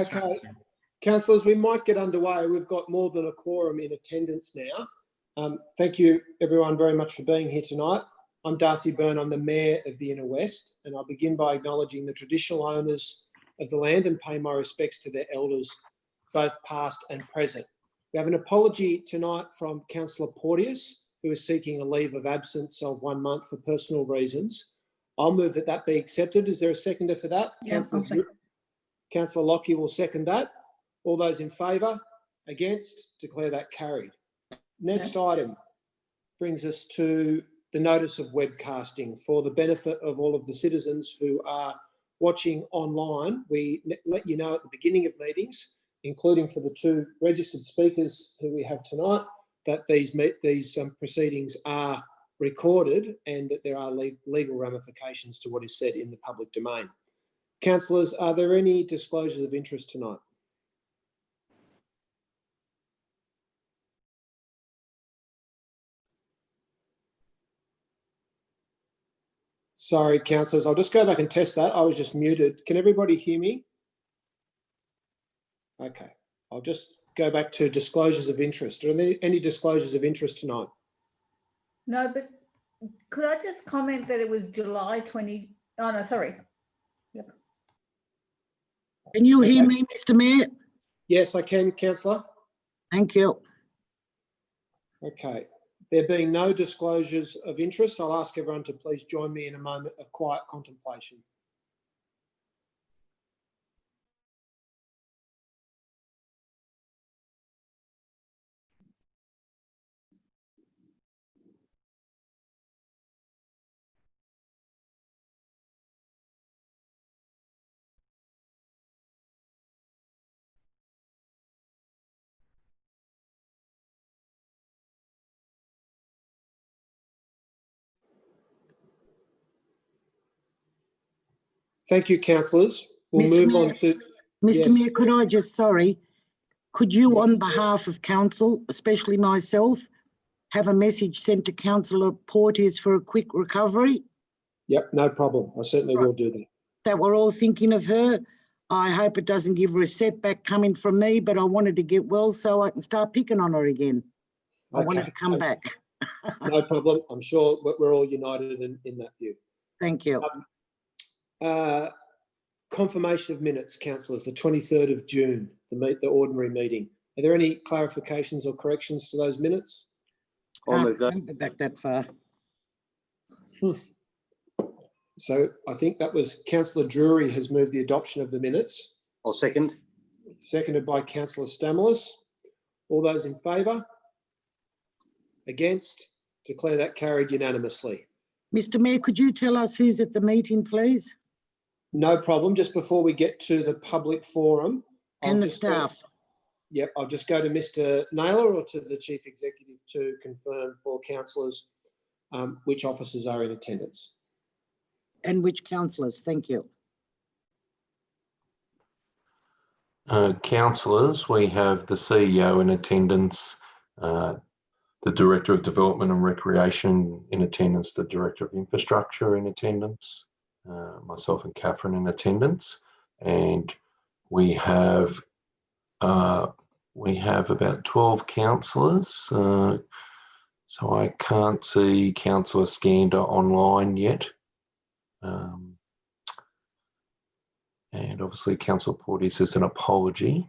Okay, councillors, we might get underway. We've got more than a quorum in attendance now. Thank you everyone very much for being here tonight. I'm Darcy Byrne, I'm the Mayor of the Inner West, and I'll begin by acknowledging the traditional owners of the land and pay my respects to their elders, both past and present. We have an apology tonight from Councillor Porteous, who is seeking a leave of absence of 1 month for personal reasons. I'll move that that be accepted. Is there a seconder for that? Yeah, Councillor Lockie will second that. All those in favour? Against? Declare that carried. Next item brings us to the notice of webcasting. For the benefit of all of the citizens who are watching online, we let you know at the beginning of meetings, including for the two registered speakers who we have tonight, that these proceedings are recorded and that there are legal ramifications to what is said in the public domain. Councillors, are there any disclosures of interest tonight? Sorry, councillors, I'll just go back and test that. I was just muted. Can everybody hear me? Okay, I'll just go back to disclosures of interest. Are there any disclosures of interest tonight? No, but could I just comment that it was July 20? Oh, no, sorry. Yep. Can you hear me, Mr. Mayor? Yes, I can, councillor. Thank you. Okay. There being no disclosures of interest, I'll ask everyone to please join me in a moment of quiet contemplation. Thank you, councillors. We'll move on to... Mr. Mayor, could I just, could you on behalf of council, especially myself, have a message sent to Councillor Porteous for a quick recovery? Yep, no problem. I certainly will do that. That we're all thinking of her. I hope it doesn't give her a setback coming from me, but I wanted to get well so I can start picking on her again. I wanted to come back. No problem. I'm sure we're all united in that view. Thank you. Confirmation of minutes, councillors, the 23rd of June, the ordinary meeting. Are there any clarifications or corrections to those minutes? I'll move that. Can't go back that far. So I think that was Councillor Drury has moved the adoption of the minutes. I'll second. Seconded by Councillor Stamoulis. All those in favour? Against? Declare that carried unanimously. Mr. Mayor, could you tell us who's at the meeting, please? No problem. Just before we get to the public forum. And the staff. Yep, I'll just go to Mr. Naylor or to the Chief Executive to confirm for councillors which officers are in attendance. And which councillors, thank you. Councillors, we have the CEO in attendance, the Director of Development and Recreation in attendance, the Director of Infrastructure in attendance, myself and Catherine in attendance, and we have about 12 councillors. So I can't see Councillor Skander online yet. And obviously Councillor Porteous says an apology.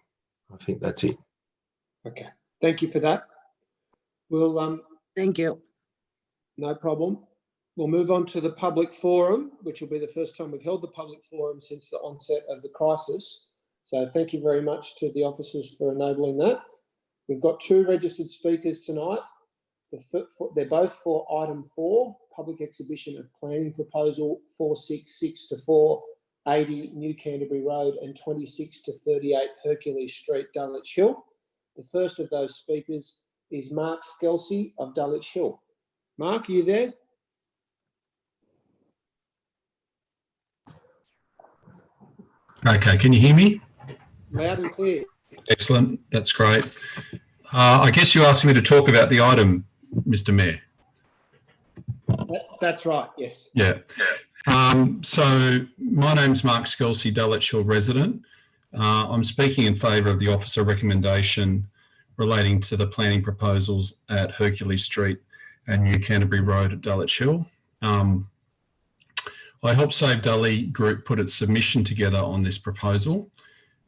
I think that's it. Okay, thank you for that. We'll thank you. No problem. We'll move on to the public forum, which will be the first time we've held the public forum since the onset of the crisis. So thank you very much to the officers for enabling that. We've got two registered speakers tonight. They're both for item 4, public exhibition of planning proposal 466 to 480 New Canterbury Road and 26 to 38 Hercules Street, Dulwich Hill. The first of those speakers is Mark Skelsey of Dulwich Hill. Mark, are you there? Okay, can you hear me? Loud and clear. Excellent, that's great. I guess you asked me to talk about the item, Mr. Mayor. That's right, yes. Yeah. So my name's Mark Skelsey, Dulwich Hill resident. I'm speaking in favour of the officer recommendation relating to the planning proposals at Hercules Street and New Canterbury Road at Dulwich Hill. I helped Save Dully Group put its submission together on this proposal.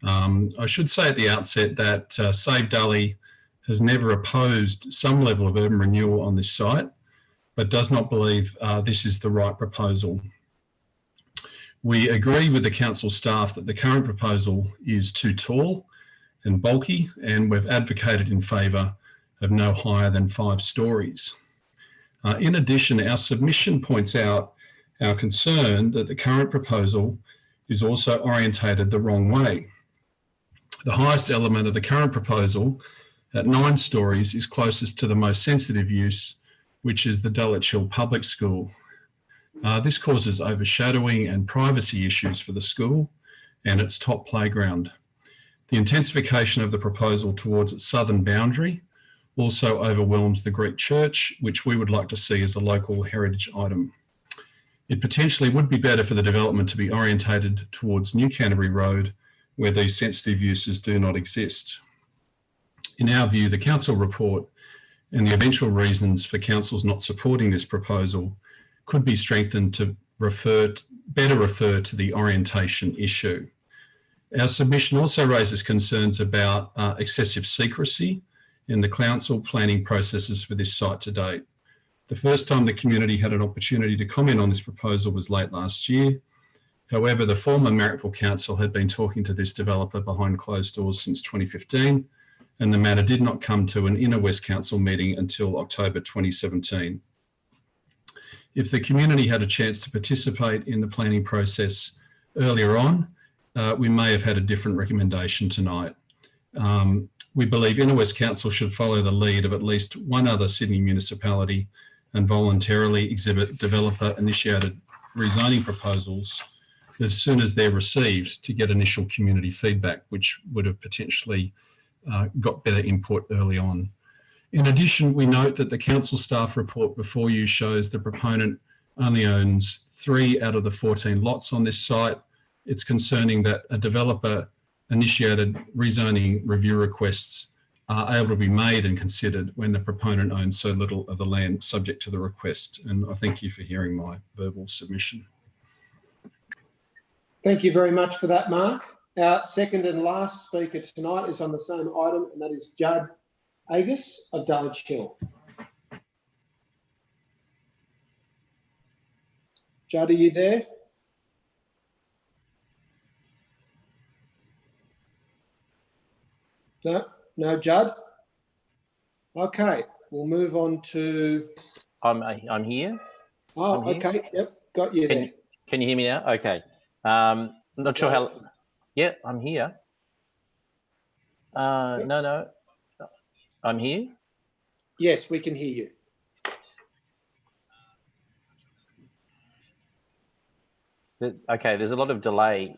I should say at the outset that Save Dully has never opposed some level of urban renewal on this site, but does not believe this is the right proposal. We agree with the council staff that the current proposal is too tall and bulky, and we've advocated in favour of no higher than 5 stories. In addition, our submission points out our concern that the current proposal is also orientated the wrong way. The highest element of the current proposal at 9 stories is closest to the most sensitive use, which is the Dulwich Hill Public School. This causes overshadowing and privacy issues for the school and its top playground. The intensification of the proposal towards its southern boundary also overwhelms the Greek church, which we would like to see as a local heritage item. It potentially would be better for the development to be orientated towards New Canterbury Road, where these sensitive uses do not exist. In our view, the council report and the eventual reasons for councils not supporting this proposal could be strengthened to better refer to the orientation issue. Our submission also raises concerns about excessive secrecy in the council planning processes for this site to date. The first time the community had an opportunity to comment on this proposal was late last year. However, the former Marrickville Council had been talking to this developer behind closed doors since 2015, and the matter did not come to an Inner West Council meeting until October 2017. If the community had a chance to participate in the planning process earlier on, we may have had a different recommendation tonight. We believe Inner West Council should follow the lead of at least one other Sydney municipality and voluntarily exhibit developer-initiated rezoning proposals as soon as they're received to get initial community feedback, which would have potentially got better input early on. In addition, we note that the council staff report before you shows the proponent only owns 3 out of the 14 lots on this site. It's concerning that a developer-initiated rezoning review requests are able to be made and considered when the proponent owns so little of the land subject to the request. And I thank you for hearing my verbal submission. Thank you very much for that, Mark. Our second and last speaker tonight is on the same item, and that is Judd Agus of Dulwich Hill. Judd, are you there? No, Judd? Okay, we'll move on to... I'm here. Oh, I'm here. okay, yep, got you there. Can you hear me now? Okay. I'm not sure how... Yeah, I'm here. No. I'm here. Yes, we can hear you. Okay, there's a lot of delay.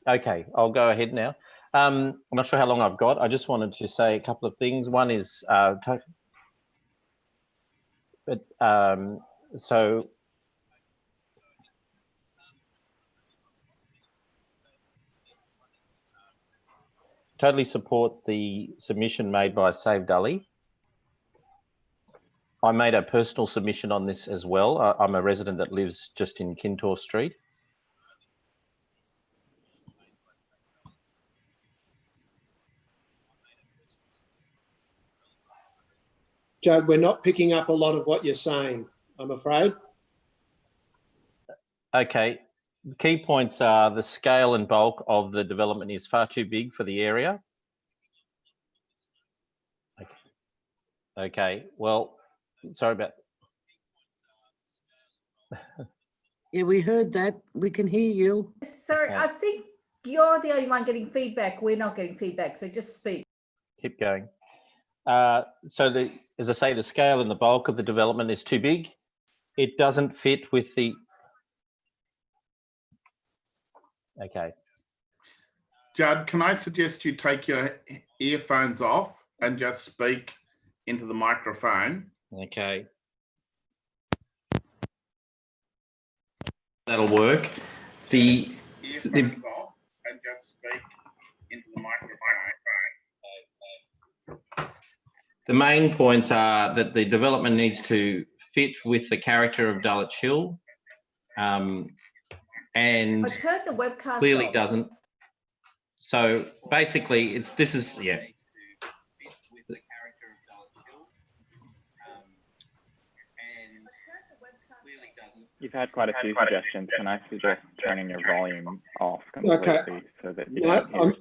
Okay, I'll go ahead now. I'm not sure how long I've got. I just wanted to say a couple of things. One is, so totally support the submission made by Save Dully. I made a personal submission on this as well. I'm a resident that lives just in Kintore Street. Judd, we're not picking up a lot of what you're saying, I'm afraid. Okay. Key points are the scale and bulk of the development is far too big for the area. Okay. Well, sorry about... Yeah, we heard that. We can hear you. Sorry, Okay. I think you're the only one getting feedback. We're not getting feedback, so just speak. Keep going. So as I say, the scale and the bulk of the development is too big. It doesn't fit with the... Okay. Judd, can I suggest you take your earphones off and just speak into the microphone? Okay. That'll work. The Earphones off and just speak into the microphone. The main points are that the development needs to fit with the character of Dulwich Hill, and I turned the webcast clearly off. doesn't. So basically, You've had quite a few suggestions. Can I suggest turning your volume off completely so that you don't hear?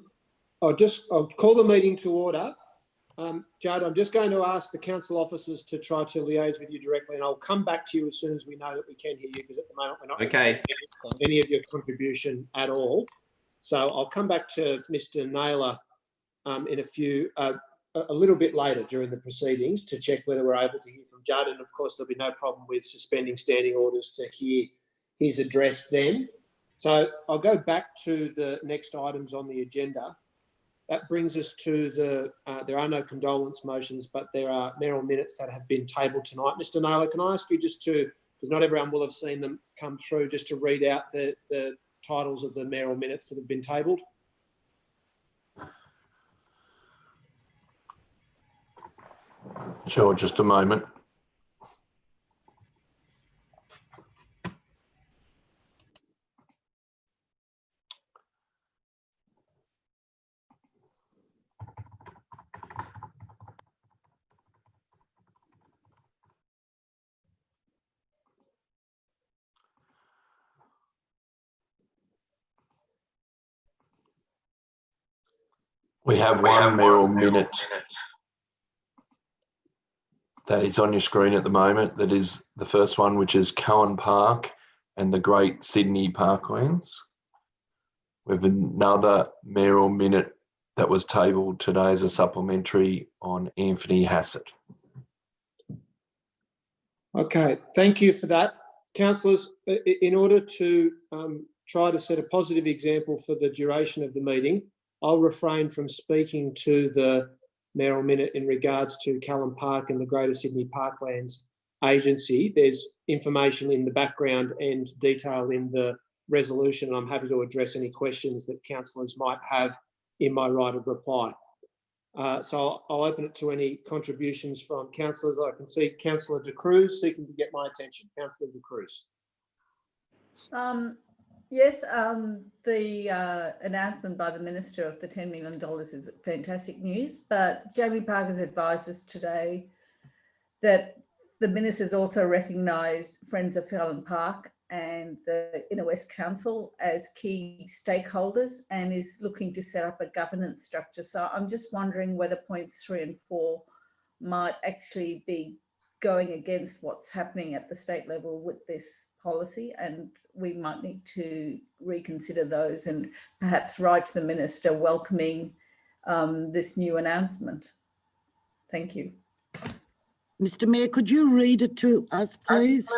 I'll call the meeting to order. Judd, I'm just going to ask the council officers to try to liaise with you directly, and I'll come back to you as soon as we know that we can hear you, because at the moment we're not Okay. getting any of your contribution at all. So I'll come back to Mr. Naylor in a little bit later during the proceedings to check whether we're able to hear from Judd, and of course there'll be no problem with suspending standing orders to hear his address then. So I'll go back to the next items on the agenda. That brings us to there are no condolence motions, but there are mayoral minutes that have been tabled tonight. Mr. Naylor, can I ask you just to, because not everyone will have seen them come through, just to read out the titles of the mayoral minutes that have been tabled? Sure, just a moment. We have one mayoral minute that is on your screen at the moment. That is the first one, which is Callan Park and the Great Sydney Parklands. We have another mayoral minute that was tabled today as a supplementary on Anthony Hassett. Okay, thank you for that. Councillors, in order to try to set a positive example for the duration of the meeting, I'll refrain from speaking to the mayoral minute in regards to Callan Park and the Greater Sydney Parklands Agency. There's information in the background and detail in the resolution, and I'm happy to address any questions that councillors might have in my right of reply. So I'll open it to any contributions from councillors. I can see Councillor De Cruz seeking to get my attention. Councillor De Cruz. Yes, the announcement by the Minister of the $10 million is fantastic news, but Jamie Park has advised us today that the Minister's also recognised Friends of Callan Park and the Inner West Council as key stakeholders and is looking to set up a governance structure. So I'm just wondering whether points 3 and 4 might actually be going against what's happening at the state level with this policy, and we might need to reconsider those and perhaps write to the Minister welcoming this new announcement. Thank you. Mr. Mayor, could you read it to us, please?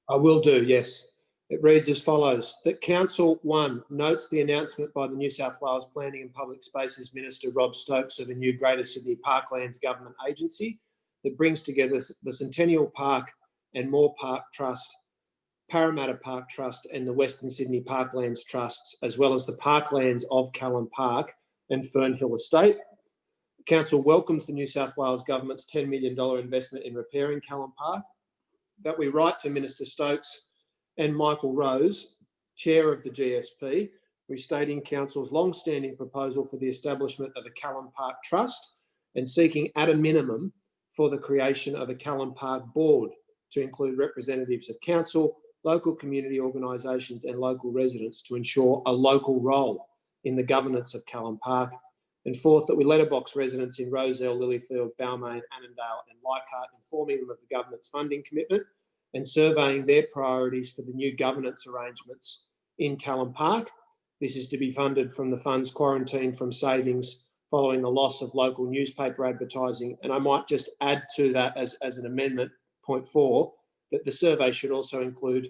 I will do, yes. It reads as follows: that Council 1 notes the announcement by the New South Wales Planning and Public Spaces Minister Rob Stokes of a new Greater Sydney Parklands Government Agency that brings together the Centennial Park and Moore Park Trust, Parramatta Park Trust and the Western Sydney Parklands Trusts, as well as the Parklands of Callan Park and Fernhill Estate. Council welcomes the New South Wales Government's $10 million investment in repairing Callan Park. That we write to Minister Stokes and Michael Rose, Chair of the GSP, restating Council's long-standing proposal for the establishment of a Callan Park Trust and seeking at a minimum for the creation of a Callan Park Board to include representatives of Council, local community organisations and local residents to ensure a local role in the governance of Callan Park. And fourth, that we letterbox residents in Rozelle, Lilyfield, Balmain, Annandale and Leichhardt, informing them of the government's funding commitment and surveying their priorities for the new governance arrangements in Callan Park. This is to be funded from the funds quarantined from savings following the loss of local newspaper advertising. And I might just add to that as an amendment, point 4, that the survey should also include,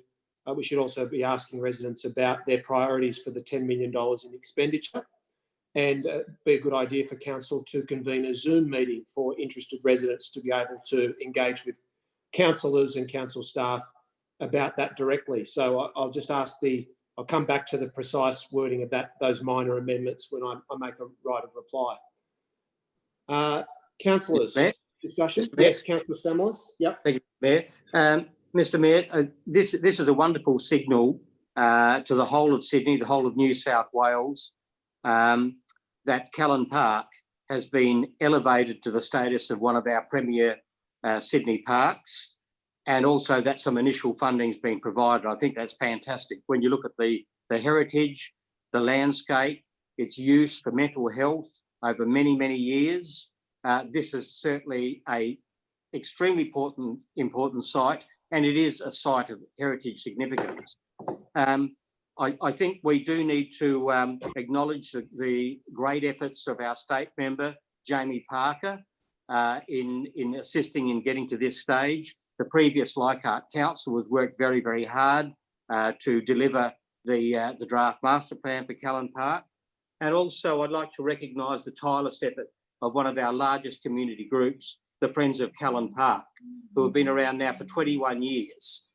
we should also be asking residents about their priorities for the $10 million in expenditure, and be a good idea for Council to convene a Zoom meeting for interested residents to be able to engage with councillors and council staff about that directly. So I'll just ask the I'll come back to the precise wording of those minor amendments when I make a right of reply. Councillors, Mayor? discussion? Mr. Mayor? Yes, Councillor Stamoulis. Yep. Thank you, Mayor. Mr. Mayor, this is a wonderful signal to the whole of Sydney, the whole of New South Wales, that Callan Park has been elevated to the status of one of our premier Sydney parks, and also that some initial funding has been provided. I think that's fantastic. When you look at the heritage, the landscape, its use for mental health over many, many years, this is certainly a extremely important site, and it is a site of heritage significance. I think we do need to acknowledge the great efforts of our state member, Jamie Parker, in assisting in getting to this stage. The previous Leichhardt Council has worked very, very hard to deliver the draft master plan for Callan Park. And also I'd like to recognise the tireless effort of one of our largest community groups, the Friends of Callan Park, who have been around now for 21 years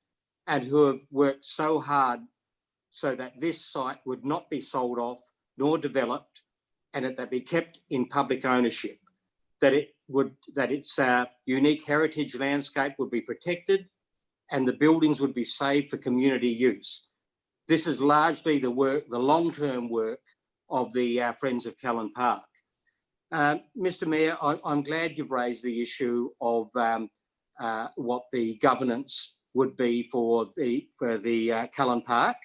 and who have worked so hard so that this site would not be sold off nor developed, and that they be kept in public ownership, that its unique heritage landscape would be protected and the buildings would be saved for community use. This is largely the long-term work of the Friends of Callan Park. Mr. Mayor, I'm glad you've raised the issue of what the governance would be for the Callan Park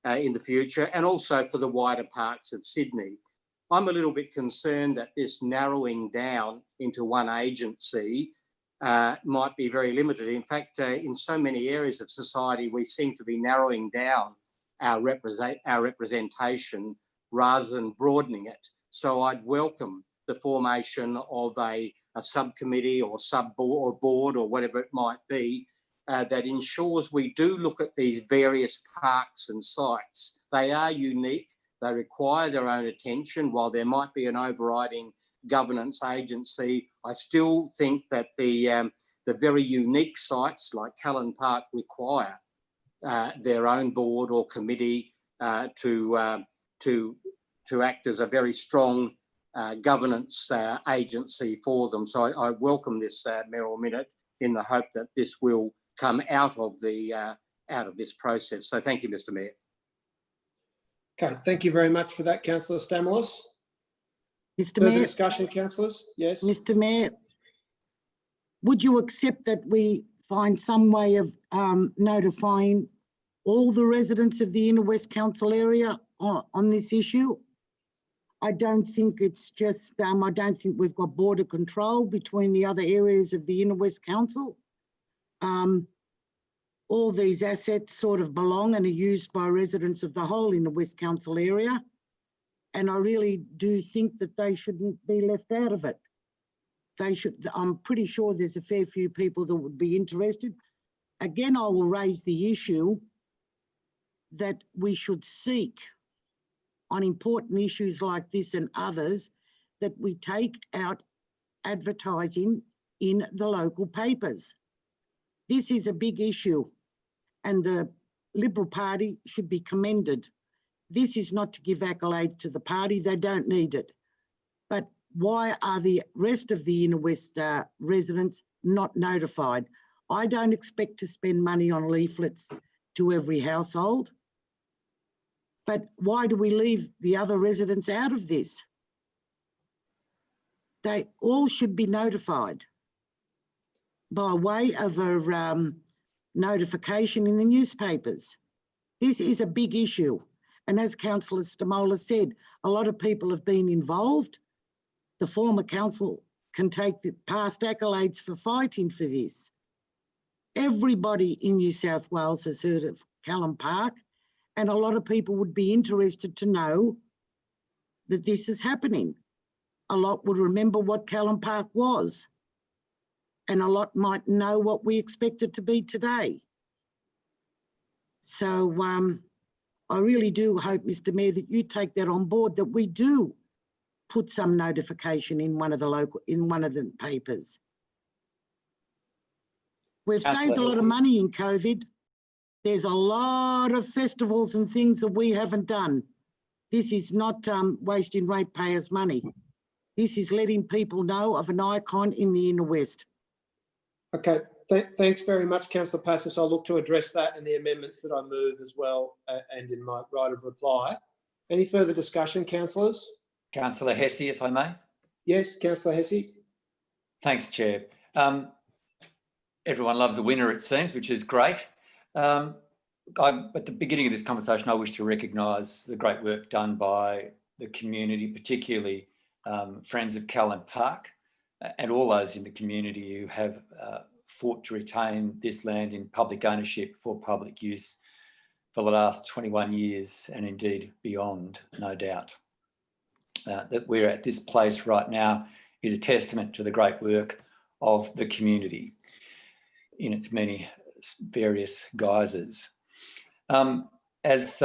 in the future, and also for the wider parks of Sydney. I'm a little bit concerned that this narrowing down into one agency might be very limited. In fact, in so many areas of society, we seem to be narrowing down our representation rather than broadening it. So I'd welcome the formation of a subcommittee or sub-board or board or whatever it might be that ensures we do look at these various parks and sites. They are unique. They require their own attention. While there might be an overriding governance agency, I still think that the very unique sites like Callan Park require their own board or committee to act as a very strong governance agency for them. So I welcome this mayoral minute in the hope that this will come out of this process. So thank you, Mr. Mayor. Okay, thank you very much for that, Councillor Stamoulis. Mr. Further Mayor, discussion, councillors? Yes. Mr. Mayor, would you accept that we find some way of notifying all the residents of the Inner West Council area on this issue? I don't think it's just, I don't think we've got border control between the other areas of the Inner West Council. All these assets sort of belong and are used by residents of the whole Inner West Council area. And I really do think that they shouldn't be left out of it. They should, I'm pretty sure there's a fair few people that would be interested. Again, I will raise the issue that we should seek on important issues like this and others, that we take out advertising in the local papers. This is a big issue and the Liberal Party should be commended. This is not to give accolades to the party, they don't need it. But why are the rest of the Inner West residents not notified? I don't expect to spend money on leaflets to every household. But why do we leave the other residents out of this? They all should be notified by way of a notification in the newspapers. This is a big issue. And as Councillor Stamoulis said, a lot of people have been involved. The former council can take the past accolades for fighting for this. Everybody in New South Wales has heard of Callan Park, and a lot of people would be interested to know that this is happening. A lot would remember what Callan Park was, and a lot might know what we expect it to be today. So I really do hope, Mr. Mayor, that you take that on board, that we do put some notification in one of the papers. We've saved a lot of money in COVID. There's a lot of festivals and things that we haven't done. This is not wasting ratepayers' money. This is letting people know of an icon in the Inner West. Okay, thanks very much, Councillor Passos. I'll look to address that in the amendments that I move as well and in my right of reply. Any further discussion, councillors? Councillor Hesse, if I may. Yes, Councillor Hesse. Thanks, Chair. Everyone loves a winner, it seems, which is great. At the beginning of this conversation, I wish to recognise the great work done by the community, particularly Friends of Callan Park, and all those in the community who have fought to retain this land in public ownership for public use for the last 21 years and indeed beyond, no doubt. That we're at this place right now is a testament to the great work of the community in its many various guises. As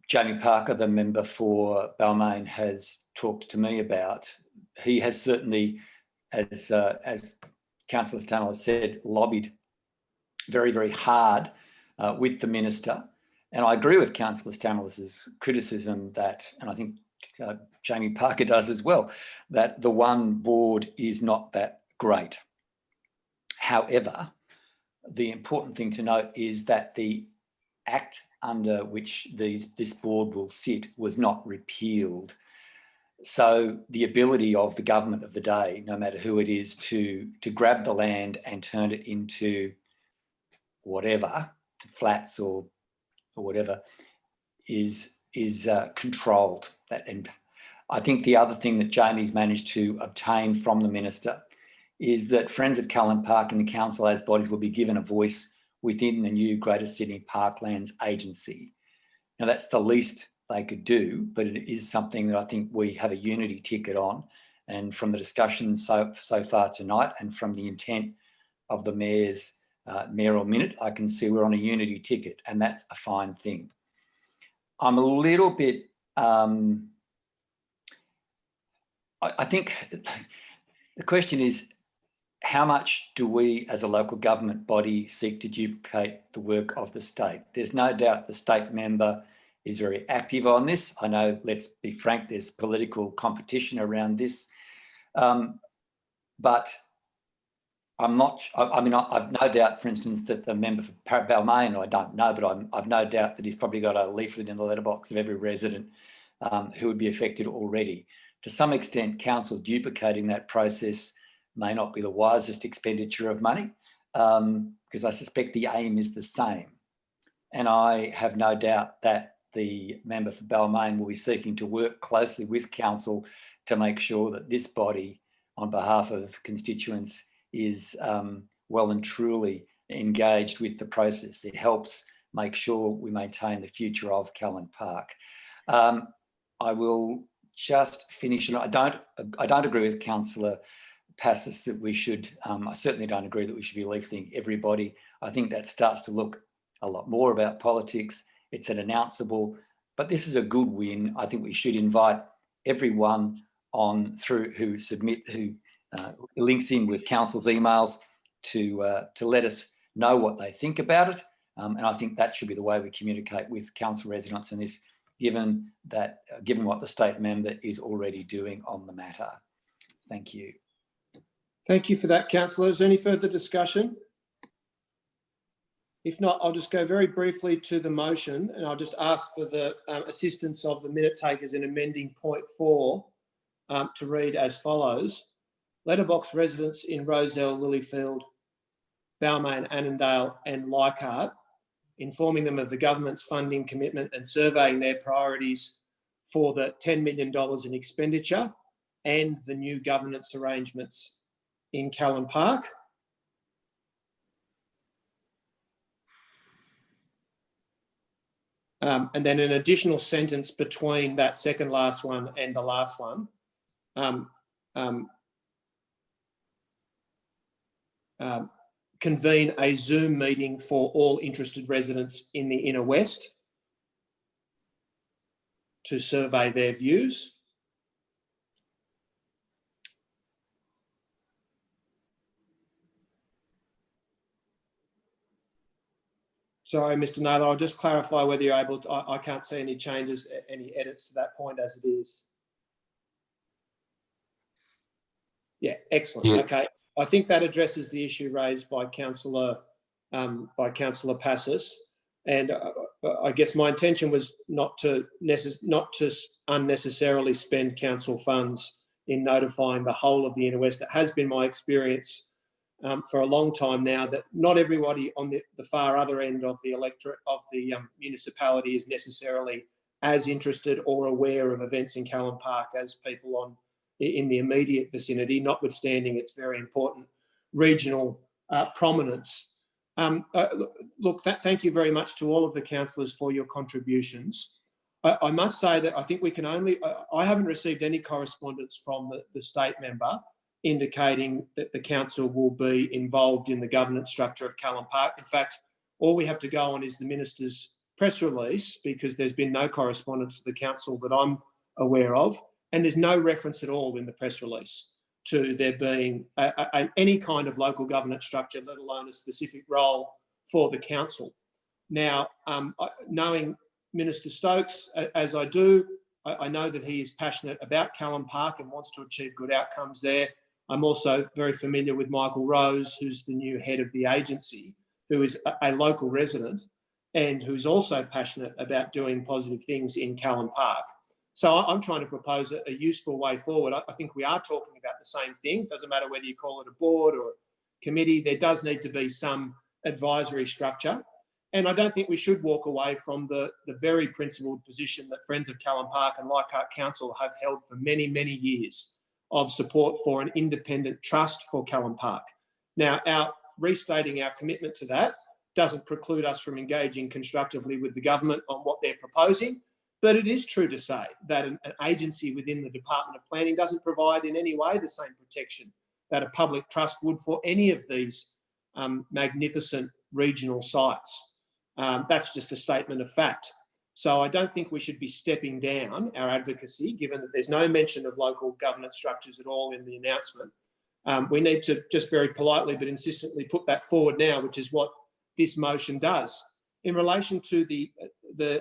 Jamie Parker, the member for Balmain, has talked to me about, he has certainly, as Councillor Stanley has said, lobbied very, very hard with the minister. And I agree with Councillor Stanley's criticism that, and I think Jamie Parker does as well, that the one board is not that great. However, the important thing to note is that the Act under which this board will sit was not repealed. So the ability of the government of the day, no matter who it is, to grab the land and turn it into whatever, flats or whatever, is controlled. And I think the other thing that Jamie's managed to obtain from the minister is that Friends of Callan Park and the council as bodies will be given a voice within the new Greater Sydney Parklands agency. Now that's the least they could do, but it is something that I think we have a unity ticket on. And from the discussion so far tonight and from the intent of the Mayor's mayoral minute, I can see we're on a unity ticket, and that's a fine thing. I'm a little bit, I think the question is, how much do we as a local government body seek to duplicate the work of the state? There's no doubt the state member is very active on this. I know, let's be frank, there's political competition around this. But I'm not, I mean, I've no doubt, for instance, that the member for Balmain, I don't know, but I've no doubt that he's probably got a leaflet in the letterbox of every resident who would be affected already. To some extent, council duplicating that process may not be the wisest expenditure of money, because I suspect the aim is the same. And I have no doubt that the member for Balmain will be seeking to work closely with council to make sure that this body, on behalf of constituents, is well and truly engaged with the process. It helps make sure we maintain the future of Callan Park. I will just finish, and I don't agree with Councillor Passos that we should, I certainly don't agree that we should be leafleting everybody. I think that starts to look a lot more about politics. It's an announceable, but this is a good win. I think we should invite everyone on through who links in with council's emails to let us know what they think about it. And I think that should be the way we communicate with council residents in this, given what the state member is already doing on the matter. Thank you. Thank you for that, councillor. Is there any further discussion? If not, I'll just go very briefly to the motion, and I'll just ask for the assistance of the minute takers in amending point 4 to read as follows. Letterbox residents in Rozelle, Lilyfield, Balmain, Annandale and Leichhardt, informing them of the government's funding commitment and surveying their priorities for the $10 million in expenditure and the new governance arrangements in Callan Park. And then an additional sentence between that second last one and the last one. Convene a Zoom meeting for all interested residents in the Inner West to survey their views. Sorry, Mr. Naylor, I'll just clarify whether you're able to, I can't see any changes, any edits to that point as it is. Yeah, excellent. Yeah. Okay. I think that addresses the issue raised by Councillor Passos. And I guess my intention was not to unnecessarily spend council funds in notifying the whole of the Inner West. It has been my experience for a long time now that not everybody on the far other end of the electorate of the municipality is necessarily as interested or aware of events in Callan Park as people in the immediate vicinity, notwithstanding its very important regional prominence. Look, thank you very much to all of the councillors for your contributions. I must say that I think we can only, I haven't received any correspondence from the state member indicating that the council will be involved in the governance structure of Callan Park. In fact, all we have to go on is the minister's press release, because there's been no correspondence to the council that I'm aware of, and there's no reference at all in the press release to there being any kind of local governance structure, let alone a specific role for the council. Now, knowing Minister Stokes, as I do, I know that he is passionate about Callan Park and wants to achieve good outcomes there. I'm also very familiar with Michael Rose, who's the new head of the agency, who is a local resident and who's also passionate about doing positive things in Callan Park. So I'm trying to propose a useful way forward. I think we are talking about the same thing. Doesn't matter whether you call it a board or a committee, there does need to be some advisory structure. And I don't think we should walk away from the very principled position that Friends of Callan Park and Leichhardt Council have held for many, many years of support for an independent trust for Callan Park. Now, restating our commitment to that doesn't preclude us from engaging constructively with the government on what they're proposing. But it is true to say that an agency within the Department of Planning doesn't provide in any way the same protection that a public trust would for any of these magnificent regional sites. That's just a statement of fact. So I don't think we should be stepping down our advocacy, given that there's no mention of local governance structures at all in the announcement. We need to just very politely but insistently put that forward now, which is what this motion does. In relation to the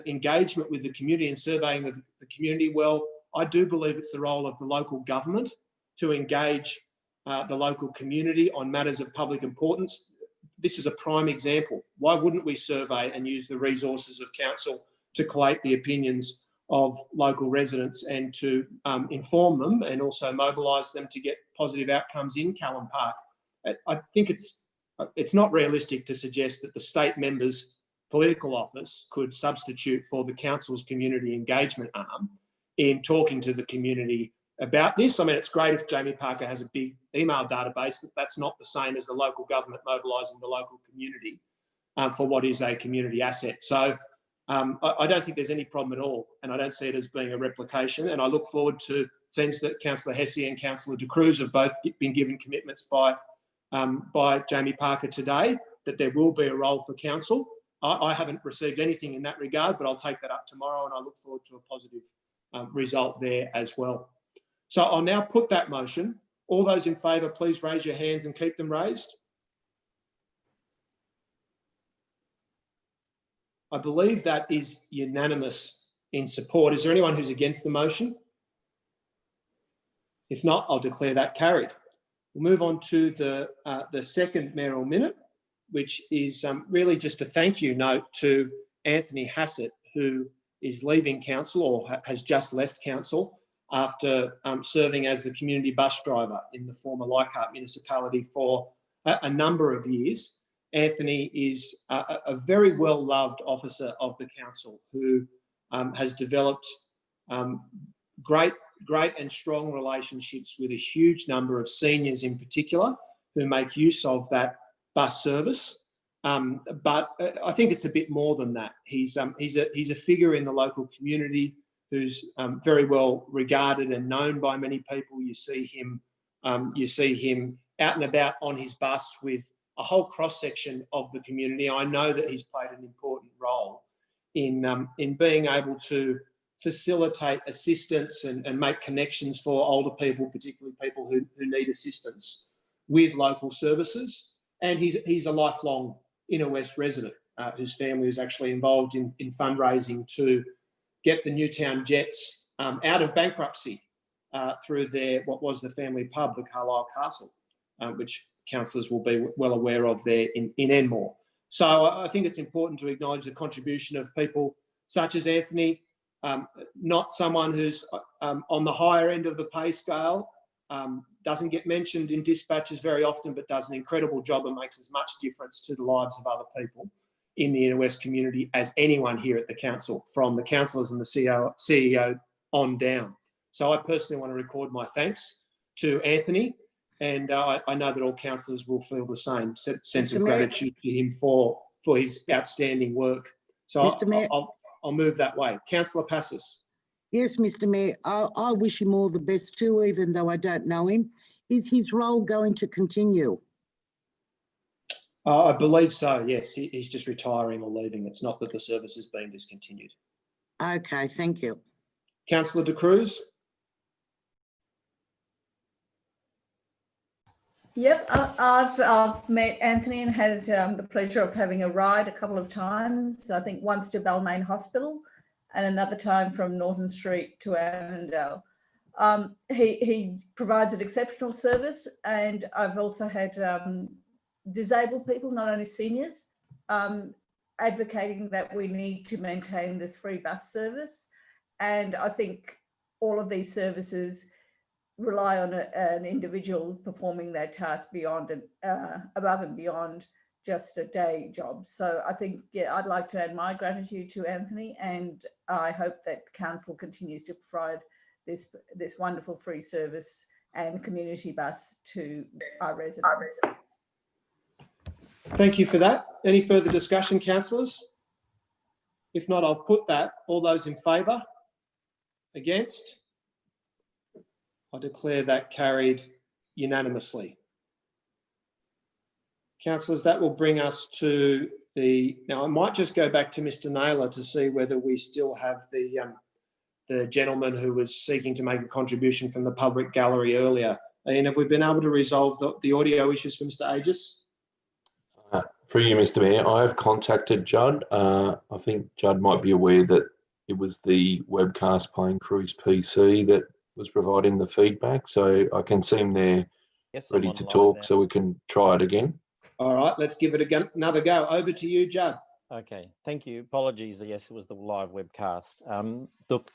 engagement with the community and surveying of the community, well, I do believe it's the role of the local government to engage the local community on matters of public importance. This is a prime example. Why wouldn't we survey and use the resources of council to collate the opinions of local residents and to inform them and also mobilise them to get positive outcomes in Callan Park? I think it's not realistic to suggest that the state members' political office could substitute for the council's community engagement arm in talking to the community about this. I mean, it's great if Jamie Parker has a big email database, but that's not the same as the local government mobilising the local community for what is a community asset. So I don't think there's any problem at all, and I don't see it as being a replication. And I look forward to, it seems that Councillor Hassett and Councillor De Cruz have both been given commitments by Jamie Parker today that there will be a role for council. I haven't received anything in that regard, but I'll take that up tomorrow, and I look forward to a positive result there as well. So I'll now put that motion. All those in favour, please raise your hands and keep them raised. I believe that is unanimous in support. Is there anyone who's against the motion? If not, I'll declare that carried. We'll move on to the second mayoral minute, which is really just a thank you note to Anthony Hassett, who is leaving council or has just left council after serving as the community bus driver in the former Leichhardt municipality for a number of years. Anthony is a very well-loved officer of the council who has developed great and strong relationships with a huge number of seniors in particular who make use of that bus service. But I think it's a bit more than that. He's a figure in the local community who's very well regarded and known by many people. You see him out and about on his bus with a whole cross-section of the community. I know that he's played an important role in being able to facilitate assistance and make connections for older people, particularly people who need assistance with local services. And he's a lifelong Inner West resident. whose family is actually involved in fundraising to get the Newtown Jets out of bankruptcy through what was the family pub, the Carlisle Castle, which councillors will be well aware of there in Enmore. So I think it's important to acknowledge the contribution of people such as Anthony, not someone who's on the higher end of the pay scale, doesn't get mentioned in dispatches very often, but does an incredible job and makes as much difference to the lives of other people in the Inner West community as anyone here at the council, from the councillors and the CEO on down. So I personally want to record my thanks to Anthony, and I know that all councillors will feel the same sense of gratitude to him for his outstanding work. So I'll move that way. Councillor Passos. Yes, Mr. Mayor, I wish him all the best too, even though I don't know him. Is his role going to continue? I believe so, yes. He's just retiring or leaving. It's not that the service is being discontinued. Okay, thank you. Councillor De Cruz. Yep, I've met Anthony and had the pleasure of having a ride a couple of times. I think once to Balmain Hospital and another time from Norton Street to Annandale. He provides an exceptional service, and I've also had disabled people, not only seniors, advocating that we need to maintain this free bus service. And I think all of these services rely on an individual performing their task beyond above and beyond just a day job. So I think, yeah, I'd like to add my gratitude to Anthony, and I hope that council continues to provide this wonderful free service and community bus to our residents. Thank you for that. Any further discussion, councillors? If not, I'll put that. All those in favour? Against? I declare that carried unanimously. Councillors, that will bring us to now I might just go back to Mr. Naylor to see whether we still have the gentleman who was seeking to make a contribution from the public gallery earlier. And have we been able to resolve the audio issues for Mr. Aegis? For you, Mr. Mayor, I have contacted Judd. I think Judd might be aware that it was the webcast playing through his PC that was providing the feedback. So I can see him there ready to talk, now. So we can try it again. All right, let's give it another go. Over to you, Judd. Okay, thank you. Apologies. Yes, it was the live webcast. Look,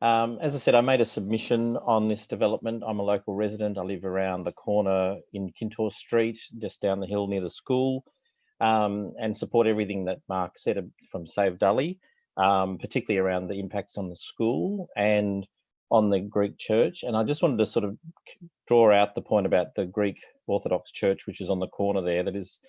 as I said, I made a submission on this development. I'm a local resident. I live around the corner in Kintore Street, just down the hill near the school, and support everything that Mark said from Save Dully, particularly around the impacts on the school and on the Greek church. And I just wanted to sort of draw out the point about the Greek Orthodox Church, which is on the corner there. That is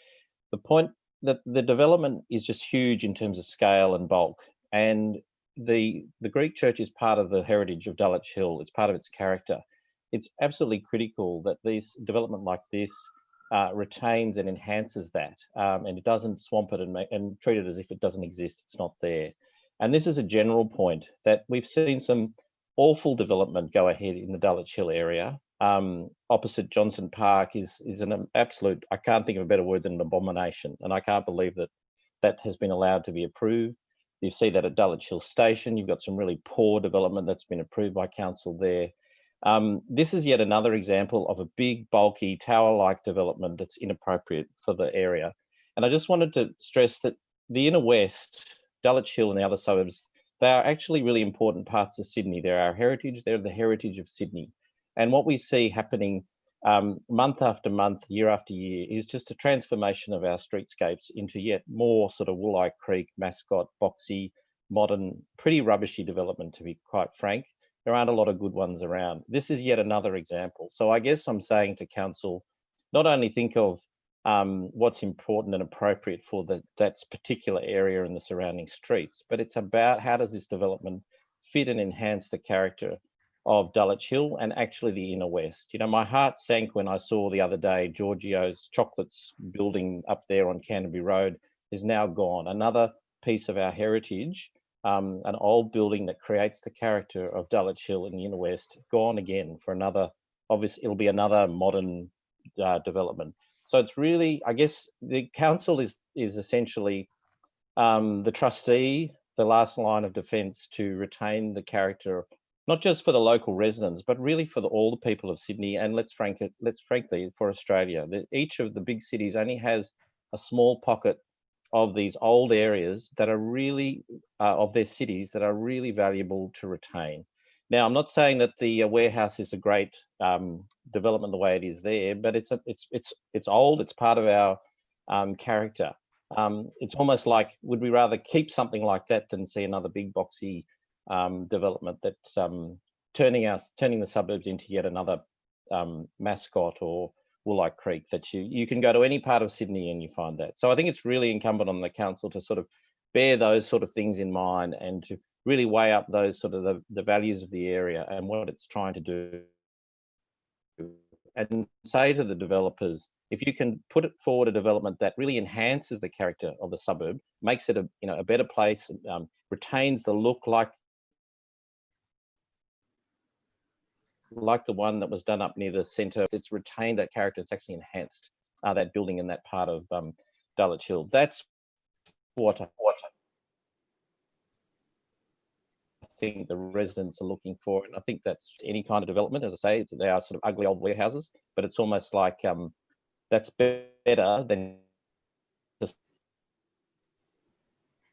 the point that the development is just huge in terms of scale and bulk. And the Greek church is part of the heritage of Dulwich Hill. It's part of its character. It's absolutely critical that this development like this retains and enhances that, and it doesn't swamp it and treat it as if it doesn't exist. It's not there. And this is a general point that we've seen some awful development go ahead in the Dulwich Hill area. Opposite Johnson Park is an absolute, I can't think of a better word than an abomination. And I can't believe that that has been allowed to be approved. You see that at Dulwich Hill Station, you've got some really poor development that's been approved by council there. This is yet another example of a big, bulky, tower-like development that's inappropriate for the area. And I just wanted to stress that the inner west, Dulwich Hill and the other suburbs, they are actually really important parts of Sydney. They're our heritage. They're the heritage of Sydney. And what we see happening month after month, year after year, is just a transformation of our streetscapes into yet more sort of Wooleye Creek, Mascot, boxy, modern, pretty rubbishy development, to be quite frank. There aren't a lot of good ones around. This is yet another example. So I guess I'm saying to council, not only think of what's important and appropriate for that particular area and the surrounding streets, but it's about how does this development fit and enhance the character of Dulwich Hill and actually the inner west. You know, my heart sank when I saw the other day Giorgio's Chocolates building up there on Canterbury Road is now gone. Another piece of our heritage, an old building that creates the character of Dulwich Hill in the inner west, gone again for another, obviously it'll be another modern development. So it's really, I guess the council is essentially the trustee, the last line of defence, to retain the character, not just for the local residents, but really for all the people of Sydney, and let's frankly, for Australia. Each of the big cities only has a small pocket of these old areas that are really, of their cities, that are really valuable to retain. Now, I'm not saying that the warehouse is a great development the way it is there, but it's old. It's part of our character. It's almost like, would we rather keep something like that than see another big boxy development that's turning the suburbs into yet another Mascot or Woolite Creek that you can go to any part of Sydney and you find that. So I think it's really incumbent on the council to sort of bear those sort of things in mind and to really weigh up those sort of the values of the area and what it's trying to do, and say to the developers, if you can put it forward a development that really enhances the character of the suburb, makes it a better place, retains the look like the one that was done up near the centre, it's retained that character, it's actually enhanced that building in that part of Dulwich Hill. That's what I think the residents are looking for, and I think that's any kind of development. As I say, they are sort of ugly old warehouses, but it's almost like that's better than just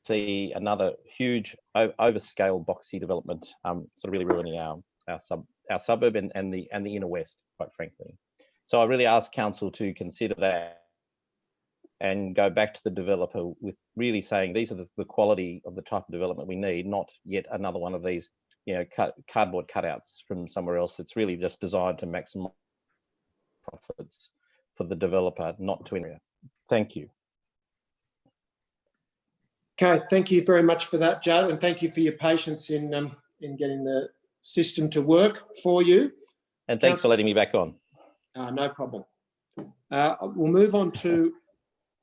see another huge overscale boxy development sort of really ruining our suburb and the inner west, quite frankly. So I really ask council to consider that and go back to the developer with really saying these are the quality of the type of development we need, not yet another one of these, cardboard cutouts from somewhere else that's really just designed to maximize profits for the developer, not to area. Thank you. Okay, thank you very much for that, Joe, and thank you for your patience in getting the system to work for you. And thanks for letting me back on. No problem. We'll move on to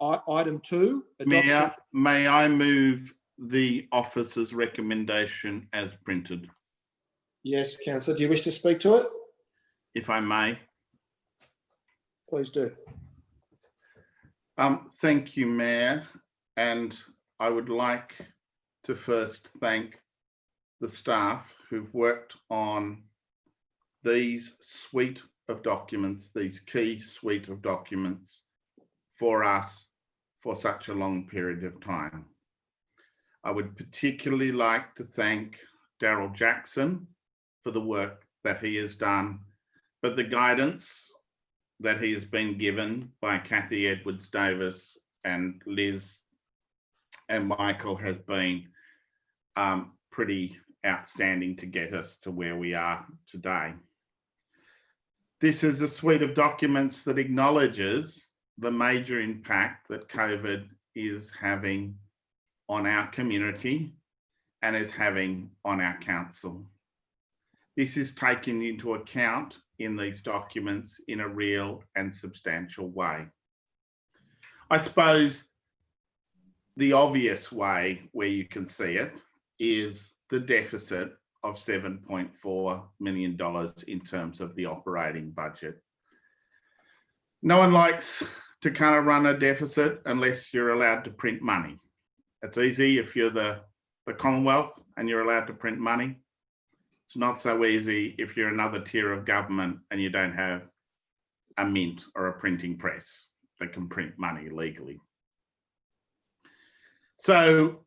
item 2. Mayor, may I move the officer's recommendation as printed? Yes, councillor. Do you wish to speak to it? If I may. Please do. Thank you, Mayor. And I would like to first thank the staff who've worked on these suite of documents, these key suite of documents for us for such a long period of time. I would particularly like to thank Daryl Jackson for the work that he has done, but the guidance that he has been given by Kathy Edwards-Davis and Liz and Michael has been pretty outstanding to get us to where we are today. This is a suite of documents that acknowledges the major impact that COVID is having on our community and is having on our council. This is taken into account in these documents in a real and substantial way. I suppose the obvious way where you can see it is the deficit of $7.4 million in terms of the operating budget. No one likes to kind of run a deficit unless you're allowed to print money. It's easy if you're the Commonwealth and you're allowed to print money. It's not so easy if you're another tier of government and you don't have a mint or a printing press that can print money legally. So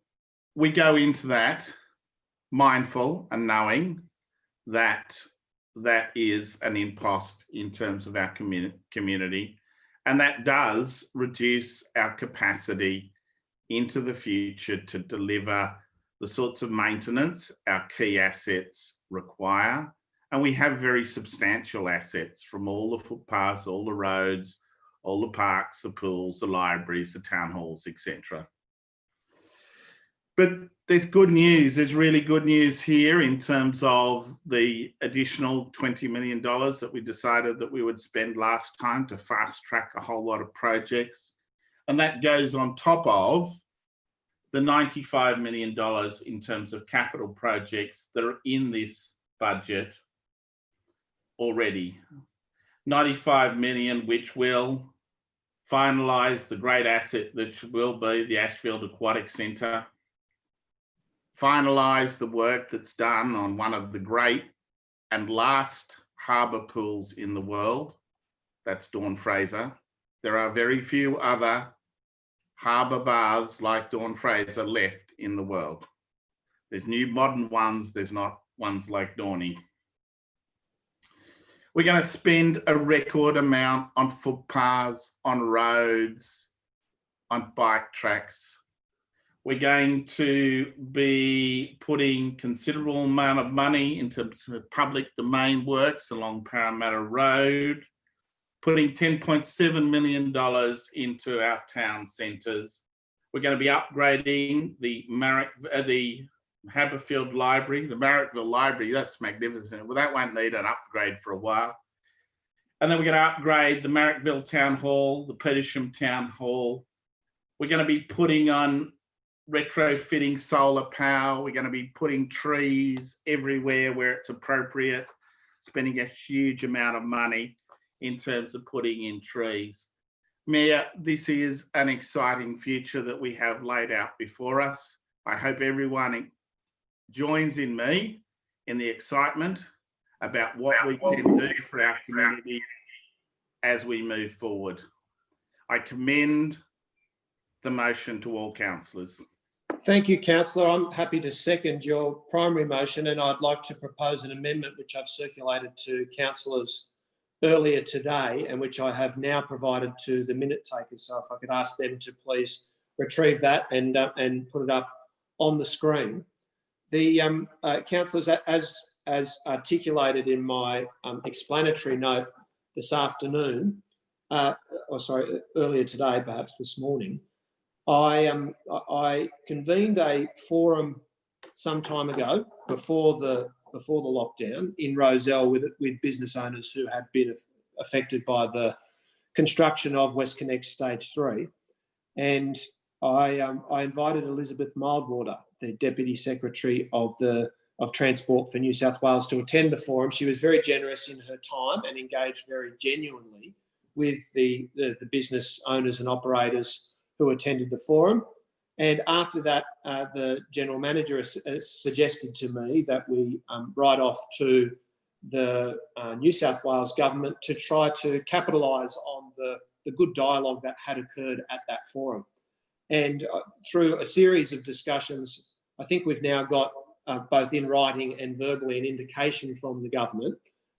we go into that mindful and knowing that that is an impost in terms of our community, and that does reduce our capacity into the future to deliver the sorts of maintenance our key assets require. And we have very substantial assets from all the footpaths, all the roads, all the parks, the pools, the libraries, the town halls, etc. But there's good news. There's really good news here in terms of the additional $20 million that we decided that we would spend last time to fast track a whole lot of projects. And that goes on top of the $95 million in terms of capital projects that are in this budget already. 95 million, which will finalise the great asset that will be the Ashfield Aquatic Centre, finalise the work that's done on one of the great and last harbour pools in the world, that's Dawn Fraser. There are very few other harbour baths like Dawn Fraser left in the world. There's new modern ones, there's not ones like Dawny. We're going to spend a record amount on footpaths, on roads, on bike tracks. We're going to be putting considerable amount of money into public domain works along Parramatta Road, putting $10.7 million into our town centres. We're going to be upgrading the Haberfield Library, the Marrickville Library. That's magnificent. Well, that won't need an upgrade for a while. And then we're going to upgrade the Marrickville Town Hall, the Petersham Town Hall. We're going to be putting on retrofitting solar power. We're going to be putting trees everywhere where it's appropriate, spending a huge amount of money in terms of putting in trees. Mayor, this is an exciting future that we have laid out before us. I hope everyone joins in me in the excitement about what we can do for our community as we move forward. I commend the motion to all councillors. Thank you, councillor. I'm happy to second your primary motion, and I'd like to propose an amendment which I've circulated to councillors earlier today and which I have now provided to the minute takers. So if I could ask them to please retrieve that and put it up on the screen. The councillors, as articulated in my explanatory note this afternoon, earlier today, perhaps this morning, I convened a forum some time ago before the lockdown in Rozelle with business owners who had been affected by the construction of WestConnex Stage 3, and I invited Elizabeth Mildwater, the Deputy Secretary of Transport for New South Wales, to attend the forum. She was very generous in her time and engaged very genuinely with the business owners and operators who attended the forum. And after that, the General Manager suggested to me that we write off to the New South Wales Government to try to capitalise on the good dialogue that had occurred at that forum. And through a series of discussions, I think we've now got both in writing and verbally an indication from the government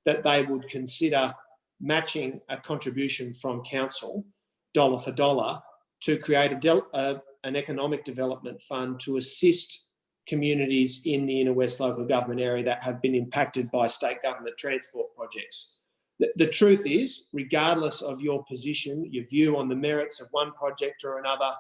that they would consider matching a contribution from council, dollar for dollar, to create an economic development fund to assist communities in the Inner West local government area that have been impacted by state government transport projects. The truth is, regardless of your position, your view on the merits of one project or another,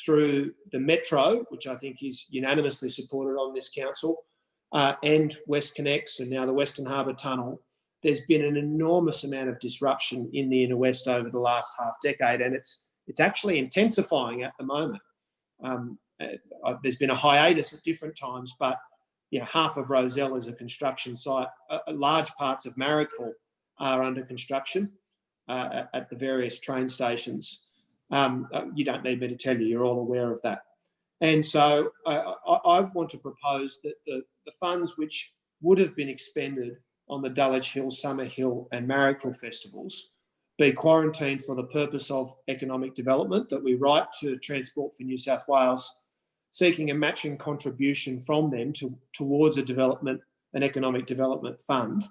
through the Metro, which I think is unanimously supported on this council, and WestConnex and now the Western Harbour Tunnel, there's been an enormous amount of disruption in the Inner West over the last half decade, and it's actually intensifying at the moment. There's been a hiatus at different times, but half of Rozelle is a construction site. Large parts of Marrickville are under construction at the various train stations. You don't need me to tell you, you're all aware of that. And so I want to propose that the funds which would have been expended on the Dulwich Hill, Summer Hill and Marrickville festivals be quarantined for the purpose of economic development, that we write to Transport for New South Wales seeking a matching contribution from them towards an economic development fund,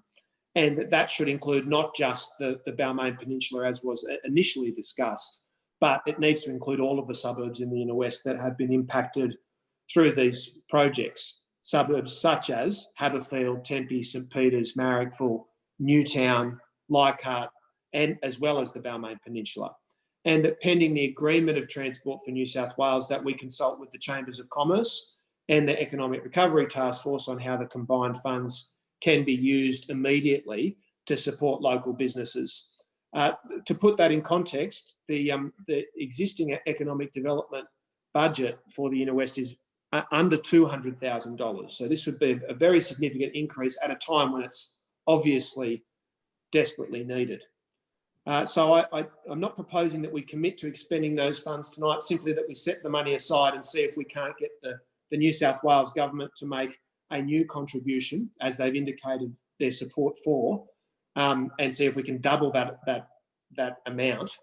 and that should include not just the Balmain Peninsula as was initially discussed, but it needs to include all of the suburbs in the Inner West that have been impacted through these projects. Suburbs such as Haberfield, Tempe, St Peters, Marrickville, Newtown, Leichhardt, and as well as the Balmain Peninsula. And that pending the agreement of Transport for New South Wales, that we consult with the Chambers of Commerce and the Economic Recovery Task Force on how the combined funds can be used immediately to support local businesses. To put that in context, the existing economic development budget for the Inner West is under $200,000. So this would be a very significant increase at a time when it's obviously desperately needed. So I'm not proposing that we commit to expending those funds tonight, simply that we set the money aside and see if we can't get the New South Wales government to make a new contribution, as they've indicated their support for, and see if we can double that amount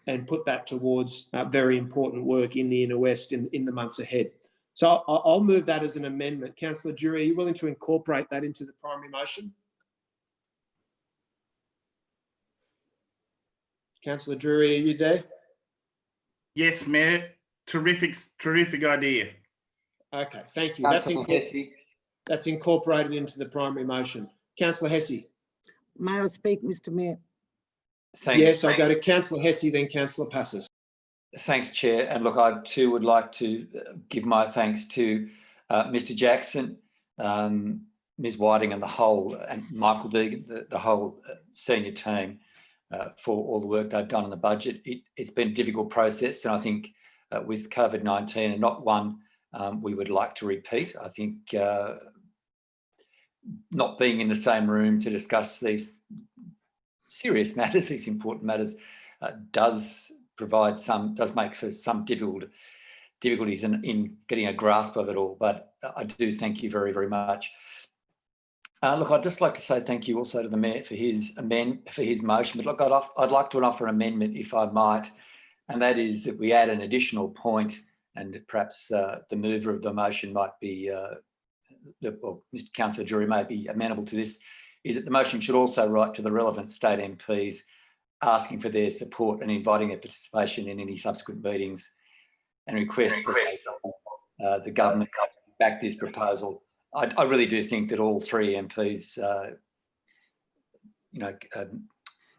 and put that towards very important work in the Inner West in the months ahead. So I'll move that as an amendment. Councillor Drury, are you willing to incorporate that into the primary motion? Councillor Drury, are you there? Yes, Mayor. Terrific idea. Okay, thank you. Councillor Hesse. That's incorporated into the primary motion. Councillor Hesse. May I speak, Mr Mayor? Thanks. Yes, I'll go to Councillor Hesse, then Councillor Passos. Thanks, Chair. And look, I too would like to give my thanks to Mr Jackson, Ms Whiting and Michael Deegan, the whole senior team for all the work they've done on the budget. It's been a difficult process, and I think with COVID-19 and not one we would like to repeat. I think not being in the same room to discuss these serious matters, these important matters, does make for some difficulties in getting a grasp of it all. But I do thank you very, very much. Look, I'd just like to say thank you also to the Mayor for his motion. But look, I'd like to offer an amendment, if I might, and that is that we add an additional point, and perhaps the mover of the motion might be, well, Mr Councillor Drury may be amenable to this, is that the motion should also write to the relevant state MPs asking for their support and inviting their participation in any subsequent meetings, and request the government to back this proposal. I really do think that all three MPs,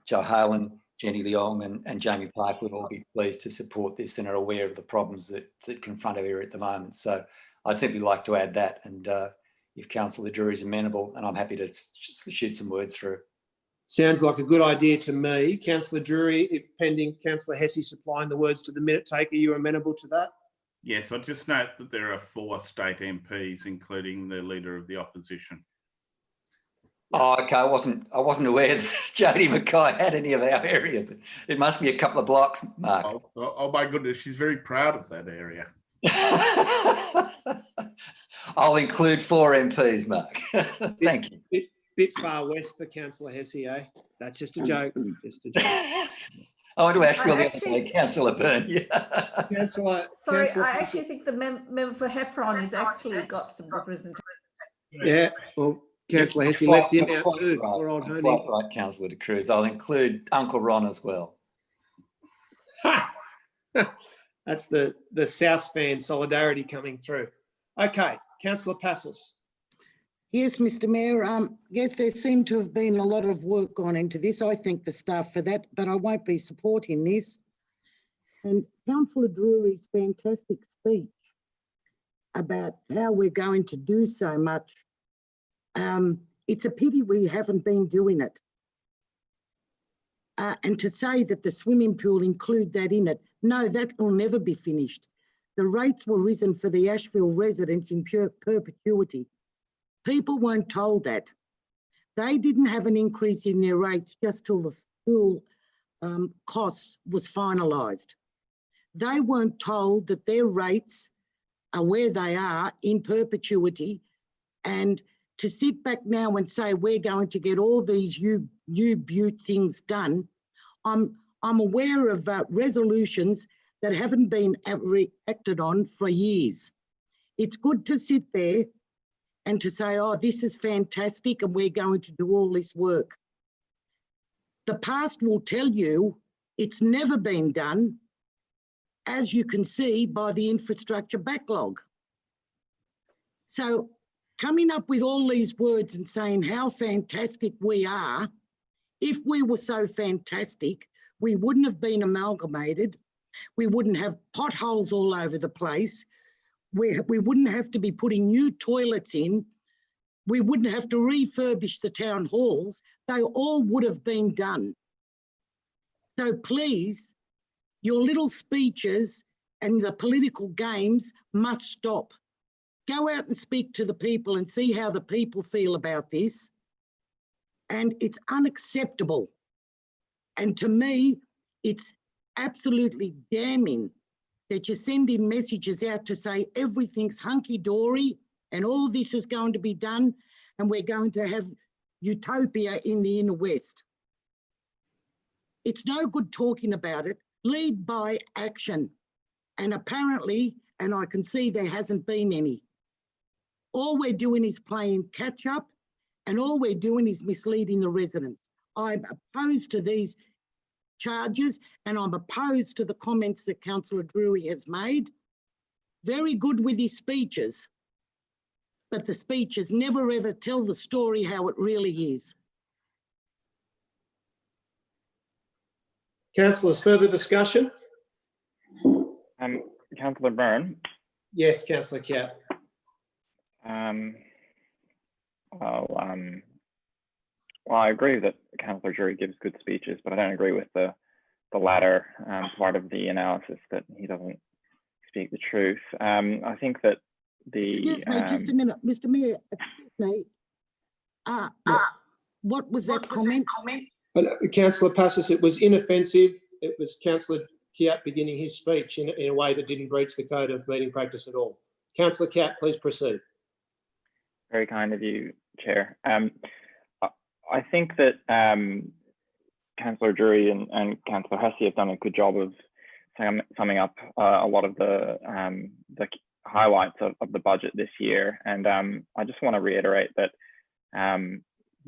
Joe Halan, Jenny Leong and Jamie Park would all be pleased to support this and are aware of the problems that confront our area at the moment. So I'd simply like to add that, and if Councillor Drury is amenable, and I'm happy to shoot some words through. Sounds like a good idea to me. Councillor Drury, if pending Councillor Hesse supplying the words to the minute taker, you amenable to that? Yes, I just note that there are 4 state MPs, including the Leader of the Opposition. Oh, okay. I wasn't aware that Jodie Mackay had any of our area, but it must be a couple of blocks, Mark. Oh my goodness, she's very proud of that area. I'll include 4 MPs, Mark. Thank you. Bit far west for Councillor Hesse, eh? That's just a joke. Just a joke. I went to Ashfield the other day, Councillor Byrne. Yeah. Sorry, I actually think the member for Heffron has actually got some representation. Yeah, well, Councillor Hesse left him out too. Right. Poor old honey. Quite right, Councillor De Cruz. I'll include Uncle Ron as well. That's the South fan solidarity coming through. Okay, Councillor Passos. Yes, Mr Mayor. Yes, there seemed to have been a lot of work gone into this. I thank the staff for that, but I won't be supporting this. And Councillor Drury's fantastic speech about how we're going to do so much. It's a pity we haven't been doing it. And to say that the swimming pool include that in it, no, that will never be finished. The rates were risen for the Ashfield residents in perpetuity. People weren't told that. They didn't have an increase in their rates just till the pool costs was finalised. They weren't told that their rates are where they are in perpetuity, and to sit back now and say we're going to get all these new beaut things done. I'm aware of resolutions that haven't been acted on for years. It's good to sit there and to say, oh, this is fantastic and we're going to do all this work. The past will tell you it's never been done, as you can see by the infrastructure backlog. So coming up with all these words and saying how fantastic we are, if we were so fantastic, we wouldn't have been amalgamated. We wouldn't have potholes all over the place. We wouldn't have to be putting new toilets in. We wouldn't have to refurbish the town halls. They all would have been done. So please, your little speeches and the political games must stop. Go out and speak to the people and see how the people feel about this. And it's unacceptable. And to me, it's absolutely damning that you're sending messages out to say everything's hunky-dory and all this is going to be done and we're going to have utopia in the inner west. It's no good talking about it. Lead by action. And apparently, and I can see there hasn't been any. All we're doing is playing catch up and all we're doing is misleading the residents. I'm opposed to these charges and I'm opposed to the comments that Councillor Drury has made. Very good with his speeches, but the speeches never ever tell the story how it really is. Councillors, further discussion? Councillor Byrne. Yes, Councillor Kiat. Well, I agree that Councillor Drury gives good speeches, but I don't agree with the latter part of the analysis that he doesn't speak the truth. I think that Excuse me, just a minute, Mr. Mayor, excuse me. What was that comment? Councillor Passis, it was inoffensive. It was Councillor Kiat beginning his speech in a way that didn't breach the code of meeting practice at all. Councillor Kiat, please proceed. Very kind of you, Chair. I think that Councillor Drury and Councillor Hassett have done a good job of summing up a lot of the highlights of the budget this year. And I just want to reiterate that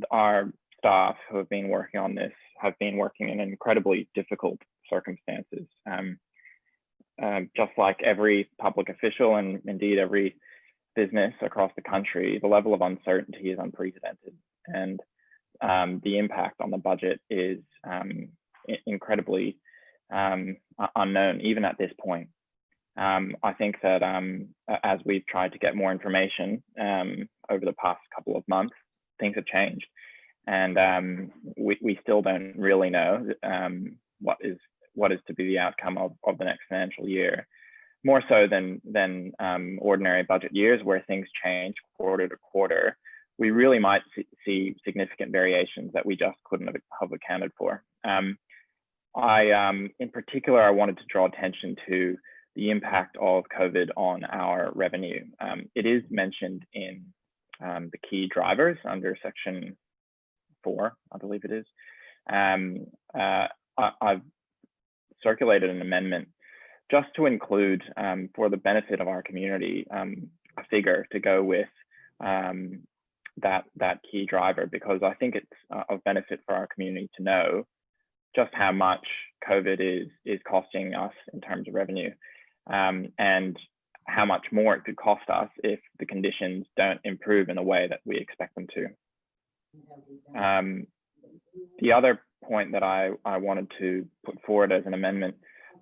our staff who have been working on this have been working in incredibly difficult circumstances. Just like every public official and indeed every business across the country, the level of uncertainty is unprecedented. And the impact on the budget is incredibly unknown, even at this point. I think that as we've tried to get more information over the past couple of months, things have changed. And we still don't really know what is to be the outcome of the next financial year. More so than ordinary budget years where things change quarter to quarter, we really might see significant variations that we just couldn't have accounted for. In particular, I wanted to draw attention to the impact of COVID on our revenue. It is mentioned in the key drivers under section 4, I believe it is. I've circulated an amendment just to include, for the benefit of our community, a figure to go with that key driver, because I think it's of benefit for our community to know just how much COVID is costing us in terms of revenue, and how much more it could cost us if the conditions don't improve in the way that we expect them to. The other point that I wanted to put forward as an amendment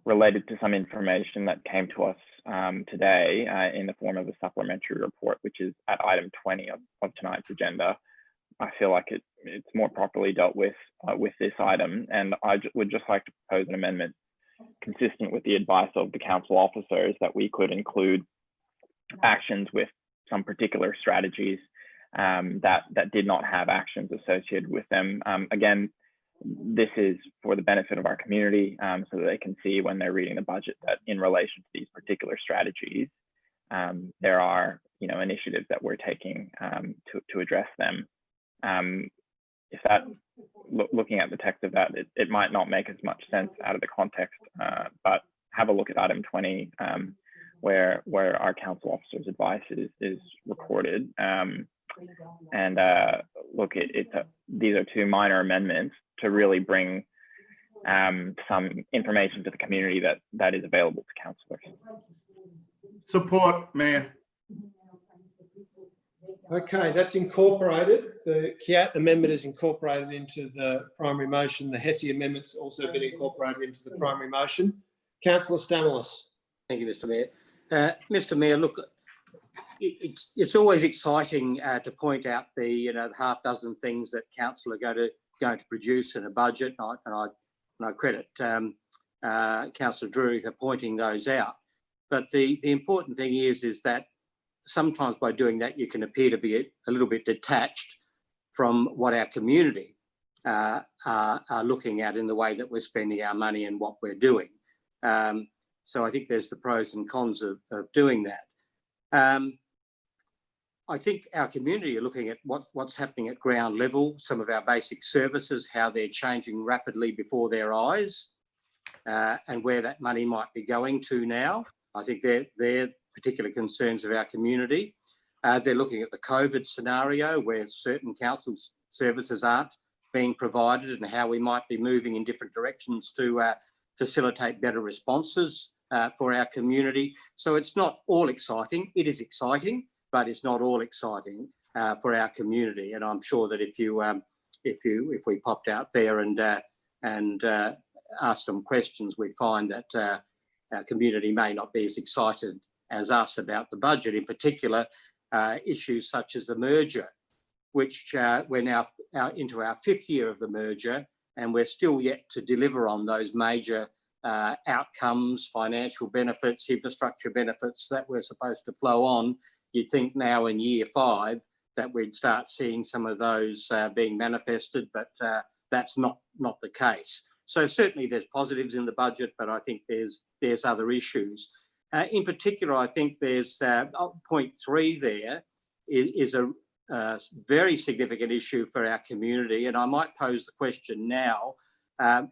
related to some information that came to us today in the form of a supplementary report, which is at item 20 of tonight's agenda. I feel like it's more properly dealt with this item, and I would just like to propose an amendment consistent with the advice of the council officers that we could include actions with some particular strategies that did not have actions associated with them. Again, this is for the benefit of our community, so that they can see when they're reading the budget that in relation to these particular strategies, there are initiatives that we're taking to address them. If that, looking at the text of that, it might not make as much sense out of the context, but have a look at item 20, where our council officer's advice is recorded. And look, these are two minor amendments to really bring some information to the community that is available to councillors. Support, Mayor. Okay, that's incorporated. The Kiat amendment is incorporated into the primary motion. The Hesse amendment's also been incorporated into the primary motion. Councillor Stamalis. Thank you, Mr. Mayor. Mr. Mayor, look, it's always exciting to point out the half dozen things that council are going to produce in a budget, and I credit Councillor Drury for pointing those out. But the important thing is that sometimes by doing that you can appear to be a little bit detached from what our community are looking at in the way that we're spending our money and what we're doing. So I think there's the pros and cons of doing that. I think our community are looking at what's happening at ground level, some of our basic services, how they're changing rapidly before their eyes, and where that money might be going to now. I think they're particular concerns of our community. They're looking at the COVID scenario where certain council services aren't being provided and how we might be moving in different directions to facilitate better responses for our community. So it's not all exciting. It is exciting, but it's not all exciting for our community. And I'm sure that if we popped out there and asked some questions, we'd find that our community may not be as excited as us about the budget, in particular issues such as the merger, which we're now into our 5th year of the merger, and we're still yet to deliver on those major outcomes, financial benefits, infrastructure benefits that were supposed to flow on. You'd think now in year 5 that we'd start seeing some of those being manifested, but that's not the case. So certainly there's positives in the budget, but I think there's other issues. In particular, I think there's point 3 there is a very significant issue for our community. And I might pose the question now,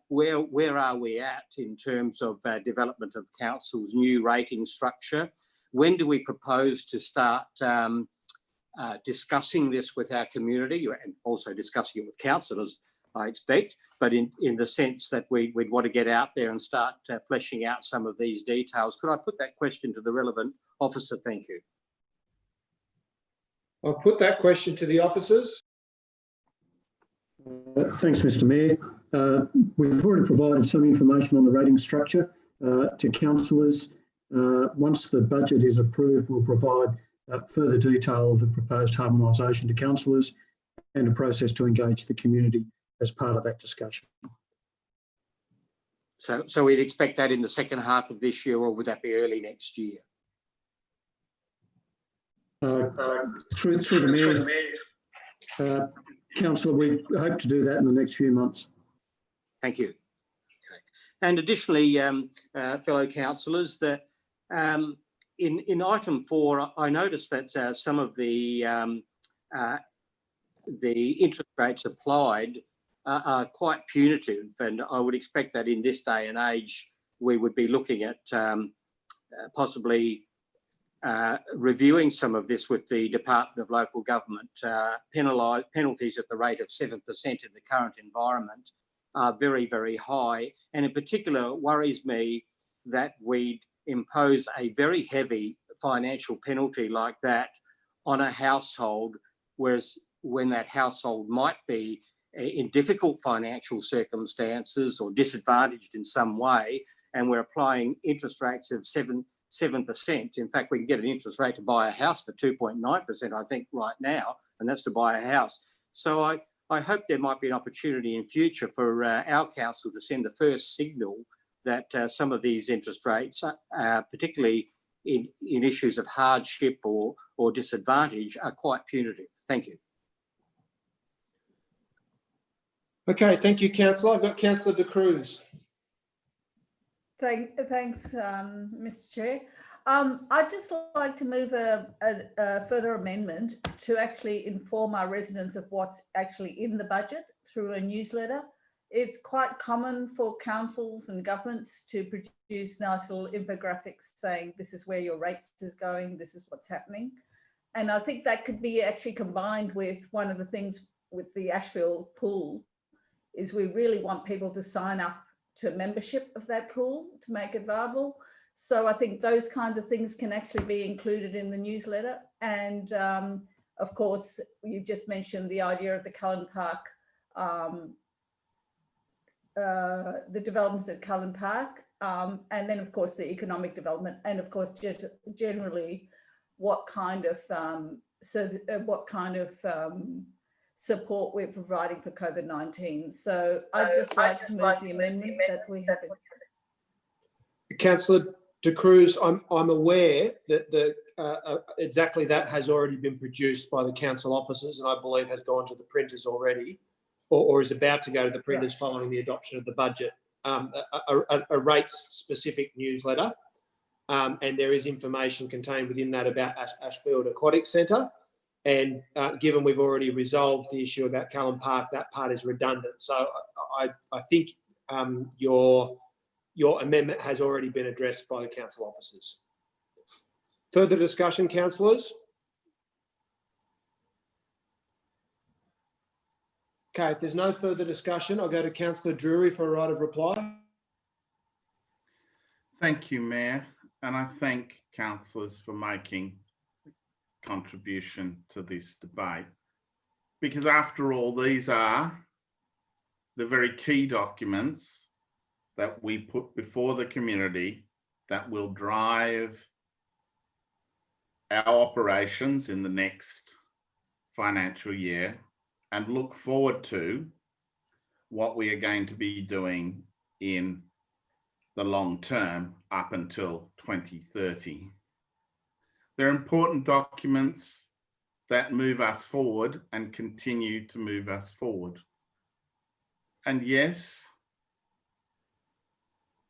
where are we at in terms of development of council's new rating structure? When do we propose to start discussing this with our community and also discussing it with councillors, I expect, but in the sense that we'd want to get out there and start fleshing out some of these details. Could I put that question to the relevant officer? Thank you. I'll put that question to the officers. Thanks, Mr Mayor. We've already provided some information on the rating structure to councillors. Once the budget is approved, we'll provide further detail of the proposed harmonisation to councillors and a process to engage the community as part of that discussion. So we'd expect that in the second half of this year, or would that be early next year? Through the Mayor, Councillor, we hope to do that in the next few months. Thank you. Okay. And additionally, fellow councillors, that in item 4, I noticed that some of the interest rates applied are quite punitive, and I would expect that in this day and age we would be looking at possibly reviewing some of this with the Department of Local Government. Penalties at the rate of 7% in the current environment are very, very high, and in particular it worries me that we'd impose a very heavy financial penalty like that on a household, whereas when that household might be in difficult financial circumstances or disadvantaged in some way, and we're applying interest rates of 7%. In fact, we can get an interest rate to buy a house for 2.9%, I think, right now, and that's to buy a house. So I hope there might be an opportunity in future for our council to send the first signal that some of these interest rates, particularly in issues of hardship or disadvantage, are quite punitive. Thank you. Okay, thank you, Councillor. I've got Councillor De Cruz. Thanks, Mr Chair. I'd just like to move a further amendment to actually inform our residents of what's actually in the budget through a newsletter. It's quite common for councils and governments to produce nice little infographics saying this is where your rates is going, this is what's happening. And I think that could be actually combined with one of the things with the Ashfield pool is we really want people to sign up to membership of that pool to make it viable. So I think those kinds of things can actually be included in the newsletter. And of course, you just mentioned the idea of the Callan Park, the developments at Callan Park, and then of course the economic development, and of course generally what kind of support we're providing for COVID-19. So I'd just like to move the amendment that we have. Councillor De Cruz, I'm aware that exactly that has already been produced by the council officers, and I believe has gone to the printers already. or is about to go to the printers following the adoption of the budget, a rates-specific newsletter. And there is information contained within that about Ashfield Aquatic Centre. And given we've already resolved the issue about Callan Park, that part is redundant. So I think your amendment has already been addressed by the council officers. Further discussion, councillors? Okay, if there's no further discussion, I'll go to Councillor Drury for a right of reply. Thank you, Mayor, and I thank councillors for making a contribution to this debate, because after all, these are the very key documents that we put before the community that will drive our operations in the next financial year and look forward to what we are going to be doing in the long term up until 2030. They're important documents that move us forward and continue to move us forward. And yes,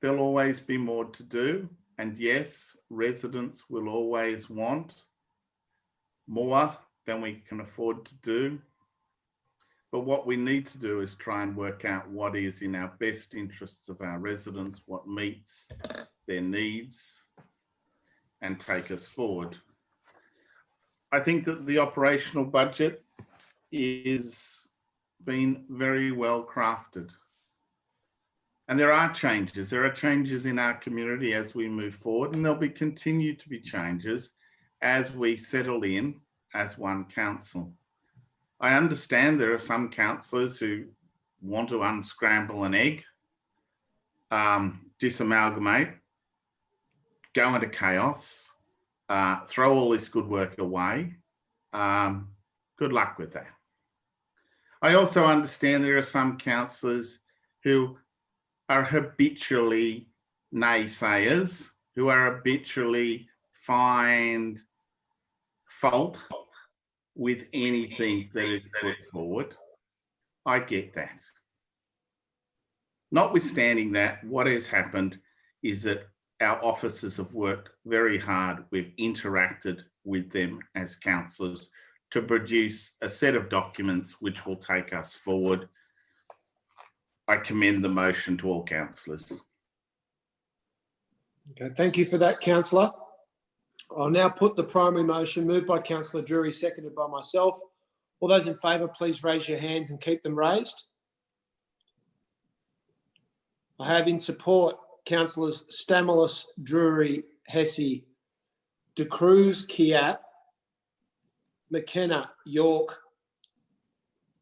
there'll always be more to do. And yes, residents will always want more than we can afford to do. But what we need to do is try and work out what is in our best interests of our residents, what meets their needs, and take us forward. I think that the operational budget is been very well crafted. And there are changes. There are changes in our community as we move forward, and there'll be continue to be changes as we settle in as one council. I understand there are some councillors who want to unscramble an egg, disamalgamate, go into chaos, throw all this good work away. Good luck with that. I also understand there are some councillors who are habitually naysayers, who are habitually find fault with anything that is put forward. I get that. Notwithstanding that, what has happened is that our officers have worked very hard. We've interacted with them as councillors to produce a set of documents which will take us forward. I commend the motion to all councillors. Okay, thank you for that, councillor. I'll now put the primary motion moved by Councillor Drury, seconded by myself. All those in favour, please raise your hands and keep them raised. I have in support Councillors Stamoulis, Drury, Hesse, De Cruz, Kiat, McKenna, York,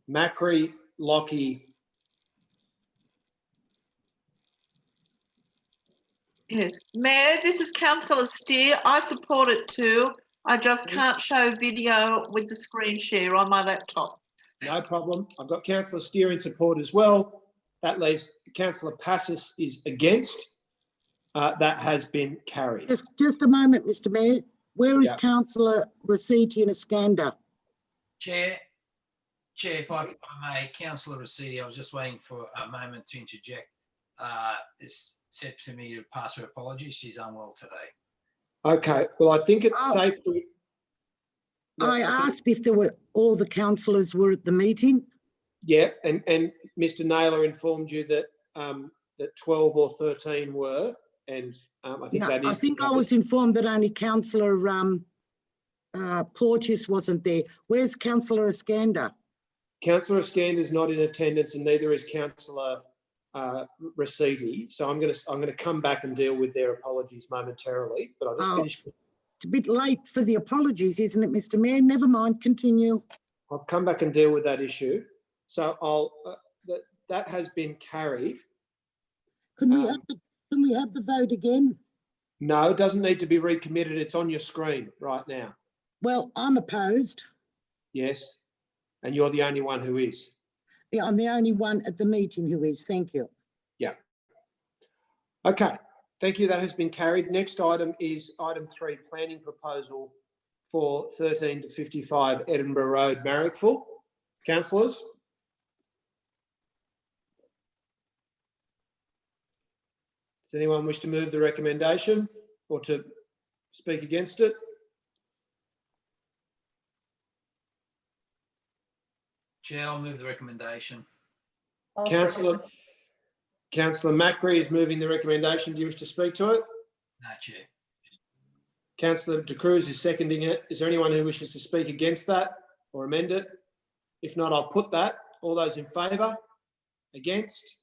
Macri, Lockie. Yes, Mayor, this is Councillor Steer. I support it too. I just can't show video with the screen share on my laptop. No problem. I've got Councillor Steer in support as well. That leaves Councillor Passis is against. That has been carried. Just a moment, Mr. Mayor. Where is Councillor Recipients and Iskander? Chair, if I may, Councillor Recipients, I was just waiting for a moment to interject. It's said for me to pass her apologies. She's unwell today. Okay. Well, I think it's safe. I asked if there were all the councillors were at the meeting. Yeah, and Mr. Naylor informed you that that 12 or 13 were, and I think that is. I think I was informed that only Councillor Porteous wasn't there. Where's Councillor Iskander? Councillor Iskander is not in attendance, and neither is Councillor Recipients. So I'm going to come back and deal with their apologies momentarily. But I'll just finish. It's a bit late for the apologies, isn't it, Mr. Mayor? Never mind. Continue. I'll come back and deal with that issue. So I'll that has been carried. Can we have the vote again? No, it doesn't need to be recommitted. It's on your screen right now. Well, I'm opposed. Yes, and you're the only one who is. Yeah, I'm the only one at the meeting who is. Thank you. Yeah. Okay. Thank you. That has been carried. Next item is item 3, planning proposal for 13 to 55 Edinburgh Road, Marrickville. Councillors? Does anyone wish to move the recommendation or to speak against it? Chair, I'll move the recommendation. I'll Councillor second. Macri is moving the recommendation. Do you wish to speak to it? No, Chair. Councillor De Cruz is seconding it. Is there anyone who wishes to speak against that or amend it? If not, I'll put that. All those in favour? Against?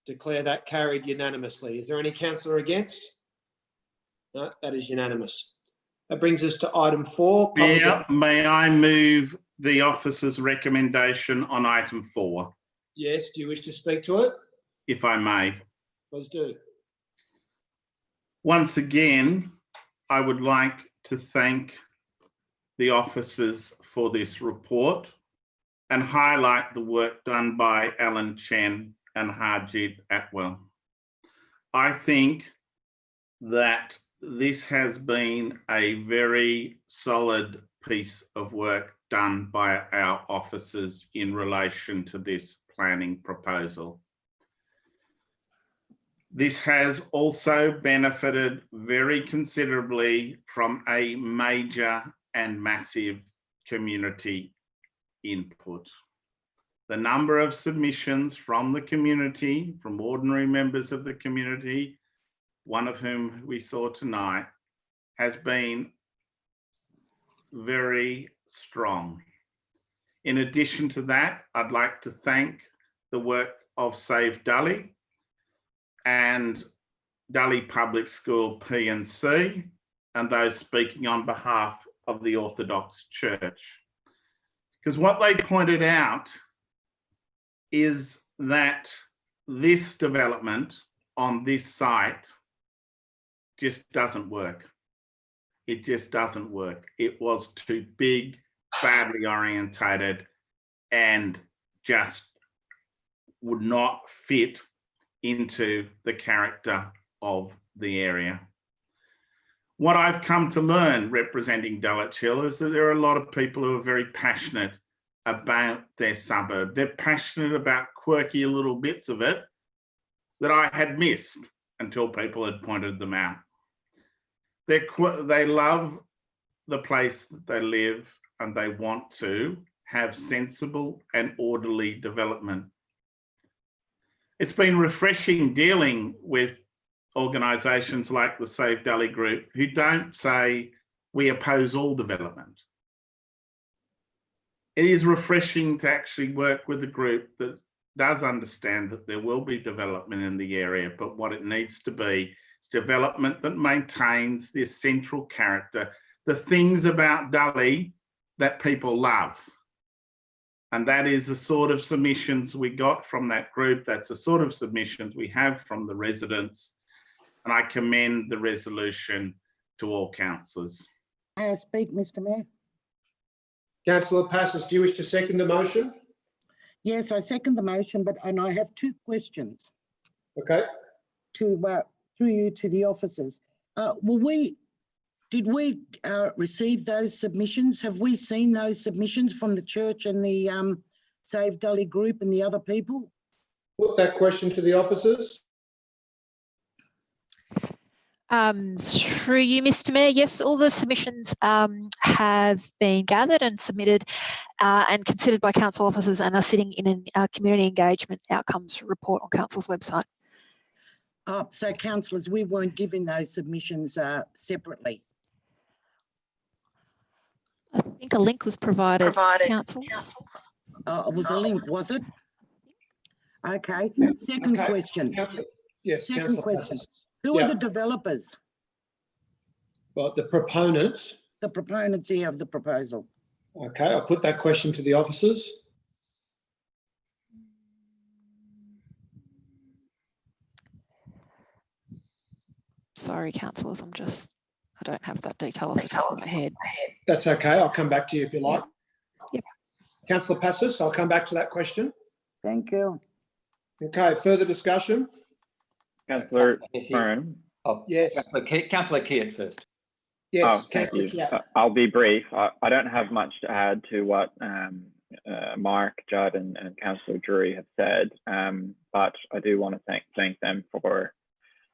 Declare that carried unanimously. Is there any councillor against? No, that is unanimous. That brings us to item 4. Mayor, may I move the officer's recommendation on item 4, Yes, do you wish to speak to it? if I may? Please do. Once again, I would like to thank the officers for this report and highlight the work done by Alan Chen and Harjit Atwell. I think that this has been a very solid piece of work done by our officers in relation to this planning proposal. This has also benefited very considerably from a major and massive community input. The number of submissions from the community, from ordinary members of the community, one of whom we saw tonight, has been very strong. In addition to that, I'd like to thank the work of Save Dully and Dully Public School P&C and those speaking on behalf of the Orthodox Church. Because what they pointed out is that this development on this site just doesn't work. It just doesn't work. It was too big, badly orientated, and just would not fit into the character of the area. What I've come to learn representing Dulwich Hill is that there are a lot of people who are very passionate about their suburb. They're passionate about quirky little bits of it that I had missed until people had pointed them out. They love the place that they live and they want to have sensible and orderly development. It's been refreshing dealing with organisations like the Save Dully Group who don't say we oppose all development. It is refreshing to actually work with a group that does understand that there will be development in the area, but what it needs to be is development that maintains this central character, the things about Dully that people love. And that is the sort of submissions we got from that group. That's the sort of submissions we have from the residents. And I commend the resolution to all councillors. May I speak, Mr. Mayor? Councillor Passos, do you wish to second the motion? Yes, I second the motion, and I have 2 questions. Okay. Through you to the officers. Did we receive those submissions? Have we seen those submissions from the church and the Save Dully group and the other people? Put that question to the officers. Through you, Mr. Mayor, yes, all the submissions have been gathered and submitted and considered by council officers and are sitting in a community engagement outcomes report on council's website. Oh, so councillors, we weren't given those submissions separately? I think a link was provided. Councillors. It was a link, was it? Okay. Second question. Yes. Second question. Who are the developers? Well, the proponents. The proponents here of the proposal. Okay, I'll put that question to the officers. Sorry, councillors, I don't have that detail off the top of my head. That's okay, I'll come back to you if you like. Yep. Councillor Passos, I'll come back to that question. Thank you. Okay, further discussion? Councillor Byrne. Yes. Councillor Keat first. Yes, thank you. Councillor. I'll be brief. I don't have much to add to what Mark, Judd and Councillor Drury have said, but I do want to thank them for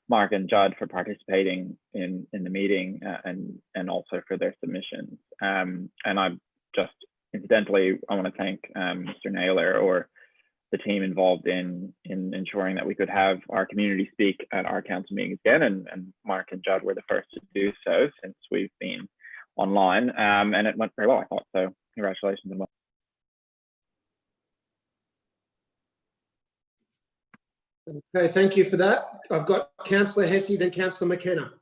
Mark and Judd for participating in the meeting and also for their submissions. And I'm just incidentally, I want to thank Mr. Naylor or the team involved in ensuring that we could have our community speak at our council meetings again. And Mark and Judd were the first to do so since we've been online. And it went very well, I thought. So congratulations and well. Okay, thank you for that. I've got Councillor Hesse, then Councillor McKenna.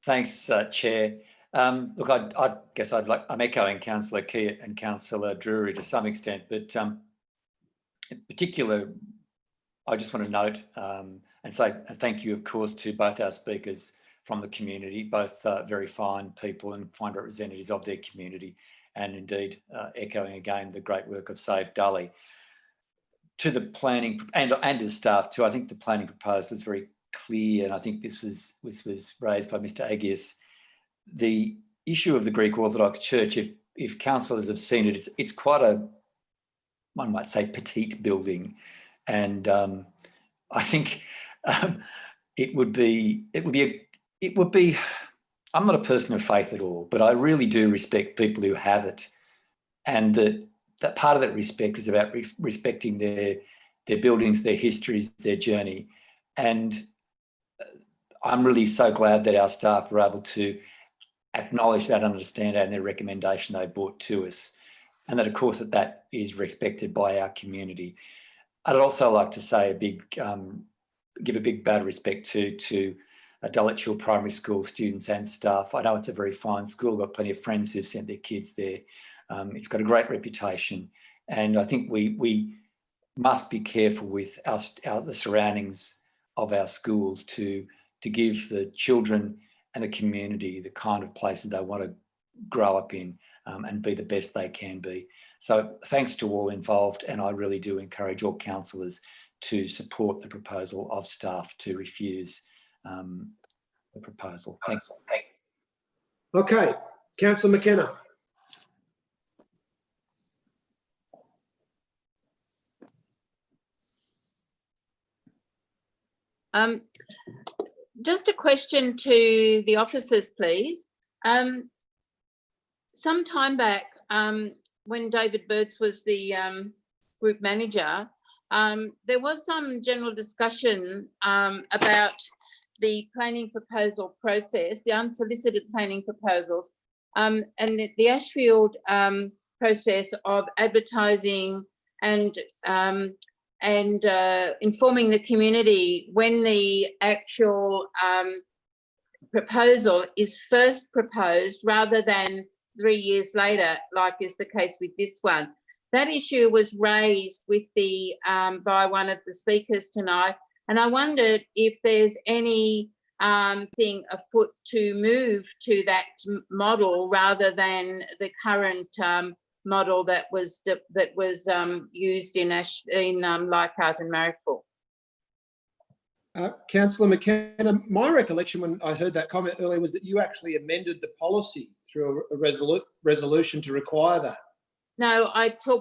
Thanks, Chair. Look, I guess I'm echoing Councillor Keat and Councillor Drury to some extent, but in particular, I just want to note and say thank you, of course, to both our speakers from the community, both very fine people and fine representatives of their community, and indeed echoing again the great work of Save Dully. To the planning and to staff too, I think the planning proposal is very clear, and I think this was raised by Mr. Agius. The issue of the Greek Orthodox Church, if councillors have seen it, it's quite a, one might say, petite building, and I think it would be. I'm not a person of faith at all, but I really do respect people who have it, and that part of that respect is about respecting their buildings, their histories, their journey. And I'm really so glad that our staff were able to acknowledge that, understand that, and their recommendation they brought to us. And that, of course, that is respected by our community. I'd also like to say give a big bow of respect to Dulwich Hill Primary School students and staff. I know it's a very fine school. I've got plenty of friends who've sent their kids there. It's got a great reputation, and I think we must be careful with the surroundings of our schools to give the children and the community the kind of places they want to grow up in and be the best they can be. So thanks to all involved, and I really do encourage all councillors to support the proposal of staff to refuse the proposal. Thanks. Okay, Councillor McKenna. Just a question to the officers, please. Some time back, when David Birds was the group manager, there was some general discussion about the planning proposal process, the unsolicited planning proposals, and the Ashfield process of advertising and informing the community when the actual proposal is first proposed rather than 3 years later, like is the case with this one. That issue was raised with by one of the speakers tonight, and I wondered if there's any thing afoot to move to that model rather than the current model that was used in Leichhardt and Marrickville. Councillor McKenna, my recollection when I heard that comment earlier was that you actually amended the policy through a resolution to require that. No,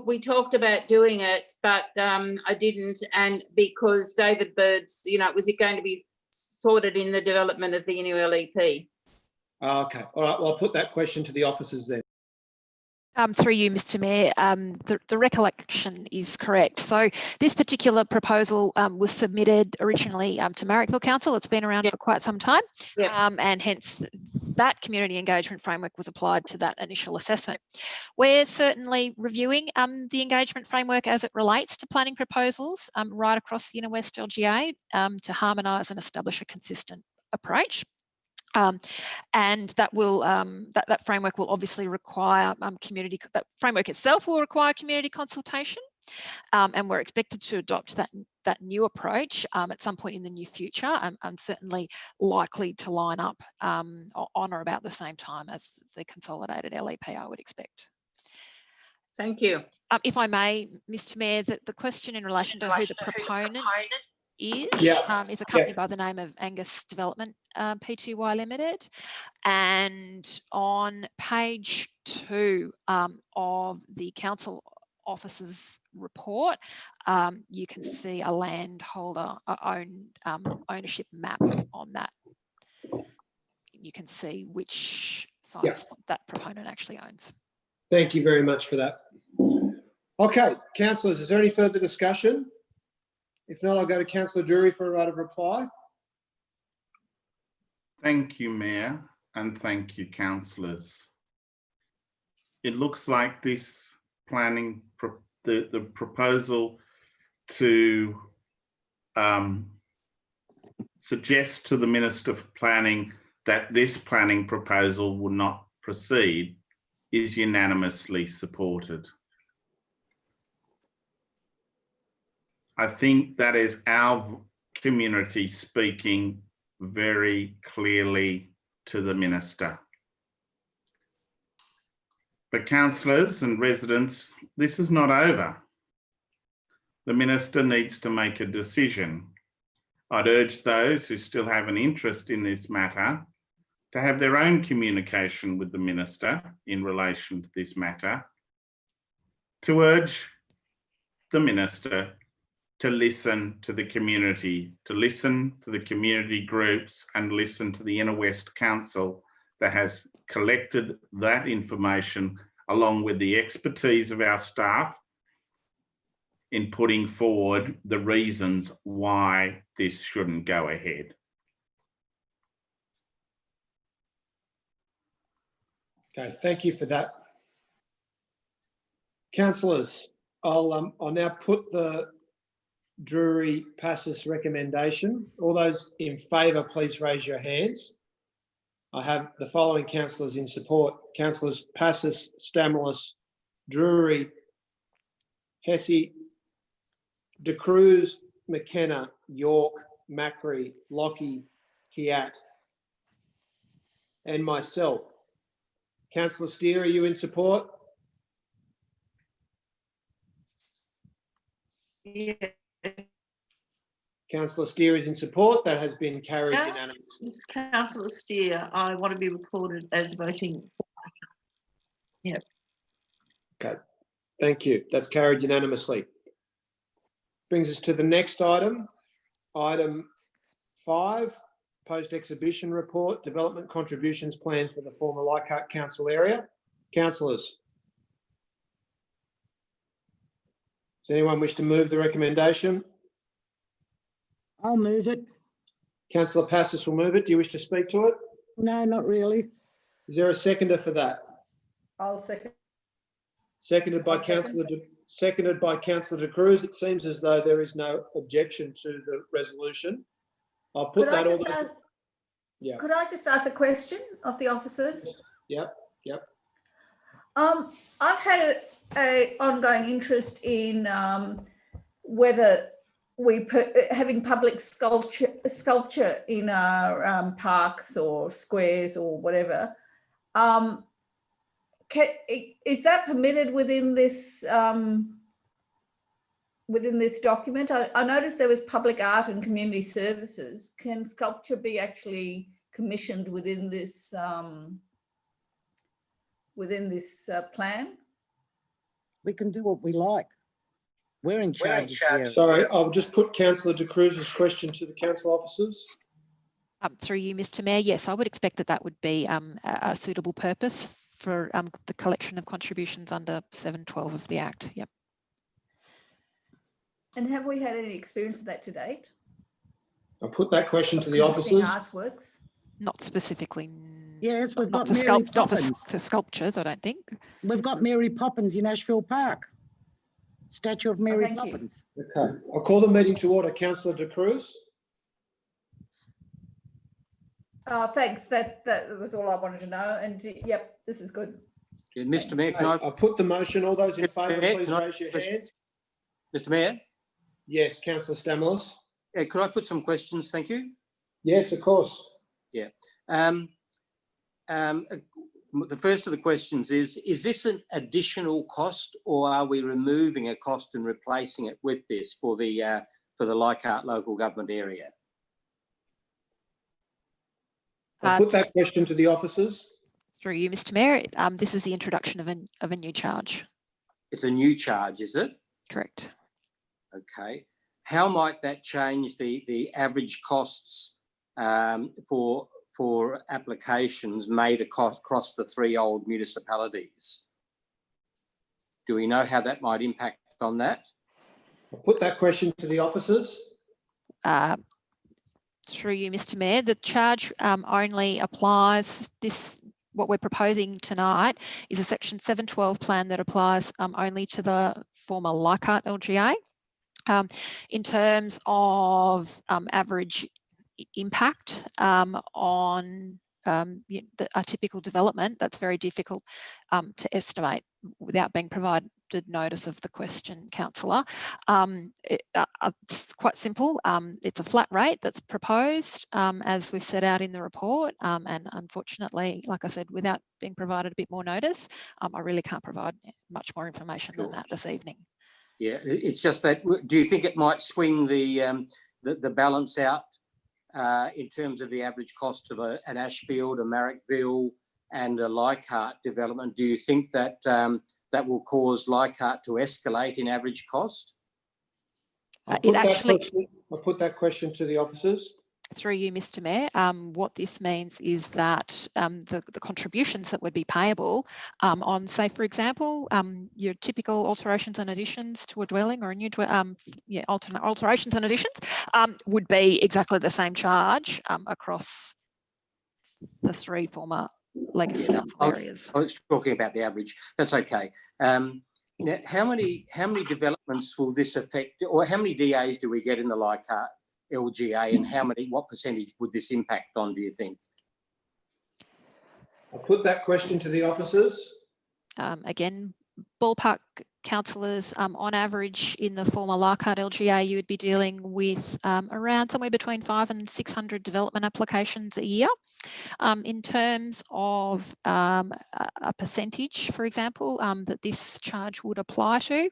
we talked about doing it, but I didn't, and because David Birds, was it going to be sorted in the development of the new LEP? Okay, all right. Well, I'll put that question to the officers then. Through you, Mr. Mayor, the recollection is correct. So this particular proposal was submitted originally to Marrickville Council. It's been around for quite some time, and hence that community engagement framework was applied to that initial assessment. We're certainly reviewing the engagement framework as it relates to planning proposals right across the Inner West LGA to harmonise and establish a consistent approach. And that will that framework will obviously require that framework itself will require community consultation, and we're expected to adopt that new approach at some point in the near future, and certainly likely to line up on or about the same time as the consolidated LEP, I would expect. Thank you. If I may, Mr. Mayor, the question in relation to who the proponent is a company by the name of Angus Development Pty Limited, and on page 2 of the council officer's report, you can see a landholder ownership map on that. You can see which sites that proponent actually owns. Thank you very much for that. Okay, councillors, is there any further discussion? If not, I'll go to Councillor Drury for a right of reply. Thank you, Mayor, and thank you, councillors. It looks like this planning, the proposal to suggest to the Minister for Planning that this planning proposal will not proceed is unanimously supported. I think that is our community speaking very clearly to the Minister. But councillors and residents, this is not over. The Minister needs to make a decision. I'd urge those who still have an interest in this matter to have their own communication with the Minister in relation to this matter, to urge the Minister to listen to the community, to listen to the community groups and listen to the Inner West Council that has collected that information along with the expertise of our staff in putting forward the reasons why this shouldn't go ahead. Okay, thank you for that. Councillors, I'll now put the Drury passes recommendation. All those in favour, please raise your hands. I have the following councillors in support: Councillors Passis, Stamoulis, Drury, Hesse, De Cruz, McKenna, York, Macri, Lockie, Kiat, and myself. Councillor Steer, are you in support? Yeah. Councillor Steer is in support. That has been carried unanimously. This is Councillor Steer. I want to be recorded as voting. Yeah. Okay, thank you. That's carried unanimously. Brings us to the next item. Item 5, post-exhibition report, development contributions plan for the former Leichhardt Council area. Councillors, does anyone wish to move the recommendation? I'll move it. Councillor Passis will move it. Do you wish to speak to it? No, not really. Is there a seconder for that? I'll second. Seconded by Councillor De Cruz. It seems as though there is no objection to the resolution. I'll put that all. Yeah. Could I just ask a question of the officers? Yep. I've had an ongoing interest in whether we having public sculpture in our parks or squares or whatever. Is that permitted within this document? I noticed there was public art and community services. Can sculpture be actually commissioned within this plan? We can do what we like. We're in charge. Sorry, I'll just put Councillor De Cruz's question to the council officers. Through you, Mr. Mayor, yes, I would expect that would be a suitable purpose for the collection of contributions under 712 of the Act. Yep. And have we had any experience of that to date? I'll put that question to the officers. Artworks? Not specifically. Yes, we've got Mary Poppins. For sculptures, I don't think. We've got Mary Poppins in Ashfield Park. Statue of Mary Poppins. Okay, I'll call the meeting to order. Councillor De Cruz. Thanks. That was all I wanted to know. And yep, this is good. Yeah, Mr. Mayor, can I? I'll put the motion. All those in favour, please raise your hand. Mr. Mayor? Yes, Councillor Stamoulis. Could I put some questions? Thank you. Yes, of course. Yeah. The first of the questions is this an additional cost, or are we removing a cost and replacing it with this for the Leichhardt local government area? I'll put that question to the officers. Through you, Mr. Mayor, this is the introduction of a new charge. It's a new charge, is it? Correct. Okay. How might that change the average costs for applications made across the 3 old municipalities? Do we know how that might impact on that? I'll put that question to the officers. Through you, Mr. Mayor, the charge only applies what we're proposing tonight is a section 712 plan that applies only to the former Leichhardt LGA. In terms of average impact on a typical development, that's very difficult to estimate without being provided notice of the question, councillor. It's quite simple. It's a flat rate that's proposed as we've set out in the report, and unfortunately, like I said, without being provided a bit more notice, I really can't provide much more information than that this evening. Yeah, it's just that, do you think it might swing the balance out in terms of the average cost of an Ashfield, a Marrickville and a Leichhardt development? Do you think that that will cause Leichhardt to escalate in average cost? I'll put that question to the officers. Through you, Mr. Mayor, what this means is that the contributions that would be payable on, say, for example, your typical alterations and additions to a dwelling or a new alterations and additions would be exactly the same charge across the 3 former legacy council areas. I was talking about the average. That's okay. Now, how many developments will this affect, or how many DAs do we get in the Leichhardt LGA, and what percentage would this impact on, do you think? I'll put that question to the officers. Again, ballpark councillors, on average in the former Leichhardt LGA, you would be dealing with around somewhere between 500 and 600 development applications a year. In terms of a percentage, for example, that this charge would apply to,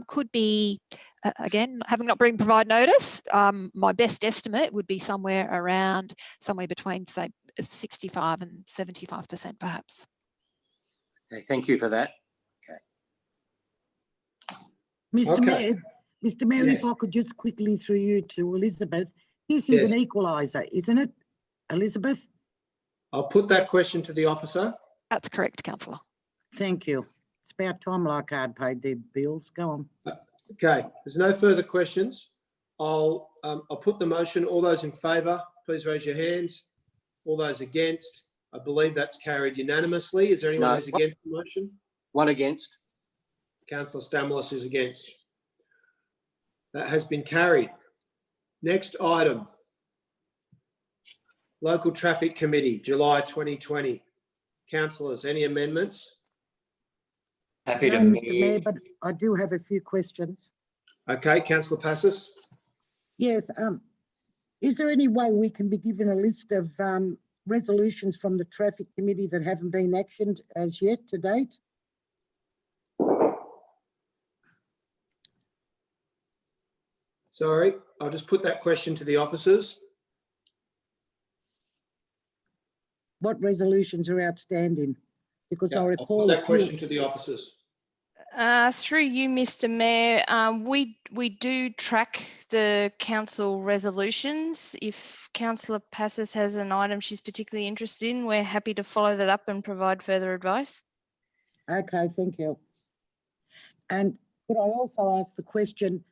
could be, again, having not been provided notice, my best estimate would be somewhere between, say, 65 and 75% perhaps. Okay, thank you for that. Mr. Mayor, yes. If I could just quickly through you to Elizabeth, this is an equaliser, isn't it, Elizabeth? I'll put that question to the officer. That's correct, councillor. Thank you. It's about time Leichhardt paid their bills. Go on. Okay, there's no further questions. I'll put the motion. All those in favour, please raise your hands. All those against, I believe that's carried unanimously. Is there anyone who's against the motion? One against. Councillor Stamoulis is against. That has been carried. Next item. Local Traffic Committee, July 2020. Councillors, any amendments? Happy to. No, Mr. Mayor, but I do have a few questions. Okay, Councillor Passos. Yes. Is there any way we can be given a list of resolutions from the Traffic Committee that haven't been actioned as yet to date? Sorry, I'll just put that question to the officers. What resolutions are outstanding? Because I recall I'll put that question to the officers. Through you, Mr. Mayor, we do track the council resolutions. If Councillor Passos has an item she's particularly interested in, we're happy to follow that up and provide further advice. Okay, thank you. And could I also ask the question,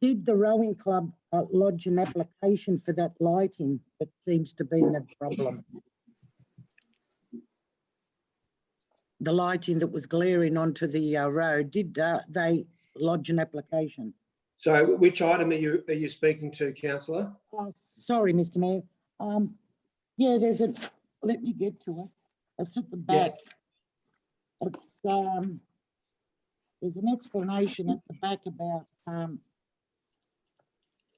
did the rowing club lodge an application for that lighting that seems to be the problem? The lighting that was glaring onto the road, did they lodge an application? So which item are you speaking to, councillor? Oh, sorry, Mr. Mayor. Yeah, there's a, let me get to it. It's at the back. Yeah. It's, there's an explanation at the back about,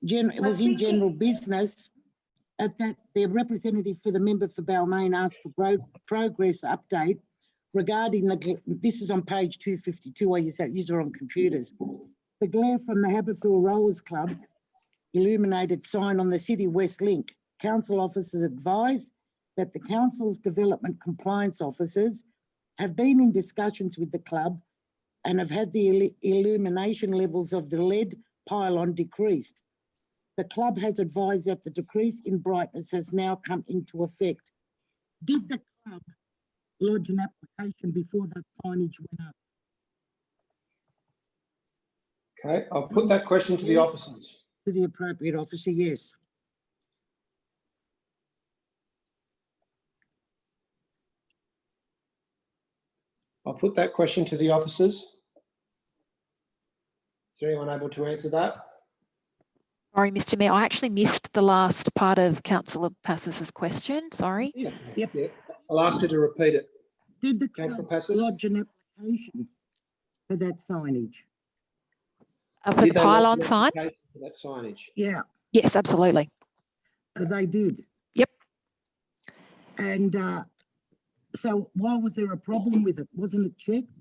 it was in general business. At that, the representative for the member for Balmain asked for progress update regarding this is on page 252, I use it on computers. The glare from the Haberfield Rowers Club illuminated sign on the City West Link. Council officers advised that the council's development compliance officers have been in discussions with the club and have had the illumination levels of the lead pylon decreased. The club has advised that the decrease in brightness has now come into effect. Did the club lodge an application before that signage went up? Okay, I'll put that question to the officers. To the appropriate officer, yes. I'll put that question to the officers. Is there anyone able to answer that? Sorry, Mr. Mayor, I actually missed the last part of Councillor Passis's question. Sorry. Yep. I'll ask her to repeat it. Did the Councillor club Passis? lodge an application for that signage? For the Did they lodge pylon an sign? application for that signage? Yeah. Yes, absolutely. They did. Yep. And so why was there a problem with it? Wasn't it checked?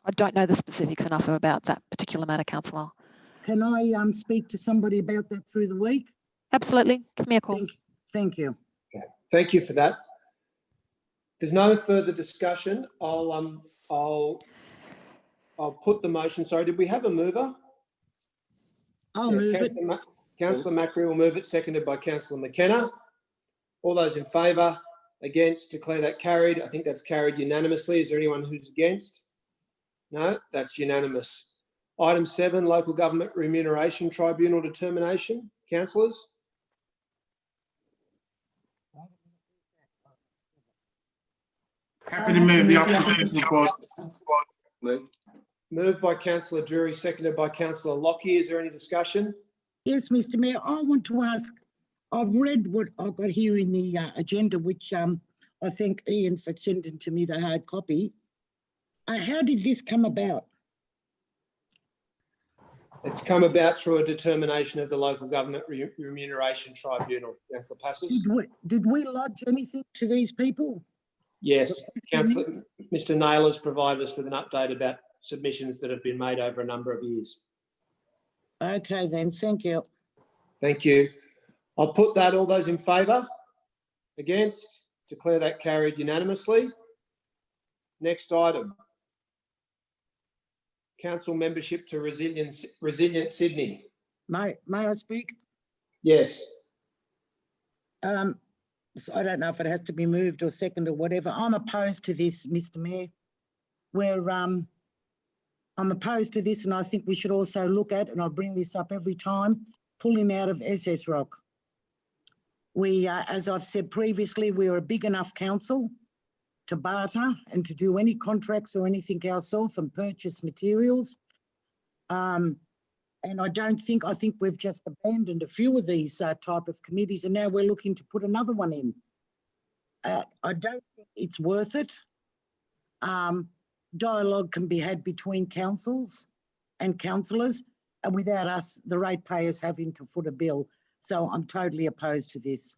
I don't know the specifics enough about that particular matter, Councillor. Can I speak to somebody about that through the week? Absolutely. Give me a call. Thank you. Okay. Thank you for that. There's no further discussion. I'll put the motion. Sorry, did we have a mover? I'll move it. Councillor Macri will move it, seconded by Councillor McKenna. All those in favour, against, declare that carried. I think that's carried unanimously. Is there anyone who's against? No, that's unanimous. Item 7, Local Government Remuneration Tribunal determination. Councillors? Happy to move the officers report. Moved by Councillor Drury, seconded by Councillor Lockyer. Is there any discussion? Yes, Mr. Mayor, I want to ask, I've read what I've got here in the agenda, which I thank Ian for sending to me the hard copy. How did this come about? It's come about through a determination of the Local Government Remuneration Tribunal. Councillor Passis? Did we lodge anything to these people? Yes, Councillor, Mr. Naylor has provided us with an update about submissions that have been made over a number of years. Okay then, thank you. Thank you. I'll put that. All those in favour? Against? Declare that carried unanimously. Next item. Council membership to Resilient Sydney. May I speak? Yes. So I don't know if it has to be moved or seconded or whatever. I'm opposed to this, Mr. Mayor. I'm opposed to this, and I think we should also look at, and I bring this up every time, pull him out of SS Rock. We, as I've said previously, we're a big enough council to barter and to do any contracts or anything ourselves and purchase materials. And I think we've just abandoned a few of these type of committees, and now we're looking to put another one in. I don't think it's worth it. Dialogue can be had between councils and councillors, and without us, the ratepayers, having to foot a bill. So I'm totally opposed to this.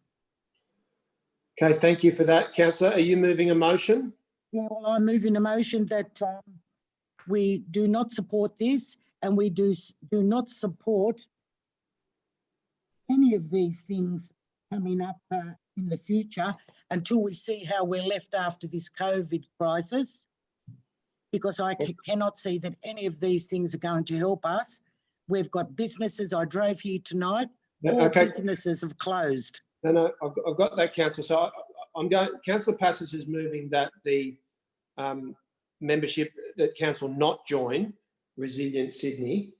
Okay, thank you for that, Councillor. Are you moving a motion? Yeah, well, I'm moving a motion that we do not support this, and we do not support any of these things coming up in the future until we see how we're left after this COVID crisis, because I cannot see that any of these things are going to help us. We've got businesses. I drove here tonight. All businesses have closed. No, I've got that, Councillor. So Councillor Passis is moving that the membership, that council not join Resilient Sydney.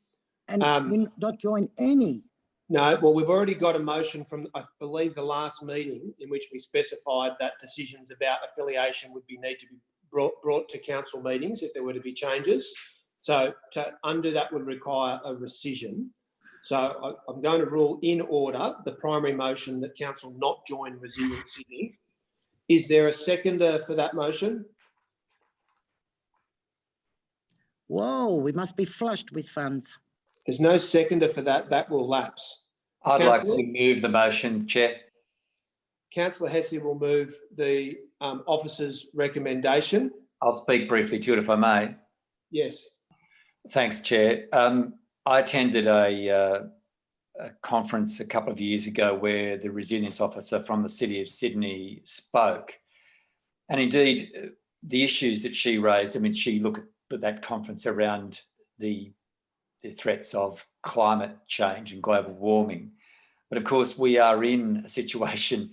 And not join any. No, well, we've already got a motion from, I believe, the last meeting in which we specified that decisions about affiliation would need to be brought to council meetings if there were to be changes. So to undo that would require a rescission. So I'm going to rule in order the primary motion that council not join Resilient Sydney. Is there a seconder for that motion? Whoa, we must be flushed with funds. There's no seconder for that. That will lapse. I'd like to move the motion, Chair. Councillor Hassett will move the officer's recommendation. I'll speak briefly to it if I may. Yes. Thanks, Chair. I attended a conference a couple of years ago where the resilience officer from the City of Sydney spoke. And indeed, the issues that she raised, I mean, she looked at put that conference around the threats of climate change and global warming. But of course, we are in a situation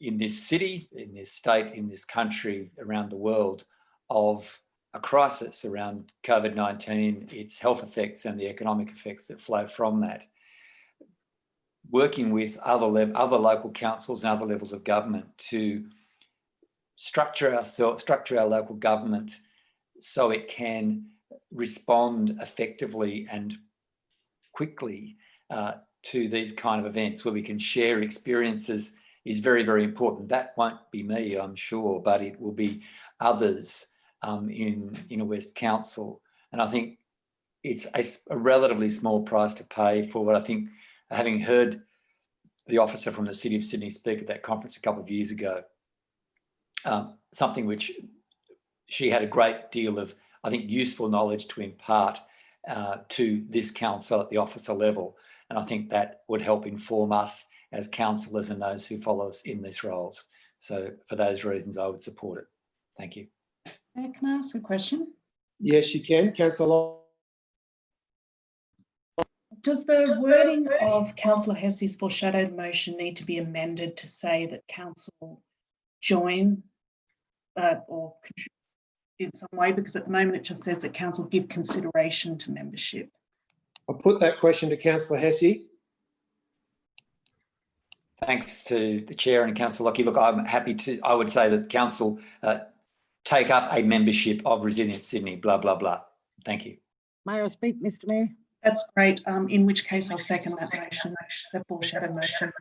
in this city, in this state, in this country, around the world, of a crisis around COVID-19, its health effects and the economic effects that flow from that. Working with other local councils and other levels of government to structure our local government so it can respond effectively and quickly to these kind of events where we can share experiences is very, very important. That won't be me, I'm sure, but it will be others in a West Council. And I think it's a relatively small price to pay for what I think, having heard the officer from the City of Sydney speak at that conference a couple of years ago, something which she had a great deal of, I think, useful knowledge to impart to this council at the officer level. And I think that would help inform us as councillors and those who follow us in these roles. So for those reasons, I would support it. Thank you. Can I ask a question? Yes, you can. Councillor. Does the wording of Councillor Hessie's foreshadowed motion need to be amended to say that council join or contribute in some way? Because at the moment it just says that council give consideration to membership. I'll put that question to Councillor Hessie. Thanks to the Chair and Councillor Lockie. Look, I'm happy to, I would say that council take up a membership of Resilience Sydney, blah, blah, blah. Thank you. May I speak, Mr Mayor? That's great. In which case I'll second that motion, the foreshadowed motion.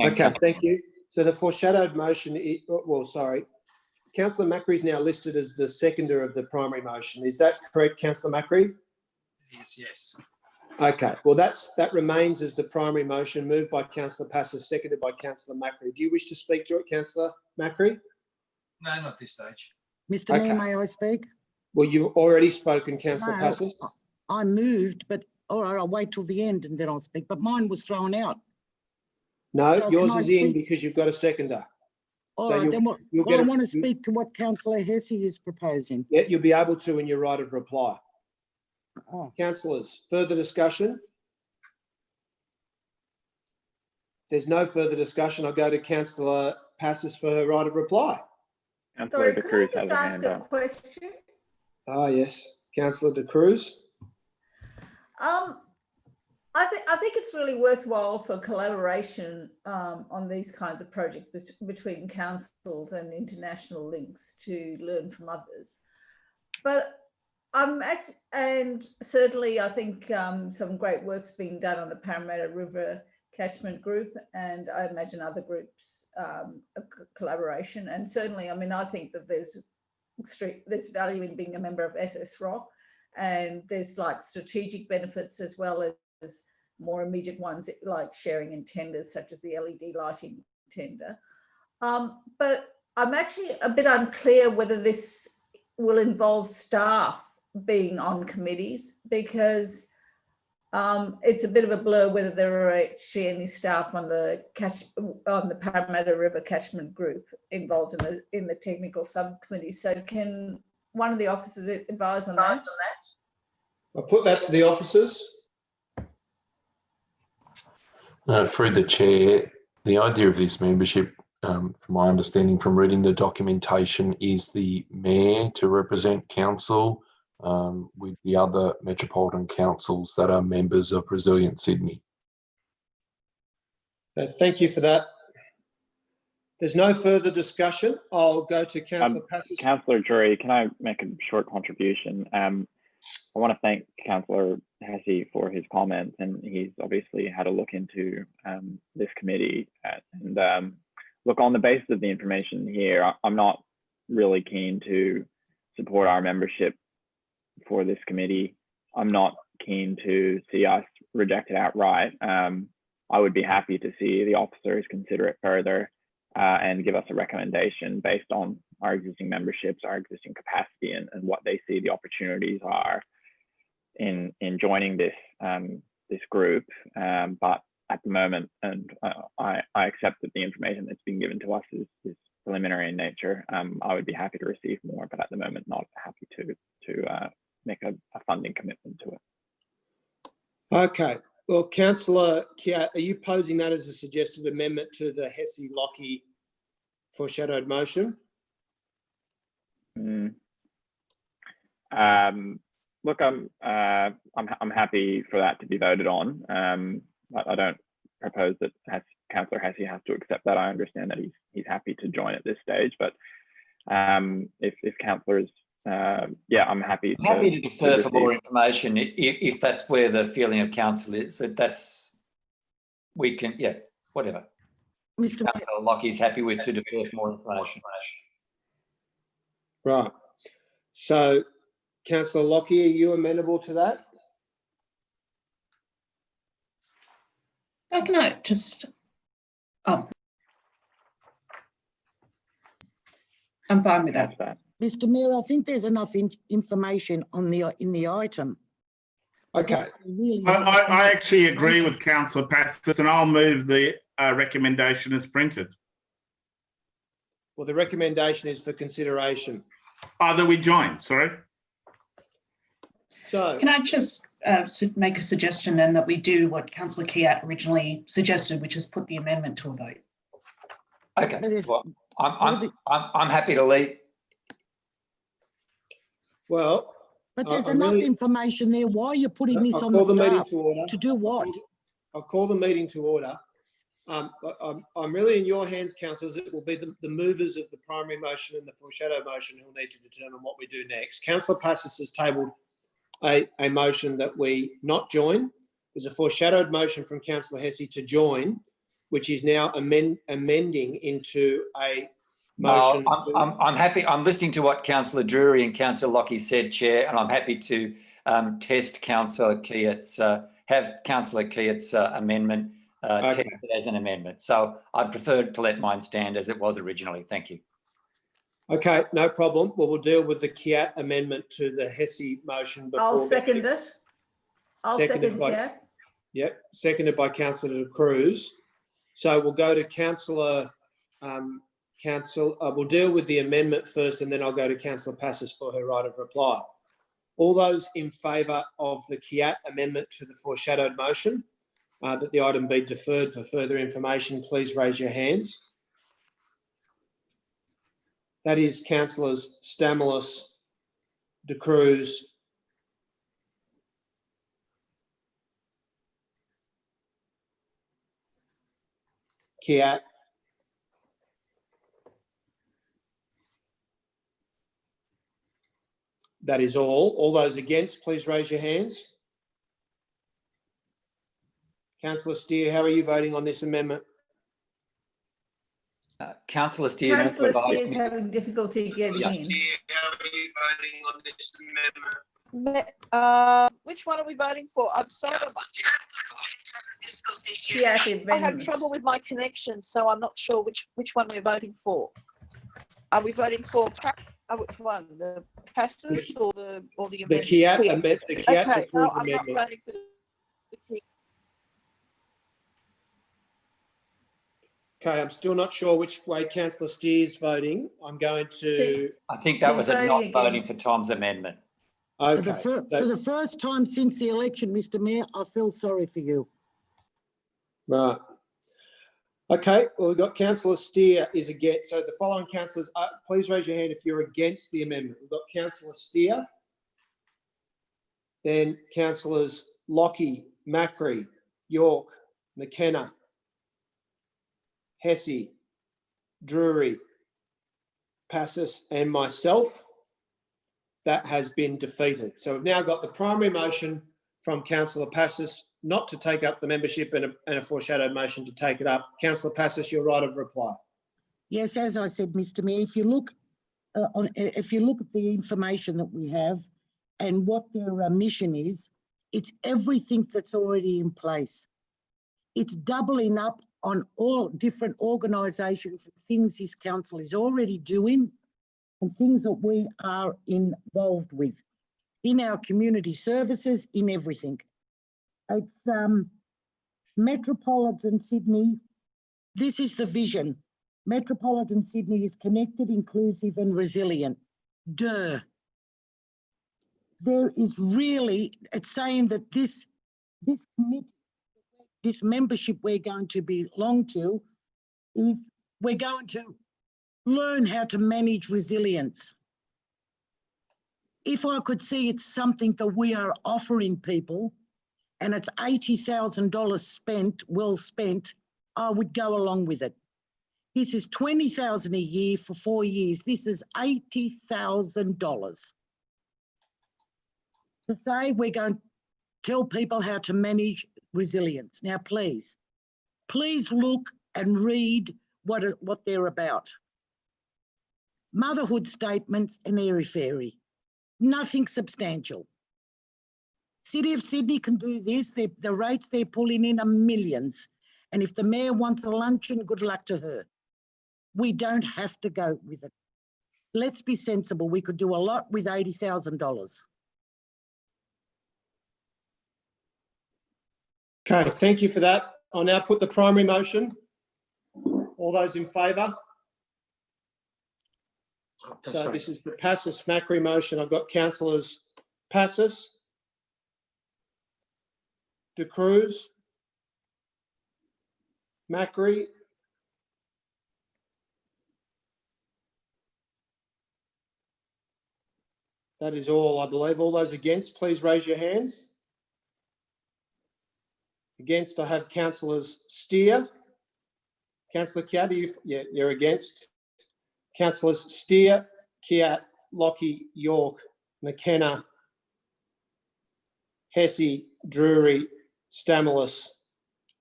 Okay, thank you. So the foreshadowed motion, Councillor Macri is now listed as the seconder of the primary motion. Is that correct, Councillor Macri? Yes. Okay, well that remains as the primary motion, moved by Councillor Passes, seconded by Councillor Macri. Do you wish to speak to it, Councillor Macri? No, not at this stage. Mr Mayor, may I speak? Well, you've already spoken, Councillor No, Passes. I moved, but all right, I'll wait till the end and then I'll speak. But mine was thrown out. No, So yours can I is in speak? because you've got a seconder. All So right, then you'll I want to speak to what Councillor Hessie is proposing. Yeah, you'll be able to in your right of reply. Oh. Councillors, further discussion? There's no further discussion. I'll go to Councillor Passes for her right of reply. Sorry, could I just ask a question? Ah, yes. Councillor De Cruz. I think it's really worthwhile for collaboration on these kinds of projects between councils and international links to learn from others. But and certainly I think some great work's being done on the Parramatta River catchment group, and I imagine other groups of collaboration. And certainly, I mean, I think that there's value in being a member of SSROC, and there's like strategic benefits as well as more immediate ones like sharing in tenders such as the LED lighting tender. But I'm actually a bit unclear whether this will involve staff being on committees, because it's a bit of a blur whether there are actually any staff on the Parramatta River catchment group involved in the technical subcommittee. So can one of the officers advise on that? I'll put that to the officers. Through the Chair, the idea of this membership, from my understanding from reading the documentation, is the Mayor to represent Council with the other metropolitan councils that are members of Resilient Sydney. Thank you for that. There's no further discussion. I'll go to Councillor Patrick. Councillor Drury, can I make a short contribution? I want to thank Councillor Hessie for his comments, and he's obviously had a look into this committee. Look, on the basis of the information here, I'm not really keen to support our membership for this committee. I'm not keen to see us rejected outright. I would be happy to see the officers consider it further and give us a recommendation based on our existing memberships, our existing capacity, and what they see the opportunities are in joining this this group. But at the moment, and I accept that the information that's been given to us is preliminary in nature. I would be happy to receive more, but at the moment, not happy to make a funding commitment to it. Okay. Well, Councillor Kiat, are you posing that as a suggested amendment to the Hesse-Lockie foreshadowed motion? Look, I'm happy for that to be voted on. I don't propose that Councillor Hesse has to accept that. I understand that he's happy to join at this stage, but if Councillors, yeah, I'm happy to defer for more information if that's where the feeling of council is. We can, yeah, whatever. Mr. Councillor Lockie's happy with to defer for more information. Right. So, Councillor Lockie, are you amenable to that? Can I just, I'm fine with that. Mr. Mayor, I think there's enough information on in the item. Okay. I actually agree with Councillor Pastis, and I'll move the recommendation as printed. Well, the recommendation is for consideration. That we join, sorry. So, can I just make a suggestion then that we do what Councillor Kiat originally suggested, which is put the amendment to a vote? Okay. Well, I'm happy to lead. Well, but there's enough information there. Why are you putting this on the staff? To do what? I'll call the meeting to order. I'm really in your hands, councillors. It will be the movers of the primary motion and the foreshadow motion who will need to determine what we do next. Councillor Passis has tabled a motion that we not join. There's a foreshadowed motion from Councillor Hesse to join, which is now amending into a motion. No, I'm happy. I'm listening to what Councillor Drury and Councillor Lockie said, Chair, and I'm happy to test Councillor Kiat's, have Councillor Kiat's amendment tested as an amendment. So I'd prefer to let mine stand as it was originally. Thank you. Okay, no problem. Well, we'll deal with the Kiat amendment to the Hesse motion. I'll second it. I'll second Kiat. Yep, seconded by Councillor Cruz. So we'll go to Councillor, we'll deal with the amendment first, and then I'll go to Councillor Passis for her right of reply. All those in favour of the Kiat amendment to the foreshadowed motion, that the item be deferred for further information, please raise your hands. That is Councillors Stamoulis, De Cruz, Kiat, that is all. All those against, please raise your hands. Councillor Steer, how are you voting on this amendment? Councillor Steer. Councillor Steer is having difficulty getting in. How are you voting on this amendment? Which one are we voting for? I'm sorry. I have trouble with my connection, so I'm not sure which one we're voting for. Are we voting for which one? The passes or the amendment? The Kiat amendment. The Kiat okay, no, I'm amendment. not voting for the Kiat. Okay, I'm still not sure which way Councillor Steer's voting. I'm going to... I think that was a not voting for Tom's amendment. Okay. For the first time since the election, Mr. Mayor, I feel sorry for you. Right. Okay, well, we've got Councillor Steer is against. So the following councillors, please raise your hand if you're against the amendment. We've got Councillor Steer, then Councillors Lockie, Macri, York, McKenna, Hesse, Drury, Passis and myself. That has been defeated. So we've now got the primary motion from Councillor Passis not to take up the membership and a foreshadowed motion to take it up. Councillor Passis, your right of reply. Yes, as I said, Mr. Mayor, if you look at the information that we have and what their mission is, it's everything that's already in place. It's doubling up on all different organisations and things this council is already doing and things that we are involved with in our community services, in everything. It's Metropolitan Sydney. This is the vision. Metropolitan Sydney is connected, inclusive and resilient. There is really, it's saying that this committee, this membership we're going to belong to, is we're going to learn how to manage resilience. If I could see it's something that we are offering people and it's $80,000 spent, well spent, I would go along with it. This is $20,000 a year for 4 years. This is $80,000. To say we're going to tell people how to manage resilience. Now, please look and read what they're about. Motherhood statements and airy-fairy. Nothing substantial. City of Sydney can do this. The rates they're pulling in are millions. And if the mayor wants a luncheon, good luck to her. We don't have to go with it. Let's be sensible. We could do a lot with $80,000. Okay, thank you for that. I'll now put the primary motion. All those in favour? So this is the Passos-Macri motion. I've got councillors Passos, De Cruz, Macri, that is all, I believe. All those against, please raise your hands. Against, I have councillors Steer. Councillor Kiat, you're against. Councillors Steer, Kiat, Lockie, York, McKenna, Hesse, Drury, Stamoulis,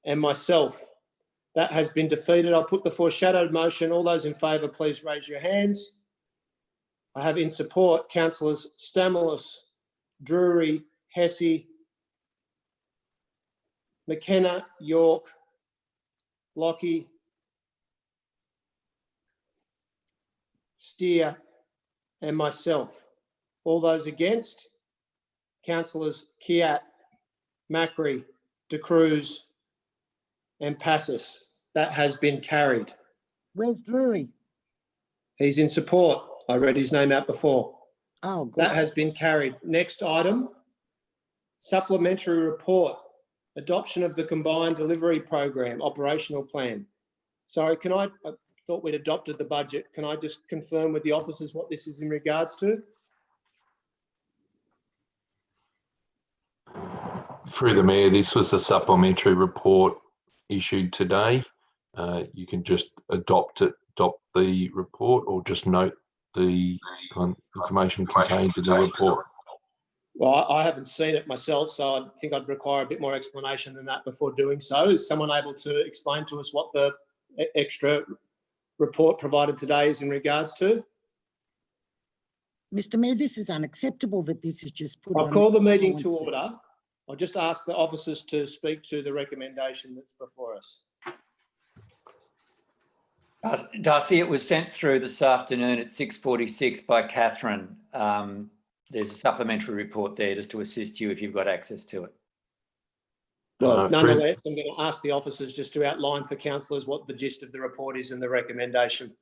and myself. That has been defeated. I'll put the foreshadowed motion. All those in favour, please raise your hands. I have in support councillors Stamoulis, Drury, Hesse, McKenna, York, Lockie, Steer, and myself. All those against, councillors Kiat, Macri, De Cruz, and Passos. That has been carried. Where's Drury? He's in support. I read his name out before. Oh, good. That has been carried. Next item, supplementary report, adoption of the combined delivery program, operational plan. Sorry, I thought we'd adopted the budget. Can I just confirm with the officers what this is in regards to? Through the Mayor, this was a supplementary report issued today. You can just adopt the report, or just note the information contained in the report. Well, I haven't seen it myself, so I think I'd require a bit more explanation than that before doing so. Is someone able to explain to us what the extra report provided today is in regards to? Mr. Mayor, this is unacceptable that this is just put on. I'll call the meeting to order. I'll just ask the officers to speak to the recommendation that's before us. Darcy, it was sent through this afternoon at 6:46 by Catherine. There's a supplementary report there just to assist you if you've got access to it. Well, nonetheless, I'm going to ask the officers just to outline for councillors what the gist of the report is and the recommendation.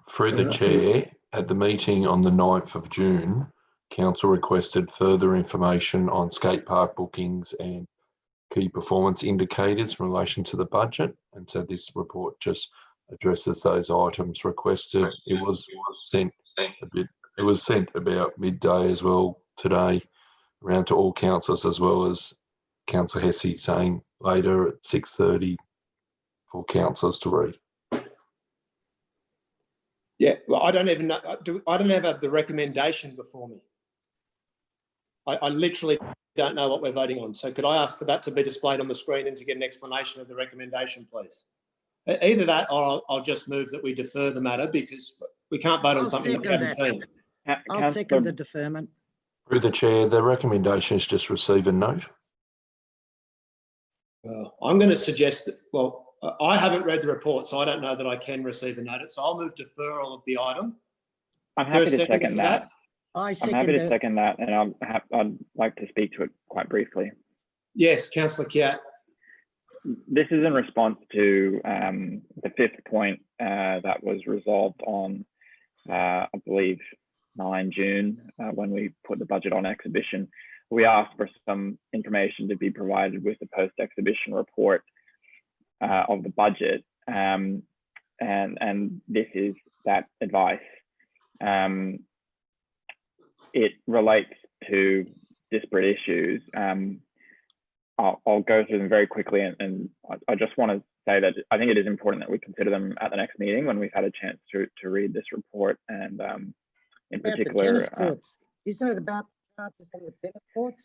Through the Chair, at the meeting on the 9th of June, Council requested further information on skate park bookings and key performance indicators in relation to the budget. And so this report just addresses those items requested. It was sent about midday as well today, around to all councillors, as well as Councillor Hesse saying later at 6:30 for councillors to read. Yeah, well, I don't even know. I don't have the recommendation before me. I literally don't know what we're voting on. So could I ask for that to be displayed on the screen and to get an explanation of the recommendation, please? Either that, or I'll just move that we defer the matter, because we can't vote on something that we haven't seen. I'll second the deferment. Through the Chair, the recommendation is just receive a note. Well, I'm going to suggest that, well, I haven't read the report, so I don't know that I can receive a note. So I'll move deferral of the item. I'm happy to second that. I'm happy to second that, and I'd like to speak to it quite briefly. Yes, Councillor Kiat. This is in response to the fifth point that was resolved on, I believe, 9 June, when we put the budget on exhibition. We asked for some information to be provided with the post-exhibition report of the budget, and this is that advice. It relates to disparate issues. I'll go through them very quickly, and I just want to say that I think it is important that we consider them at the next meeting when we've had a chance to read this report, and in About particular, the tennis courts. Isn't it about the charges on the tennis courts?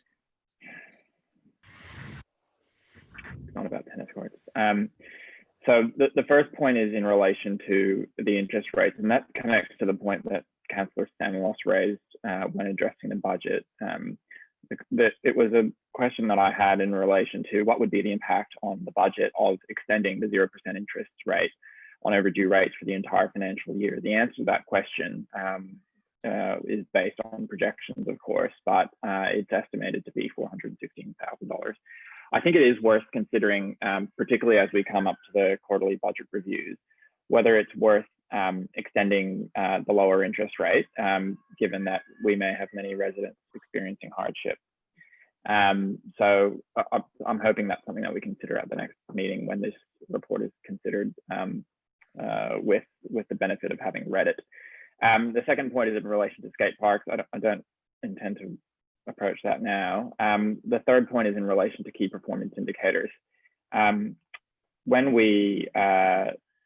It's not about tennis courts. So the first point is in relation to the interest rates, and that connects to the point that Councillor Stanilos raised when addressing the budget. It was a question that I had in relation to what would be the impact on the budget of extending the 0% interest rate on overdue rates for the entire financial year. The answer to that question is based on projections, of course, but it's estimated to be $415,000. I think it is worth considering, particularly as we come up to the quarterly budget reviews, whether it's worth extending the lower interest rate, given that we may have many residents experiencing hardship. So I'm hoping that's something that we consider at the next meeting when this report is considered with the benefit of having read it. The second point is in relation to skate parks. I don't intend to approach that now. The third point is in relation to key performance indicators. When we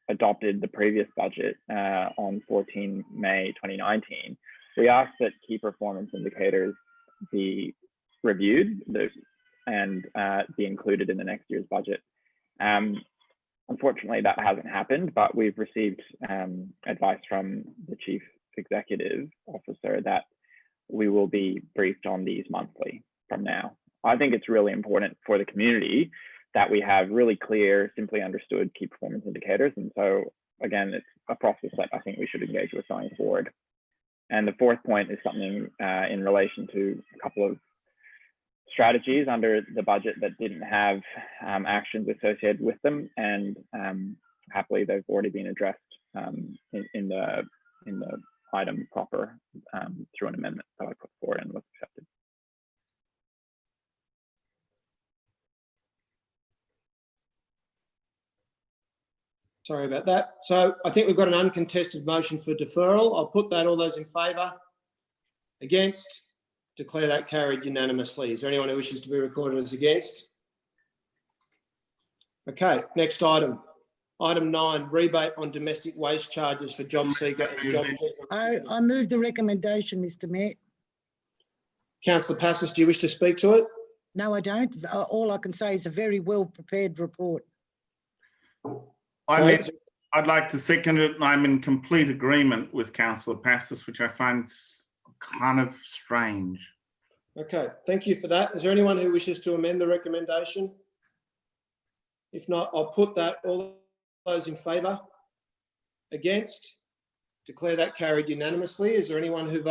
adopted the previous budget on 14 May 2019, we asked that key performance indicators be reviewed and be included in the next year's budget. Unfortunately, that hasn't happened, but we've received advice from the Chief Executive Officer that we will be briefed on these monthly from now. I think it's really important for the community that we have really clear, simply understood key performance indicators. And so again, it's a process that I think we should engage with going forward. And the fourth point is something in relation to a couple of strategies under the budget that didn't have actions associated with them. And happily, they've already been addressed in the item proper through an amendment that I put forward and was accepted. Sorry about that. So I think we've got an uncontested motion for deferral. I'll put that. All those in favour? Against? Declare that carried unanimously. Is there anyone who wishes to be recorded as against? Okay, next item. Item 9, rebate on domestic waste charges for Jobseeker and Jobkeeper. I move the recommendation, Mr. Mayor. Councillor Passis, do you wish to speak to it? No, I don't. All I can say is a very well prepared report. I'd like to second it, and I'm in complete agreement with Councillor Passis, which I find kind of strange. Okay, thank you for that. Is there anyone who wishes to amend the recommendation? If not, I'll put that. All those in favour? Against? Declare that carried unanimously. Is there anyone who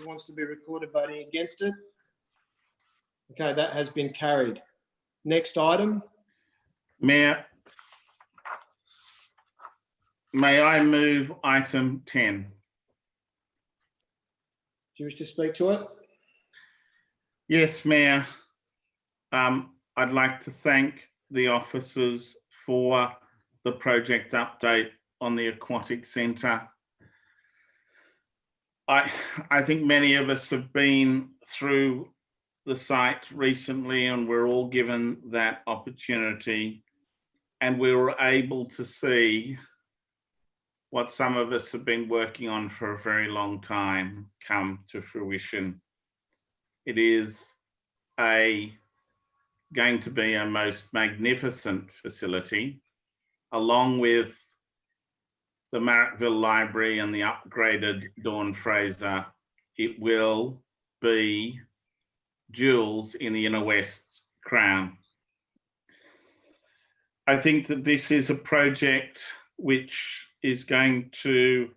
wants to be recorded voting against it? Okay, that has been carried. Next item. Mayor, may I move item 10? Do you wish to speak to it? Yes, Mayor. I'd like to thank the officers for the project update on the Aquatic Centre. I think many of us have been through the site recently, and we're all given that opportunity, and we were able to see what some of us have been working on for a very long time come to fruition. It is going to be a most magnificent facility, along with the Marrickville Library and the upgraded Dawn Fraser. It will be jewels in the Inner West crown. I think that this is a project which is going to,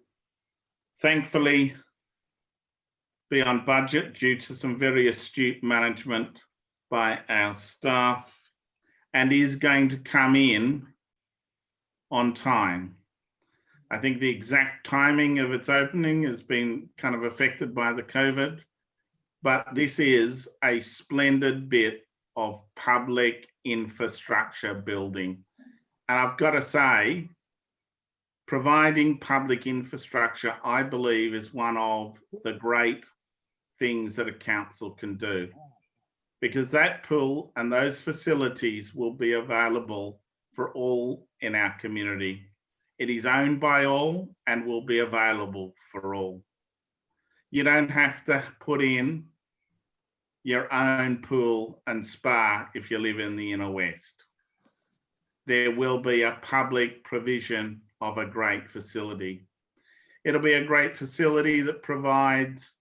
thankfully, be on budget due to some very astute management by our staff, and is going to come in on time. I think the exact timing of its opening has been kind of affected by the COVID, but this is a splendid bit of public infrastructure building. And I've got to say, providing public infrastructure, I believe, is one of the great things that a council can do, because that pool and those facilities will be available for all in our community. It is owned by all and will be available for all. You don't have to put in your own pool and spa if you live in the inner west. There will be a public provision of a great facility. It'll be a great facility that provides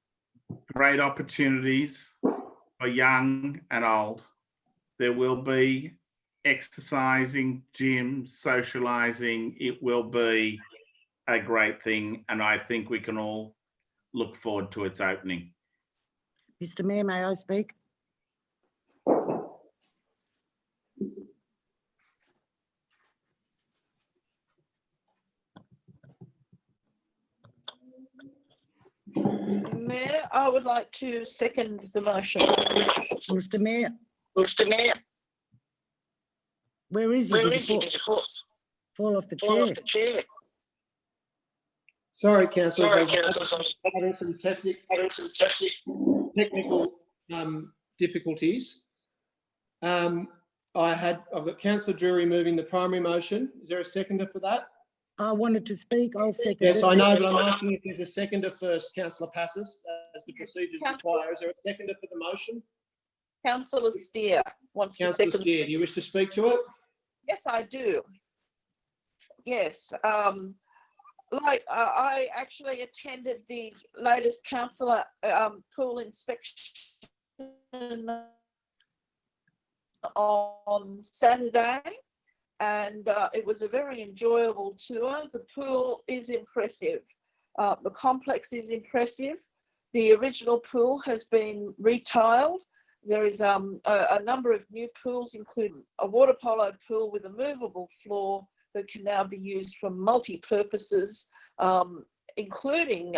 great opportunities for young and old. There will be exercising, gyms, socialising. It will be a great thing, and I think we can all look forward to its opening. Mr. Mayor, may I speak? Mayor, I would like to second the motion. Mr. Mayor. Mr. Mayor. Where is he? Where Did is he he? Did he fall off the fall chair? off the chair? Sorry, councillors. Sorry, I'm councillors. having some technical difficulties. I've got Councillor Drury moving the primary motion. Is there a seconder for that? I wanted to speak. I'll second. Yes, I know, but I'm asking if there's a seconder first, Councillor Passos, as the procedures require. Is there a seconder for the motion? Councillor Steer wants to Councillor second. Steer, do you wish to speak to it? Yes, I do. Yes. I actually attended the latest councillor pool inspection on Saturday, and it was a very enjoyable tour. The pool is impressive. The complex is impressive. The original pool has been retiled. There is a number of new pools, including a water polo pool with a movable floor that can now be used for multi-purposes, including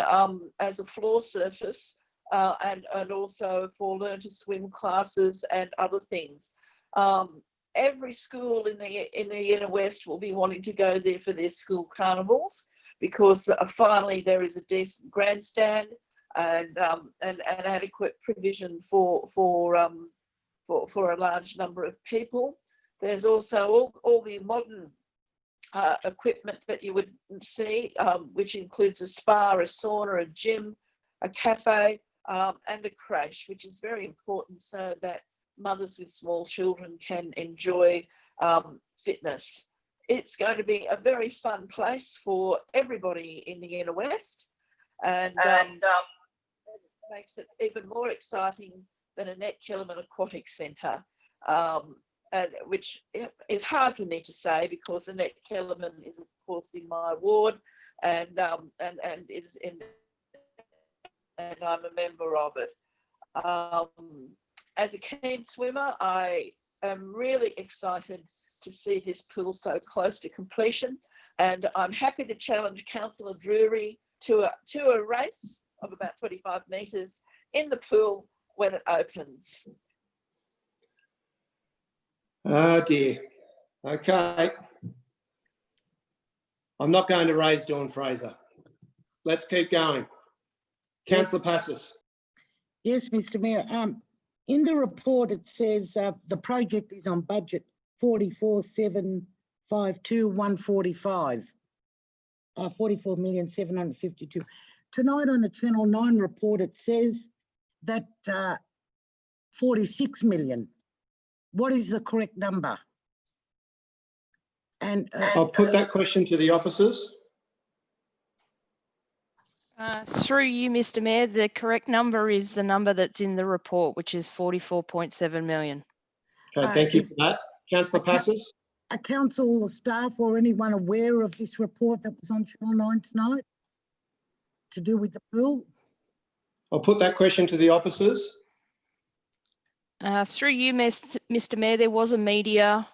as a floor surface and also for learn to swim classes and other things. Every school in the inner west will be wanting to go there for their school carnivals, because finally there is a decent grandstand and an adequate provision for a large number of people. There's also all the modern equipment that you would see, which includes a spa, a sauna, a gym, a cafe, and a creche, which is very important so that mothers with small children can enjoy fitness. It's going to be a very fun place for everybody in the inner west, and it makes it even more exciting than a Annette Kellerman Aquatic Centre, which is hard for me to say because Annette Kellerman is of course in my ward and is in, and I'm a member of it. As a keen swimmer, I am really excited to see this pool so close to completion, and I'm happy to challenge Councillor Drury to a race of about 25 metres in the pool when it opens. Oh dear. Okay. I'm not going to raise Dawn Fraser. Let's keep going. Councillor Passos. Yes, Mr. Mayor. In the report, it says the project is on budget 44,752,145. 44,752,000. Tonight on the Channel 9 report, it says that 46 million. What is the correct number? And I'll put that question to the officers. Through you, Mr. Mayor, the correct number is the number that's in the report, which is 44.7 million. Okay, thank you for that. Councillor Passos. Are council staff or anyone aware of this report that was on Channel 9 tonight to do with the pool? I'll put that question to the officers. Through you, Mr. Mayor, there was a media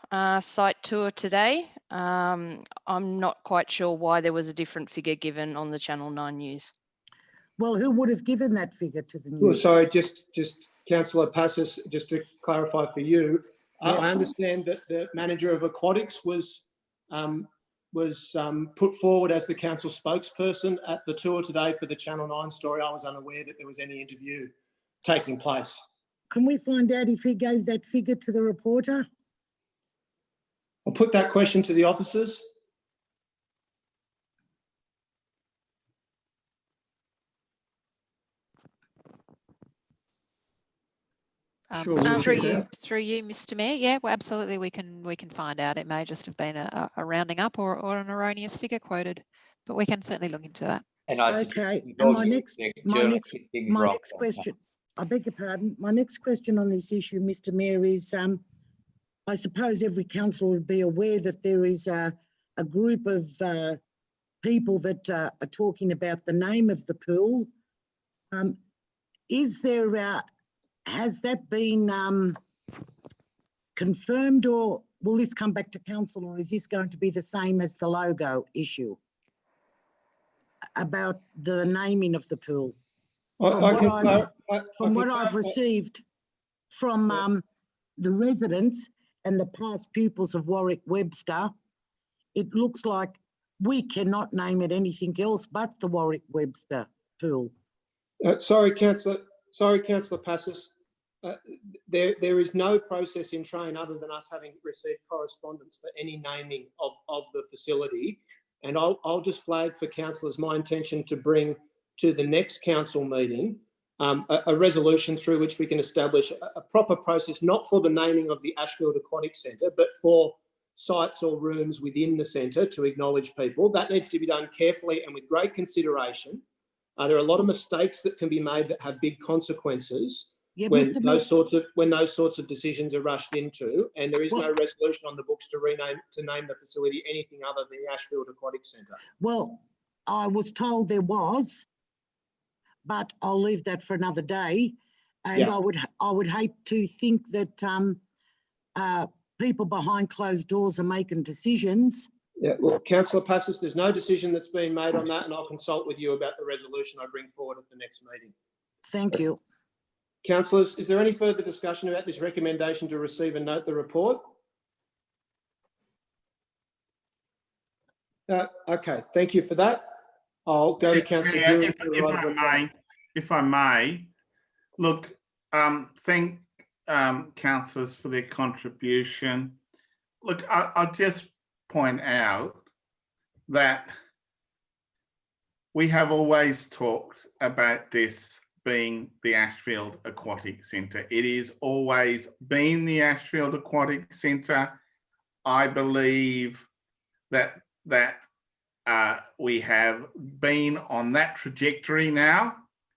site tour today. I'm not quite sure why there was a different figure given on the Channel 9 news. Well, who would have given that figure to the Well, news? sorry, just Councillor Passos, just to clarify for you, Yeah. I understand that the manager of Aquatics was put forward as the council spokesperson at the tour today for the Channel 9 story. I was unaware that there was any interview taking place. Can we find out if he gave that figure to the reporter? I'll put that question to the officers. Sure, we'll Through check you, that. Mr. Mayor. Yeah, well, absolutely, we can find out. It may just have been a rounding up or an erroneous figure quoted, but we can certainly look into that. And I Okay, and my next question, I beg your pardon, my next question on this issue, Mr. Mayor, is I suppose every council would be aware that there is a group of people that are talking about the name of the pool. Has that been confirmed, or will this come back to council, or is this going to be the same as the logo issue about the naming of the pool? From what I've received from the residents and the past pupils of Warwick Webster, it looks like we cannot name it anything else but the Warwick Webster pool. Sorry, Councillor Passos. There is no process in train other than us having received correspondence for any naming of the facility. And I'll just flag for councillors my intention to bring to the next council meeting a resolution through which we can establish a proper process, not for the naming of the Ashfield Aquatic Centre, but for sites or rooms within the centre to acknowledge people. That needs to be done carefully and with great consideration. There are a lot of mistakes that can be made that have big consequences when those sorts of decisions are rushed into, and there is no resolution on the books to name the facility anything other than the Ashfield Aquatic Centre. Well, I was told there was, but I'll leave that for another day. And yeah. I would hate to think that people behind closed doors are making decisions. Yeah, well, Councillor Passos, there's no decision that's been made on that, and I'll consult with you about the resolution I bring forward at the next meeting. Thank you. Councillors, is there any further discussion about this recommendation to receive and note the report? Okay, thank you for that. I'll go to Councillor Drury. If I may, look, thank councillors for their contribution. Look, I'll just point out that we have always talked about this being the Ashfield Aquatic Centre. It is always been the Ashfield Aquatic Centre. I believe that we have been on that trajectory now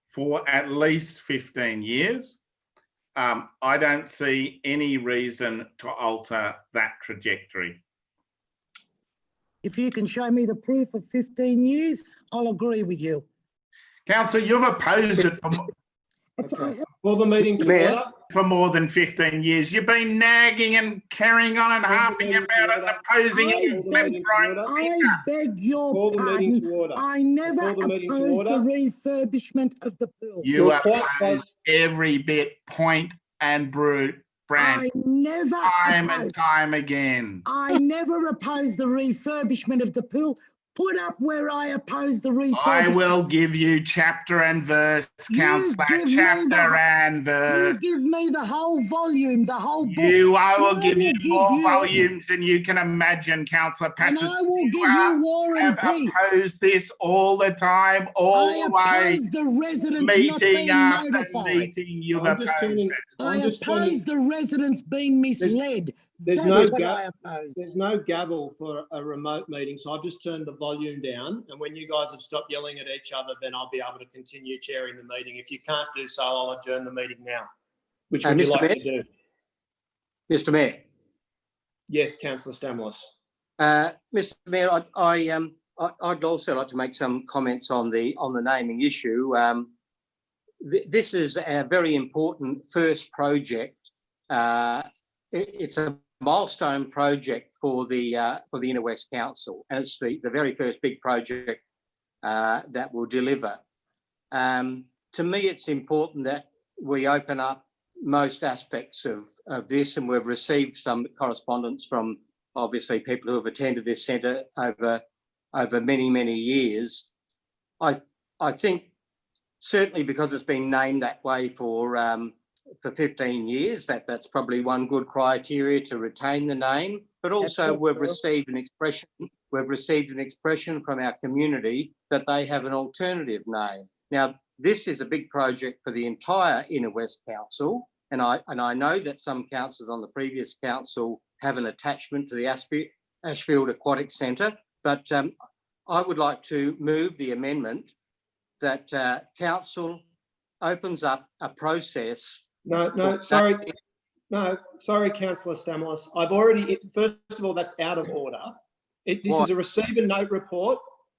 for at least 15 years. I don't see any reason to alter that trajectory. If you can show me the proof of 15 years, I'll agree with you. Councillor, you've opposed it for the meeting to order for more than 15 years. You've been nagging and carrying on and harping about it and opposing it left, right, and centre. I beg your pardon. I never opposed the refurbishment of the pool. You opposed every bit, point and brand. I never time and time again. I never opposed the refurbishment of the pool. Put up where I oppose the refurbishment. I will give you chapter and verse, councillor. Chapter and verse. You give me the whole volume, the whole book. I will give you more volumes than you can imagine, councillor Passos. And I will give you War and Peace. I oppose this all the time, all the way. I oppose the residents not being notified. Meeting, you've opposed it. I oppose the residents being misled. There's no gavel for a remote meeting, so I've just turned the volume down, and when you guys have stopped yelling at each other, then I'll be able to continue chairing the meeting. If you can't do so, I'll adjourn the meeting now. Which would you like to do? Mr. Mayor. Yes, Councillor Stamoulis. Mr. Mayor, I'd also like to make some comments on the naming issue. This is a very important first project it's a milestone project for the Inner West Council, and it's the very first big project that will deliver. To me, it's important that we open up most aspects of this, and we've received some correspondence from obviously people who have attended this centre over many, many years. I think certainly because it's been named that way for 15 years, that's probably one good criteria to retain the name. But also we've received an expression from our community that they have an alternative name. Now, this is a big project for the entire Inner West Council, and I know that some councils on the previous council have an attachment to the Ashfield Aquatic Centre, but I would like to move the amendment that council opens up a process. Sorry, Councillor Stamos. I've already, first of all, that's out of order. This is a receive and note report,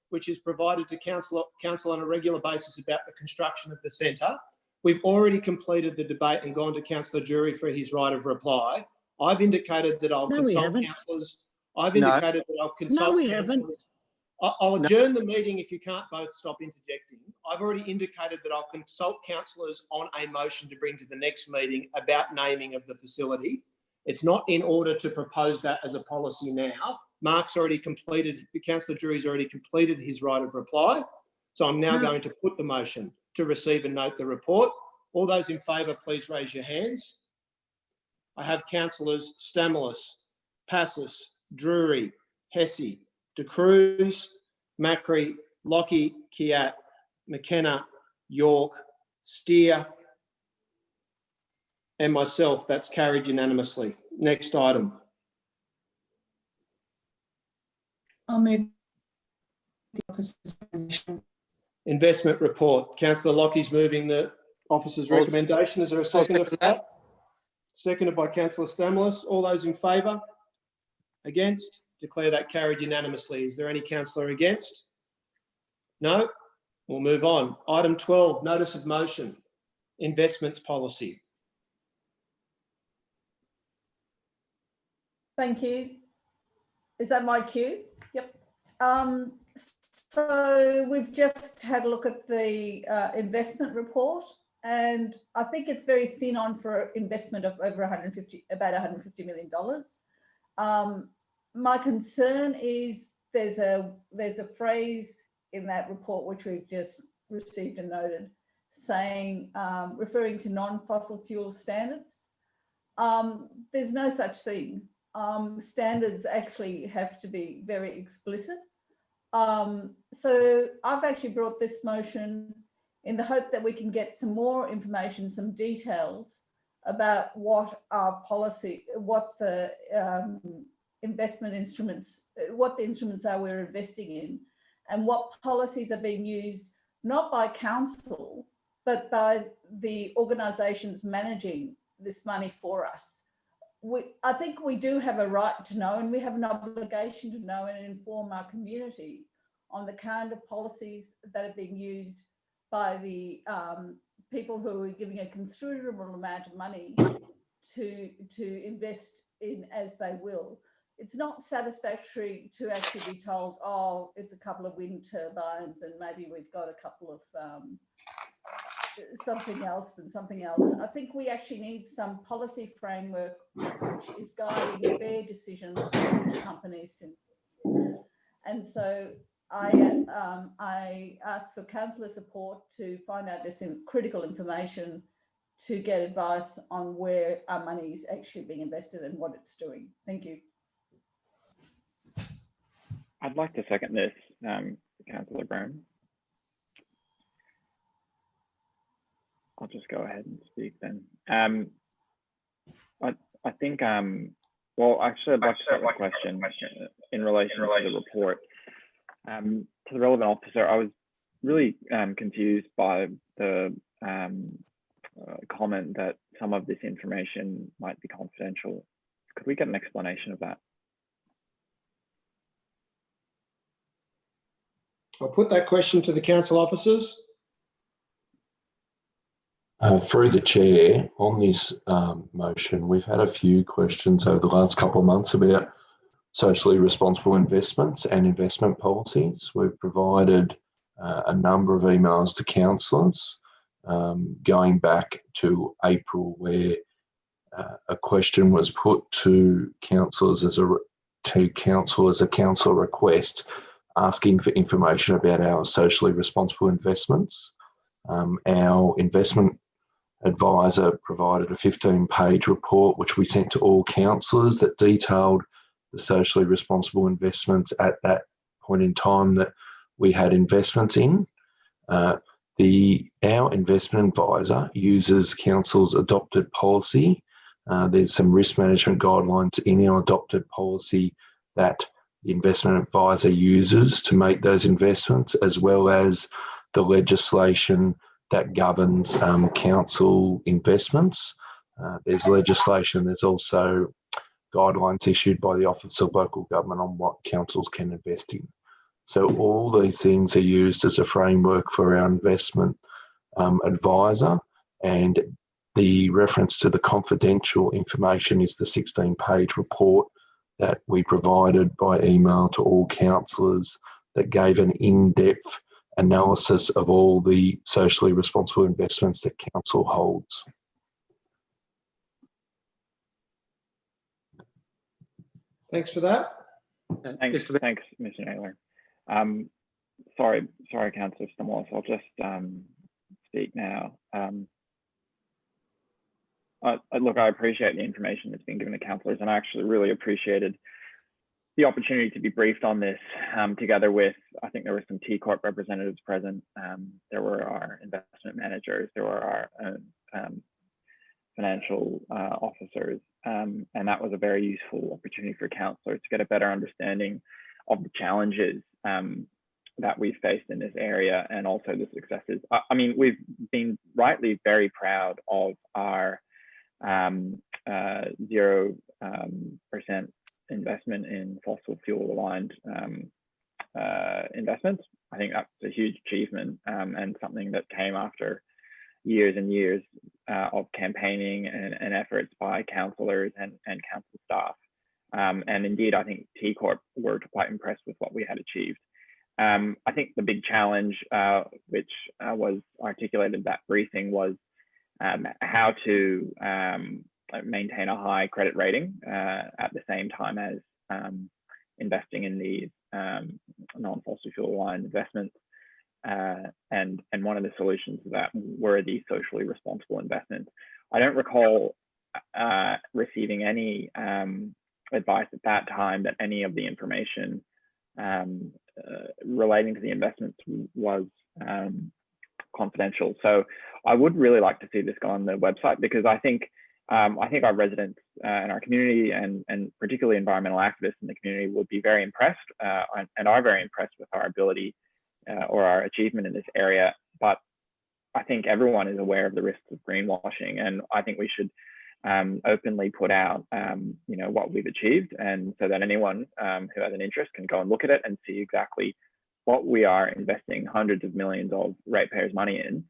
which is provided to council on a regular basis about the construction of the centre. We've already completed the debate and gone to Councillor Jury for his right of reply. I've indicated that I'll consult councillors. I've indicated that I'll consult. No, we haven't. I'll adjourn the meeting if you can't both stop interjecting. I've already indicated that I'll consult councillors on a motion to bring to the next meeting about naming of the facility. It's not in order to propose that as a policy now. Mark's already completed, Councillor Drury's already completed his right of reply. So I'm now going to put the motion to receive and note the report. All those in favour, please raise your hands. I have councillors Stamoulis, Passis, Drury, Hesse, De Cruz, Macri, Lockie, Kiat, McKenna, York, Steer, and myself. That's carried unanimously. Next item. I'll move the officer's recommendation. Investment report. Councillor Lockie's moving the officer's recommendation. Is there a seconder for that? Seconded by Councillor Stamoulis. All those in favour? Against? Declare that carried unanimously. Is there any councillor against? No? We'll move on. Item 12, notice of motion. Investments policy. Thank you. Is that my cue? Yep. So we've just had a look at the investment report, and I think it's very thin on for investment of over about $150 million. My concern is there's a phrase in that report which we've just received and noted saying, referring to non-fossil fuel standards. There's no such thing. Standards actually have to be very explicit. So I've actually brought this motion in the hope that we can get some more information, some details about what our policy, what the investment instruments, what the instruments are we're investing in, and what policies are being used, not by council, but by the organisations managing this money for us. I think we do have a right to know, and we have an obligation to know and inform our community on the kind of policies that are being used by the people who are giving a considerable amount of money to invest in as they will. It's not satisfactory to actually be told, oh, it's a couple of wind turbines and maybe we've got a couple of something else and something else. I think we actually need some policy framework which is guiding their decisions on which companies can. And so I ask for councillor support to find out this critical information to get advice on where our money is actually being invested and what it's doing. Thank you. I'd like to second this, Councillor Brown. I'll just go ahead and speak then. I think, well, actually, I'd like to start with a question in relation to the report. To the relevant officer, I was really confused by the comment that some of this information might be confidential. Could we get an explanation of that? I'll put that question to the council officers. Through the chair, on this motion, we've had a few questions over the last couple of months about socially responsible investments and investment policies. We've provided a number of emails to councillors going back to April, where a question was put to councillors as a council request, asking for information about our socially responsible investments. Our investment advisor provided a 15-page report which we sent to all councillors that detailed the socially responsible investments at that point in time that we had investments in. Our investment advisor uses council's adopted policy. There's some risk management guidelines in our adopted policy that the investment advisor uses to make those investments, as well as the legislation that governs council investments. There's legislation, there's also guidelines issued by the Office of Local Government on what councils can invest in. So all these things are used as a framework for our investment advisor, and the reference to the confidential information is the 16-page report that we provided by email to all councillors that gave an in-depth analysis of all the socially responsible investments that council holds. Thanks for that. Thanks, Mr. Naylor. Sorry, Councillor Stamoulis, I'll just speak now. Look, I appreciate the information that's been given to councillors, and I actually really appreciated the opportunity to be briefed on this together with, I think there were some T Corp representatives present. There were our investment managers, there were our financial officers, and that was a very useful opportunity for councillors to get a better understanding of the challenges that we've faced in this area, and also the successes. I mean, we've been rightly very proud of our 0% investment in fossil fuel aligned investments. I think that's a huge achievement, and something that came after years and years of campaigning and efforts by councillors and council staff. And indeed, I think T Corp were quite impressed with what we had achieved. I think the big challenge which was articulated in that briefing was how to maintain a high credit rating at the same time as investing in these non-fossil fuel aligned investments. And one of the solutions to that were these socially responsible investments. I don't recall receiving any advice at that time that any of the information relating to the investments was confidential. So I would really like to see this go on the website, because I think our residents and our community, and particularly environmental activists in the community, would be very impressed and are very impressed with our ability or our achievement in this area. But I think everyone is aware of the risks of greenwashing, and I think we should openly put out what we've achieved, and so that anyone who has an interest can go and look at it and see exactly what we are investing hundreds of millions of ratepayers' money in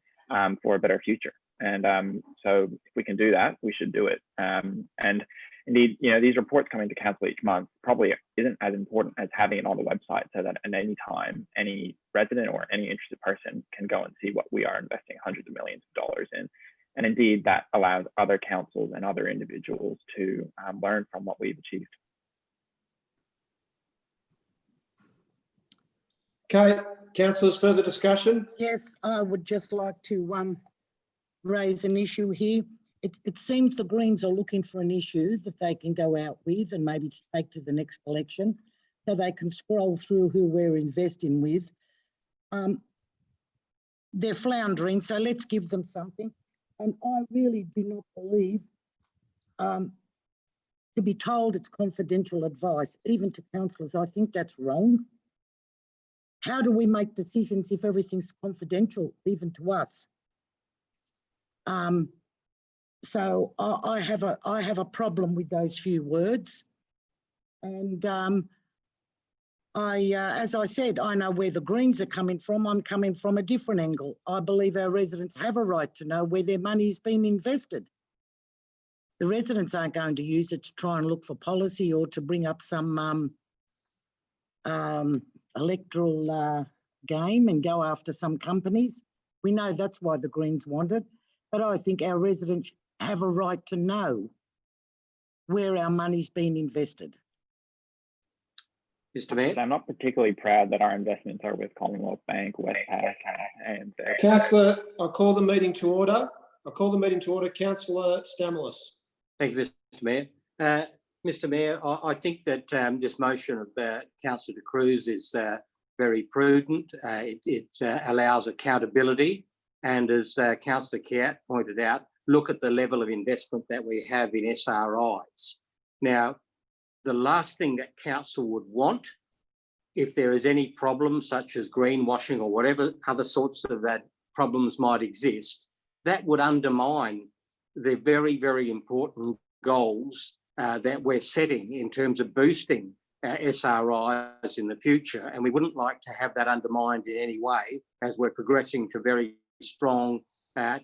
for a better future. And so if we can do that, we should do it. And indeed, these reports coming to council each month probably isn't as important as having it on the website, so that at any time, any resident or any interested person can go and see what we are investing hundreds of millions of dollars in. And indeed, that allows other councils and other individuals to learn from what we've achieved. Okay, councillors, further discussion? Yes, I would just like to raise an issue here. It seems the Greens are looking for an issue that they can go out with and maybe take to the next election, so they can scroll through who we're investing with. They're floundering, so let's give them something. And I really do not believe to be told it's confidential advice, even to councillors. I think that's wrong. How do we make decisions if everything's confidential, even to us? So I have a problem with those few words, and as I said, I know where the Greens are coming from. I'm coming from a different angle. I believe our residents have a right to know where their money's been invested. The residents aren't going to use it to try and look for policy or to bring up some electoral game and go after some companies. We know that's why the Greens want it, but I think our residents have a right to know where our money's been invested. Mr. Mayor? I'm not particularly proud that our investments are with Commonwealth Bank, Westpac, and Councillor, I call the meeting to order. Councillor Stamoulis. Thank you, Mr. Mayor. Mr. Mayor, I think that this motion of Councillor De Cruz is very prudent. It allows accountability, and as Councillor Kiat pointed out, look at the level of investment that we have in SRIs. Now, the last thing that council would want, if there is any problem such as greenwashing or whatever other sorts of problems might exist, that would undermine the very, very important goals that we're setting in terms of boosting SRIs in the future. And we wouldn't like to have that undermined in any way as we're progressing to very strong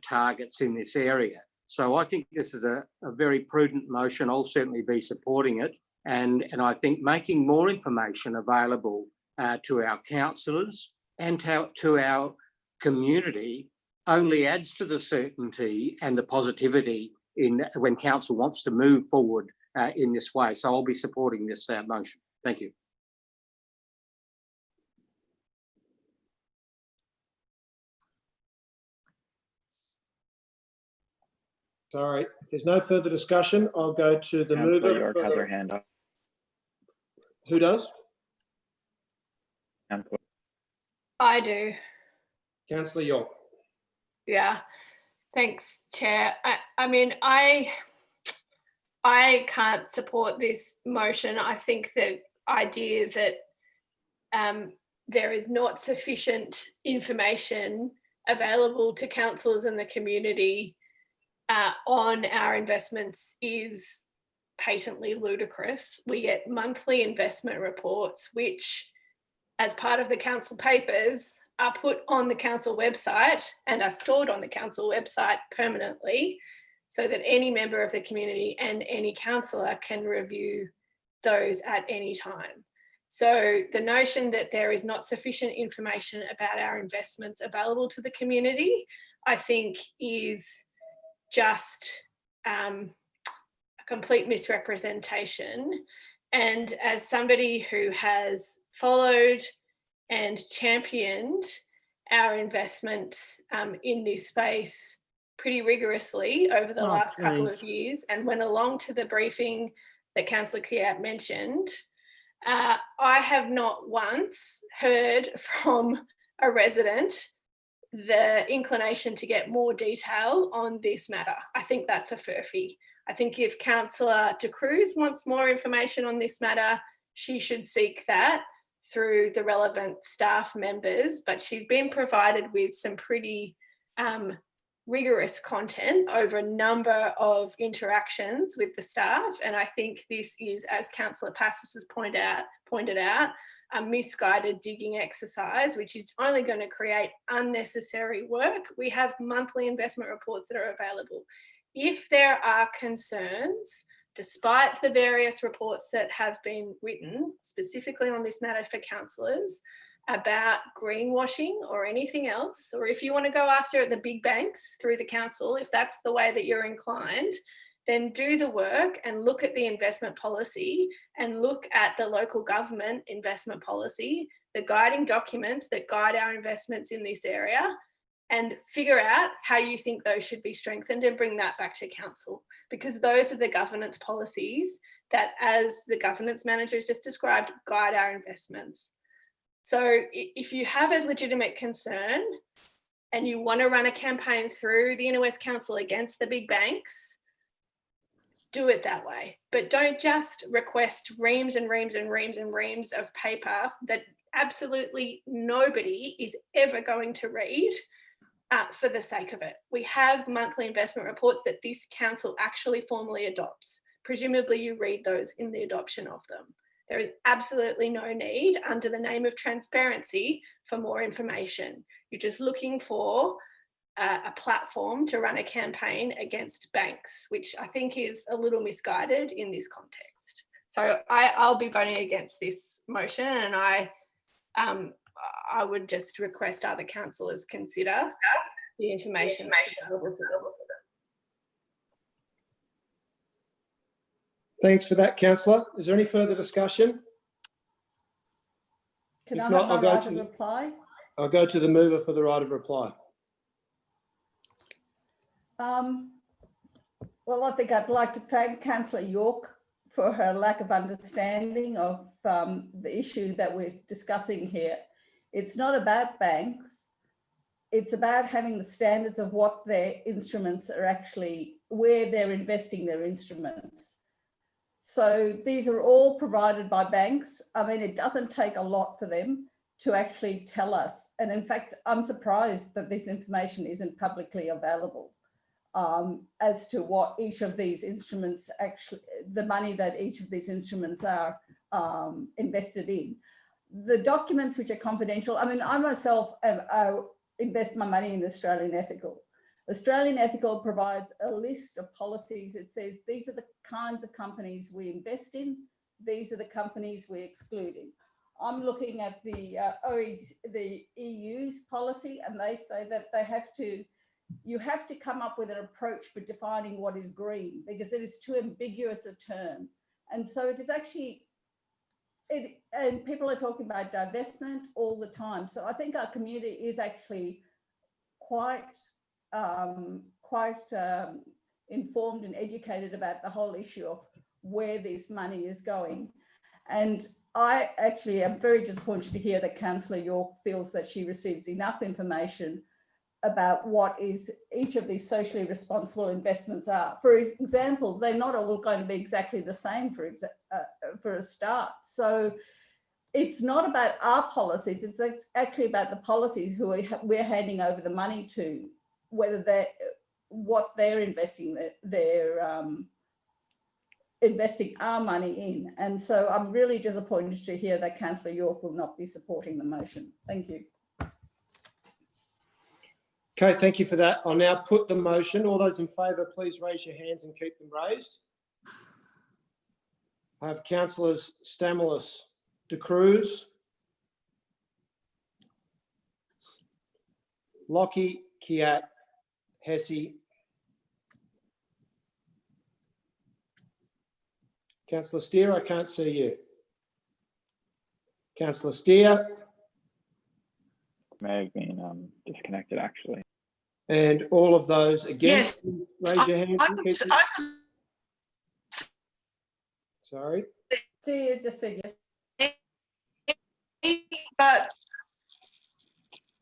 targets in this area. So I think this is a very prudent motion. I'll certainly be supporting it. And I think making more information available to our councillors and to our community only adds to the certainty and the positivity in when council wants to move forward in this way. So I'll be supporting this motion. Thank you. Sorry, if there's no further discussion, I'll go to the mover. York has her hand up. Who does? I do. Councillor York. Yeah, thanks, Chair. I mean, I can't support this motion. I think the idea that there is not sufficient information available to councillors and the community on our investments is patently ludicrous. We get monthly investment reports, which, as part of the council papers, are put on the council website and are stored on the council website permanently, so that any member of the community and any councillor can review those at any time. So the notion that there is not sufficient information about our investments available to the community, I think is just a complete misrepresentation. And as somebody who has followed and championed our investment in this space pretty rigorously over the last couple of years, and went along to the briefing that Councillor Kiat mentioned, I have not once heard from a resident the inclination to get more detail on this matter. I think that's a furphy. I think if Councillor De Cruz wants more information on this matter, she should seek that through the relevant staff members, but she's been provided with some pretty rigorous content over a number of interactions with the staff. And I think this is, as Councillor Passos has pointed out, a misguided digging exercise, which is only going to create unnecessary work. We have monthly investment reports that are available. If there are concerns, despite the various reports that have been written specifically on this matter for councillors about greenwashing or anything else, or if you want to go after the big banks through the council, if that's the way that you're inclined, then do the work and look at the investment policy and look at the local government investment policy, the guiding documents that guide our investments in this area, and figure out how you think those should be strengthened and bring that back to council, because those are the governance policies that, as the governance manager just described, guide our investments. So if you have a legitimate concern and you want to run a campaign through the Inner West Council against the big banks, do it that way. But don't just request reams and reams and reams and reams of paper that absolutely nobody is ever going to read for the sake of it. We have monthly investment reports that this council actually formally adopts. Presumably you read those in the adoption of them. There is absolutely no need under the name of transparency for more information. You're just looking for a platform to run a campaign against banks, which I think is a little misguided in this context. So I'll be voting against this motion, and I would just request other councillors consider the information available to them. Thanks for that, councillor. Is there any further discussion? Can If I not, have my right of reply? I'll go to the mover for the right of reply. Well, I think I'd like to thank Councillor York for her lack of understanding of the issue that we're discussing here. It's not about banks. It's about having the standards of what their instruments are actually, where they're investing their instruments. So these are all provided by banks. I mean, it doesn't take a lot for them to actually tell us. And in fact, I'm surprised that this information isn't publicly available as to what each of these instruments actually, the money that each of these instruments are invested in. The documents which are confidential, I mean, I myself invest my money in Australian Ethical. Australian Ethical provides a list of policies. It says, these are the kinds of companies we invest in. These are the companies we're excluding. I'm looking at the EU's policy, and they say that you have to come up with an approach for defining what is green, because it is too ambiguous a term. And so it is actually, and people are talking about divestment all the time. So I think our community is actually quite informed and educated about the whole issue of where this money is going. And I actually am very disappointed to hear that Councillor York feels that she receives enough information about what is each of these socially responsible investments are. For example, they're not all going to be exactly the same for a start. So it's not about our policies, it's actually about the policies who we're handing over the money to, whether what they're investing investing our money in. And so I'm really disappointed to hear that Councillor York will not be supporting the motion. Thank you. Okay, thank you for that. I'll now put the motion. All those in favour, please raise your hands and keep them raised. I have councillors Stamoulis, De Cruz, Lockie, Kiat, Hesse, Councillor Steer, I can't see you. Councillor Steer. May have been disconnected, actually. And all of those against, raise your hand. Sorry. Steer just said yes. But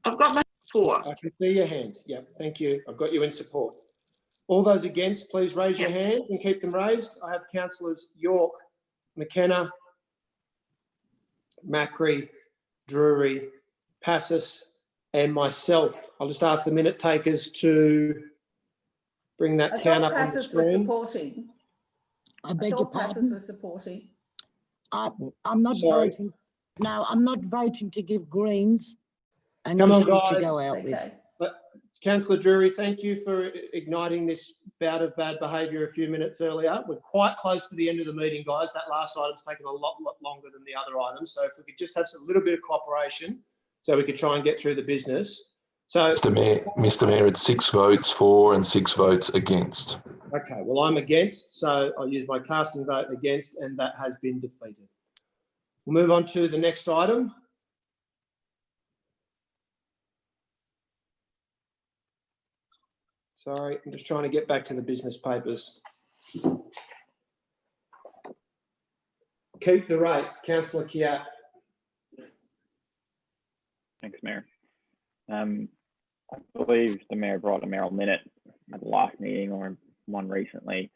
I've got my 4. I can see your hand. Yep, thank you. I've got you in support. All those against, please raise your hands and keep them raised. I have councillors York, McKenna, Macri, Drury, Passis, and myself. I'll just ask the minute takers to bring that count up on the screen. Supporting. I beg your pardon? Passis was supporting. I'm not voting. No, I'm not voting to give Greens an Come on, issue guys. to go out with. Councillor Drury, thank you for igniting this bout of bad behaviour a few minutes earlier. We're quite close to the end of the meeting, guys. That last item's taken a lot longer than the other items. So if we could just have a little bit of cooperation so we could try and get through the business. So, Mr. Mayor, it's 6 votes for and 6 votes against. Okay, well, I'm against, so I'll use my casting vote against, and that has been defeated. We'll move on to the next item. Sorry, I'm just trying to get back to the business papers. Keep the rate, Councillor Kiat. Thanks, Mayor. I believe the Mayor brought a mayoral minute at the last meeting or one recently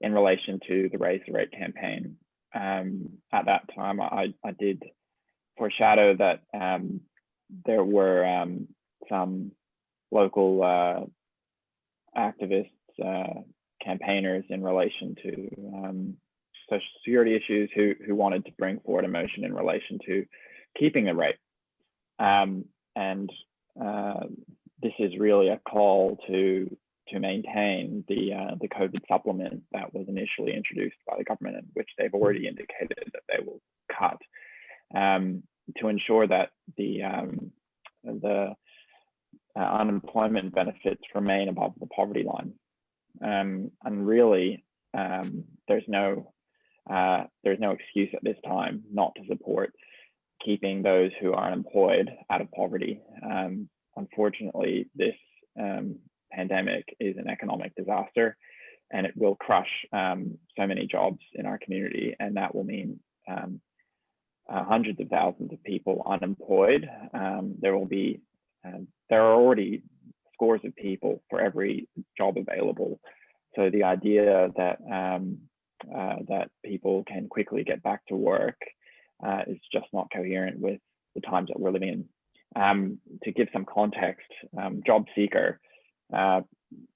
in relation to the Raise the Rate campaign. At that time, I did foreshadow that there were some local activists, campaigners in relation to social security issues who wanted to bring forward a motion in relation to keeping the rate. This is really a call to maintain the COVID supplement that was initially introduced by the government, and which they've already indicated that they will cut, to ensure that the unemployment benefits remain above the poverty line. And really, there's no excuse at this time not to support keeping those who are unemployed out of poverty. Unfortunately, this pandemic is an economic disaster, and it will crush so many jobs in our community, and that will mean hundreds of thousands of people unemployed. There are already scores of people for every job available. So the idea that that people can quickly get back to work is just not coherent with the times that we're living in. To give some context, Jobseeker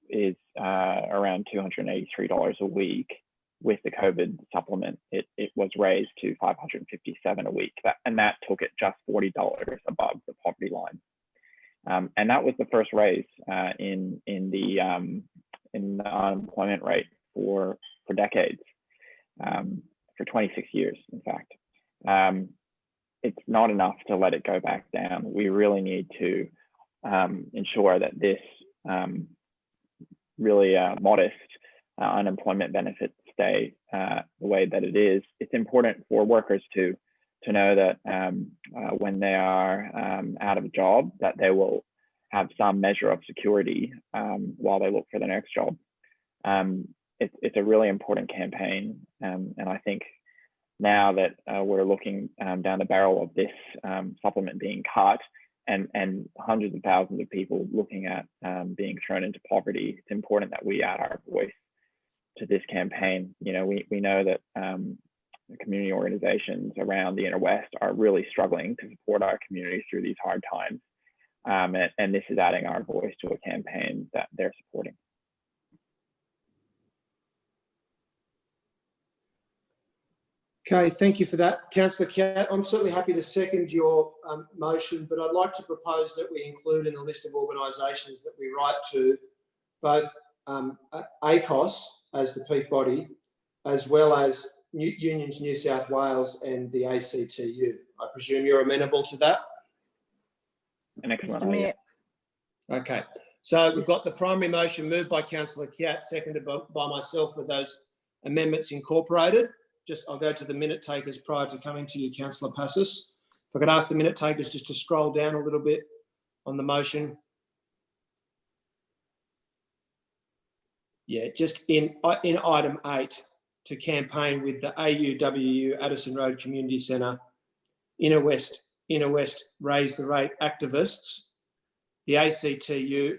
is around $283 a week. With the COVID supplement, it was raised to $557 a week, and that took it just $40 above the poverty line. And that was the first raise in the unemployment rate for decades, for 26 years, in fact. It's not enough to let it go back down. We really need to ensure that this really modest unemployment benefits stay the way that it is. It's important for workers to know that when they are out of a job, that they will have some measure of security while they look for the next job. It's a really important campaign, and I think now that we're looking down the barrel of this supplement being cut, and hundreds of thousands of people looking at being thrown into poverty, it's important that we add our voice to this campaign. You know, we know that community organizations around the inner west are really struggling to support our communities through these hard times, and this is adding our voice to a campaign that they're supporting. Okay, thank you for that, Councillor Catt. I'm certainly happy to second your motion, but I'd like to propose that we include in the list of organisations that we write to both ACOS as the peak body, as well as Unions New South Wales and the ACTU. I presume you're amenable to that? An excellent Mr. Mayor. Okay, so we've got the primary motion moved by Councillor Catt, seconded by myself with those amendments incorporated. I'll go to the minute takers prior to coming to you, Councillor Passis. If I could ask the minute takers just to scroll down a little bit on the motion. Yeah, just in item 8, to campaign with the AUWU Addison Road Community Centre, Inner West Raise the Rate activists, the ACTU,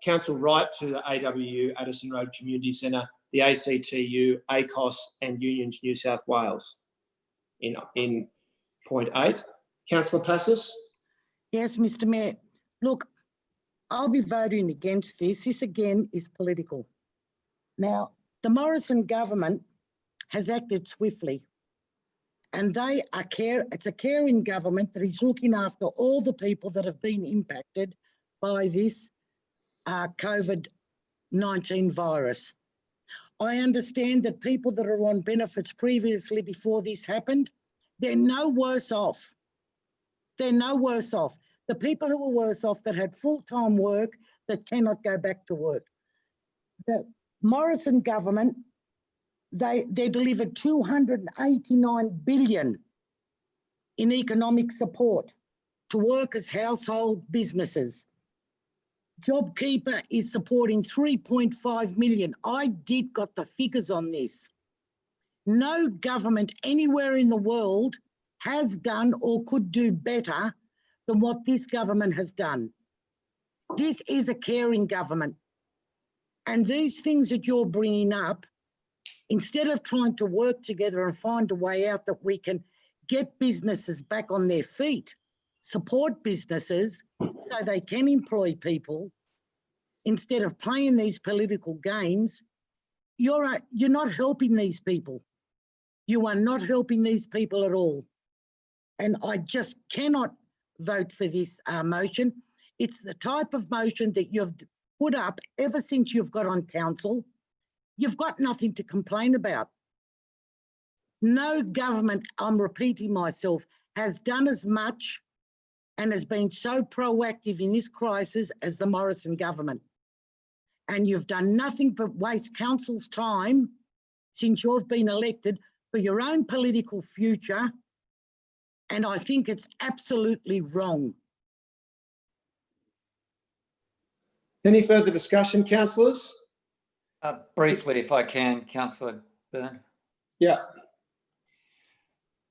council write to the AWU Addison Road Community Centre, the ACTU, ACOS and Unions New South Wales in point 8. Councillor Passis? Yes, Mr. Mayor. Look, I'll be voting against this. This again is political. Now, the Morrison government has acted swiftly, and it's a caring government that is looking after all the people that have been impacted by this COVID-19 virus. I understand that people that are on benefits previously before this happened, they're no worse off. They're no worse off. The people who were worse off that had full-time work that cannot go back to work. The Morrison government, they delivered $289 billion in economic support to workers, household, businesses. Jobkeeper is supporting 3.5 million. I got the figures on this. No government anywhere in the world has done or could do better than what this government has done. This is a caring government. And these things that you're bringing up, instead of trying to work together and find a way out that we can get businesses back on their feet, support businesses so they can employ people, instead of playing these political games, you're not helping these people. You are not helping these people at all. And I just cannot vote for this motion. It's the type of motion that you've put up ever since you've got on council. You've got nothing to complain about. No government, I'm repeating myself, has done as much and has been so proactive in this crisis as the Morrison government. And you've done nothing but waste council's time since you've been elected for your own political future. And I think it's absolutely wrong. Any further discussion, councillors? Briefly, if I can, Councillor Byrne. Yeah.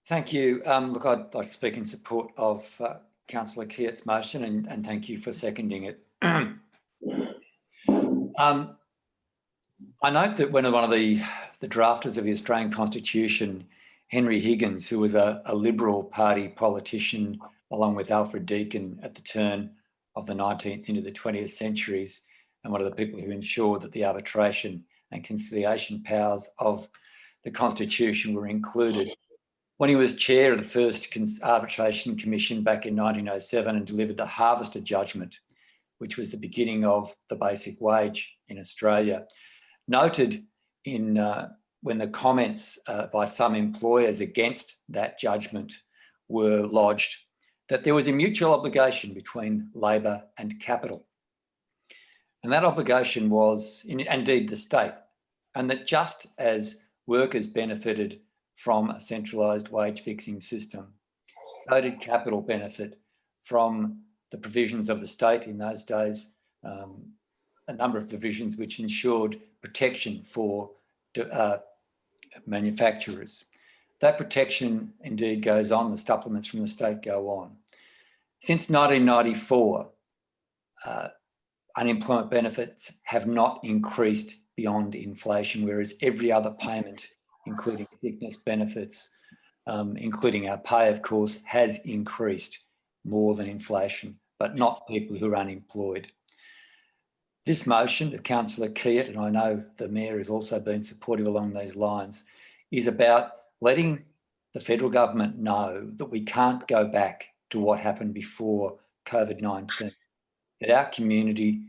Thank you. Look, I'd like to speak in support of Councillor Keart's motion and thank you for seconding it. I note that when one of the drafters of the Australian Constitution, Henry Higgins, who was a Liberal Party politician along with Alfred Deakin at the turn of the 19th into the 20th centuries, and one of the people who ensured that the arbitration and conciliation powers of the Constitution were included. When he was chair of the first arbitration commission back in 1907 and delivered the Harvester judgment, which was the beginning of the basic wage in Australia, noted in when the comments by some employers against that judgment were lodged, that there was a mutual obligation between labour and capital. And that obligation was indeed the state, and that just as workers benefited from a centralised wage fixing system, so did capital benefit from the provisions of the state in those days, a number of provisions which ensured protection for manufacturers. That protection indeed goes on, the supplements from the state go on. Since 1994, unemployment benefits have not increased beyond inflation, whereas every other payment, including sickness benefits, including our pay, of course, has increased more than inflation, but not people who are unemployed. This motion that Councillor Keart, and I know the Mayor has also been supportive along these lines, is about letting the federal government know that we can't go back to what happened before COVID-19, that our community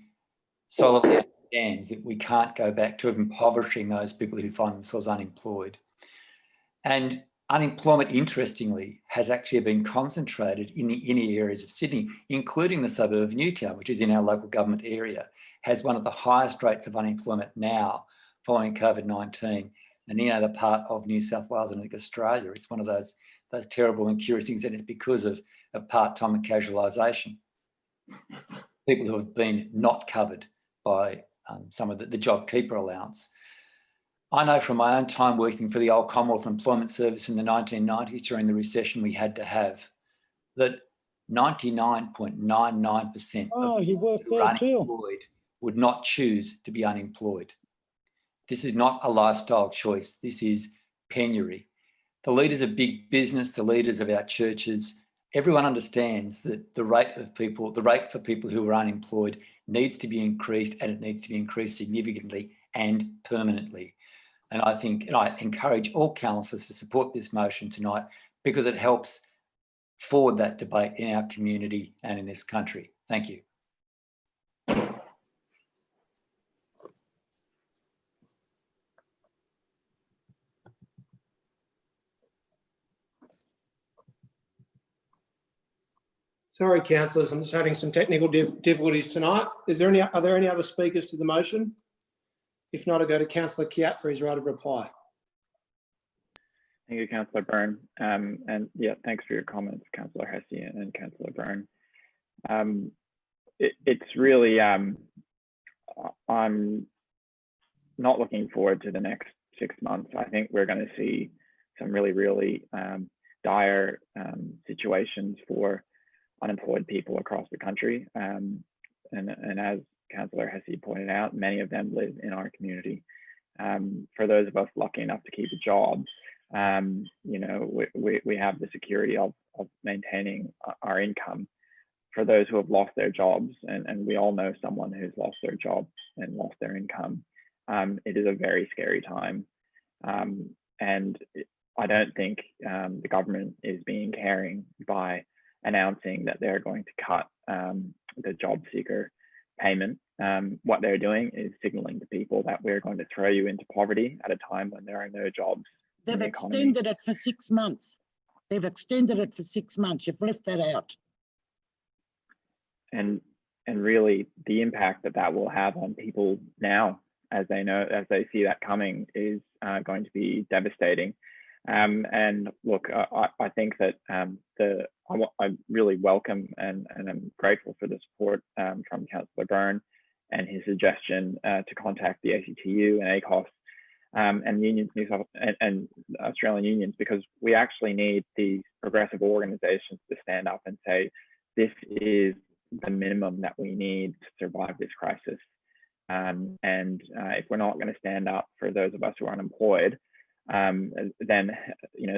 solidly understands that we can't go back to impoverishing those people who find themselves unemployed. And unemployment, interestingly, has actually been concentrated in the inner areas of Sydney, including the suburb of Newtown, which is in our local government area, has one of the highest rates of unemployment now following COVID-19. And in other part of New South Wales and I think Australia, it's one of those terrible and curious things, and it's because of part-time and casualisation. People who have been not covered by some of the Jobkeeper allowance. I know from my own time working for the old Commonwealth Employment Service in the 1990s during the recession we had to have, that 99.99% of people who are unemployed would not choose to be unemployed. This is not a lifestyle choice. This is penury. The leaders of big business, the leaders of our churches, everyone understands that the rate for people who are unemployed needs to be increased, and it needs to be increased significantly and permanently. And I encourage all councillors to support this motion tonight because it helps forward that debate in our community and in this country. Thank you. Sorry, councillors, I'm just having some technical difficulties tonight. Are there any other speakers to the motion? If not, I'll go to Councillor Keart for his right of reply. Thank you, Councillor Byrne. And yeah, thanks for your comments, Councillor Hassett and Councillor Byrne. It's really, I'm not looking forward to the next 6 months. I think we're going to see some really dire situations for unemployed people across the country. And as Councillor Hassett pointed out, many of them live in our community. For those of us lucky enough to keep a job, you know, we have the security of maintaining our income. For those who have lost their jobs, and we all know someone who's lost their job and lost their income, it is a very scary time. And I don't think the government is being caring by announcing that they're going to cut the Jobseeker payment. What they're doing is signaling to people that we're going to throw you into poverty at a time when there are no jobs. They've extended it for 6 months. They've extended it for 6 months. You've left that out. And really the impact that will have on people now, as they see that coming, is going to be devastating. And look, I think that I really welcome and I'm grateful for the support from Councillor Byrne and his suggestion to contact the ACTU and ACOS and unions, and Australian unions, because we actually need these progressive organisations to stand up and say, this is the minimum that we need to survive this crisis. And if we're not going to stand up for those of us who are unemployed, then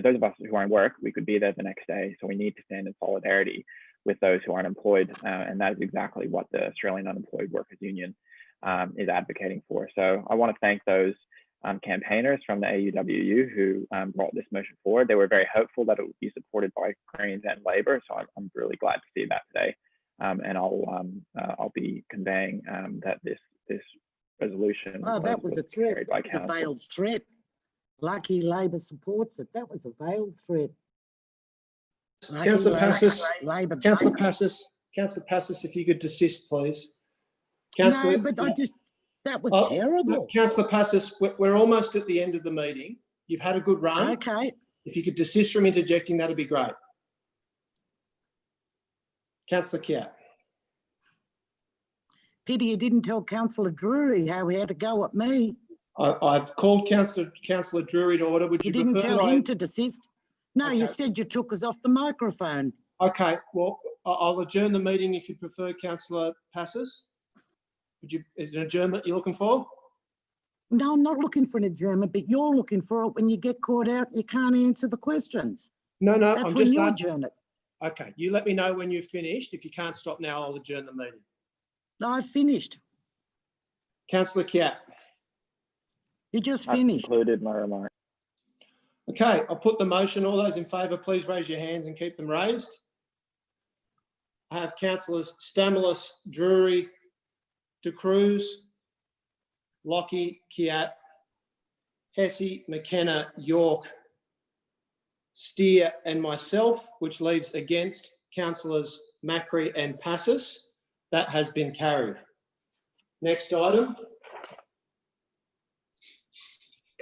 those of us who are in work, we could be there the next day. So we need to stand in solidarity with those who are unemployed, and that is exactly what the Australian Unemployed Workers Union is advocating for. So I want to thank those campaigners from the AUWU who brought this motion forward. They were very hopeful that it would be supported by Greens and Labor, so I'm really glad to see that today. And I'll be conveying that this resolution. Oh, that was a threat. That was a veiled threat. Lucky Labor supports it. That was a veiled threat. Councillor Passis, if you could desist, please. No, but that was terrible. Councillor Passis, we're almost at the end of the meeting. You've had a good run. Okay. If you could desist from interjecting, that'd be great. Councillor Kiat. Pity you didn't tell Councillor Drury how he had to go at me. I've called Councillor Drury to order. Would you didn't prefer tell him to desist? No, Okay. you said you took us off the microphone. Okay, well, I'll adjourn the meeting if you prefer, Councillor Passis. Is it an adjournment you're looking for? No, I'm not looking for an adjournment, but you're looking for it when you get caught out. You can't answer the questions. No, That's I'm when just you asking. adjourn it. Okay, you let me know when you've finished. If you can't stop now, I'll adjourn the meeting. No, I've finished. Councillor Kiat. You just I've finished. concluded my remarks. Okay, I'll put the motion. All those in favour, please raise your hands and keep them raised. I have Councillors Stamoulis, Drury, De Cruz, Lockie, Kiat, Hesse, McKenna, York, Steer and myself, which leaves against Councillors Macri and Passis. That has been carried. Next item.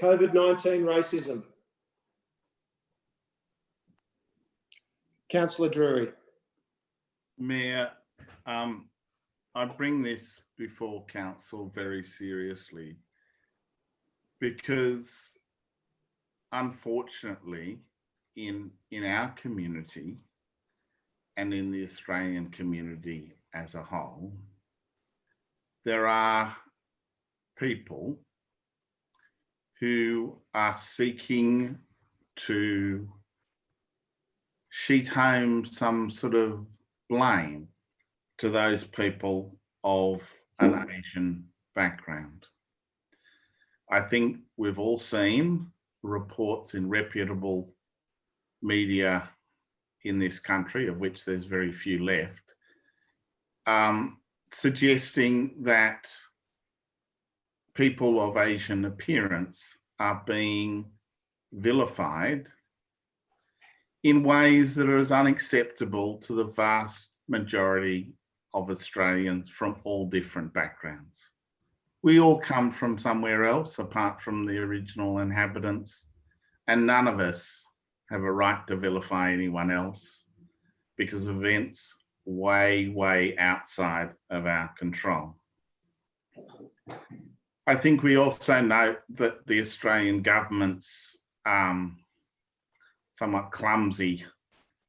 COVID-19 racism. Councillor Drury. Mayor, I bring this before council very seriously because unfortunately in our community and in the Australian community as a whole, there are people who are seeking to sheet home some sort of blame to those people of an Asian background. I think we've all seen reports in reputable media in this country, of which there's very few left, suggesting that people of Asian appearance are being vilified in ways that are as unacceptable to the vast majority of Australians from all different backgrounds. We all come from somewhere else apart from the original inhabitants, and none of us have a right to vilify anyone else because of events way, way outside of our control. I think we also know that the Australian government's somewhat clumsy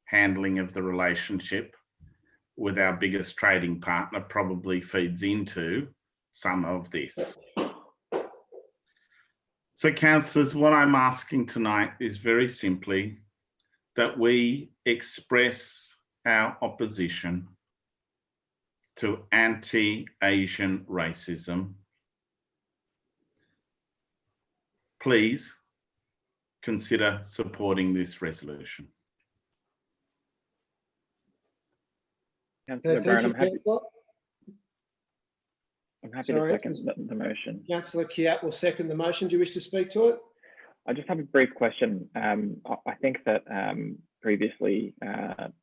handling of the relationship with our biggest trading partner probably feeds into some of this. So councillors, what I'm asking tonight is very simply that we express our opposition to anti-Asian racism. Please consider supporting this resolution. Councillor Thank Barron, you, I'm happy Councillor. to Sorry, second the motion. Councillor Kiat will second the motion. Do you wish to speak to it? I just have a brief question. I think that previously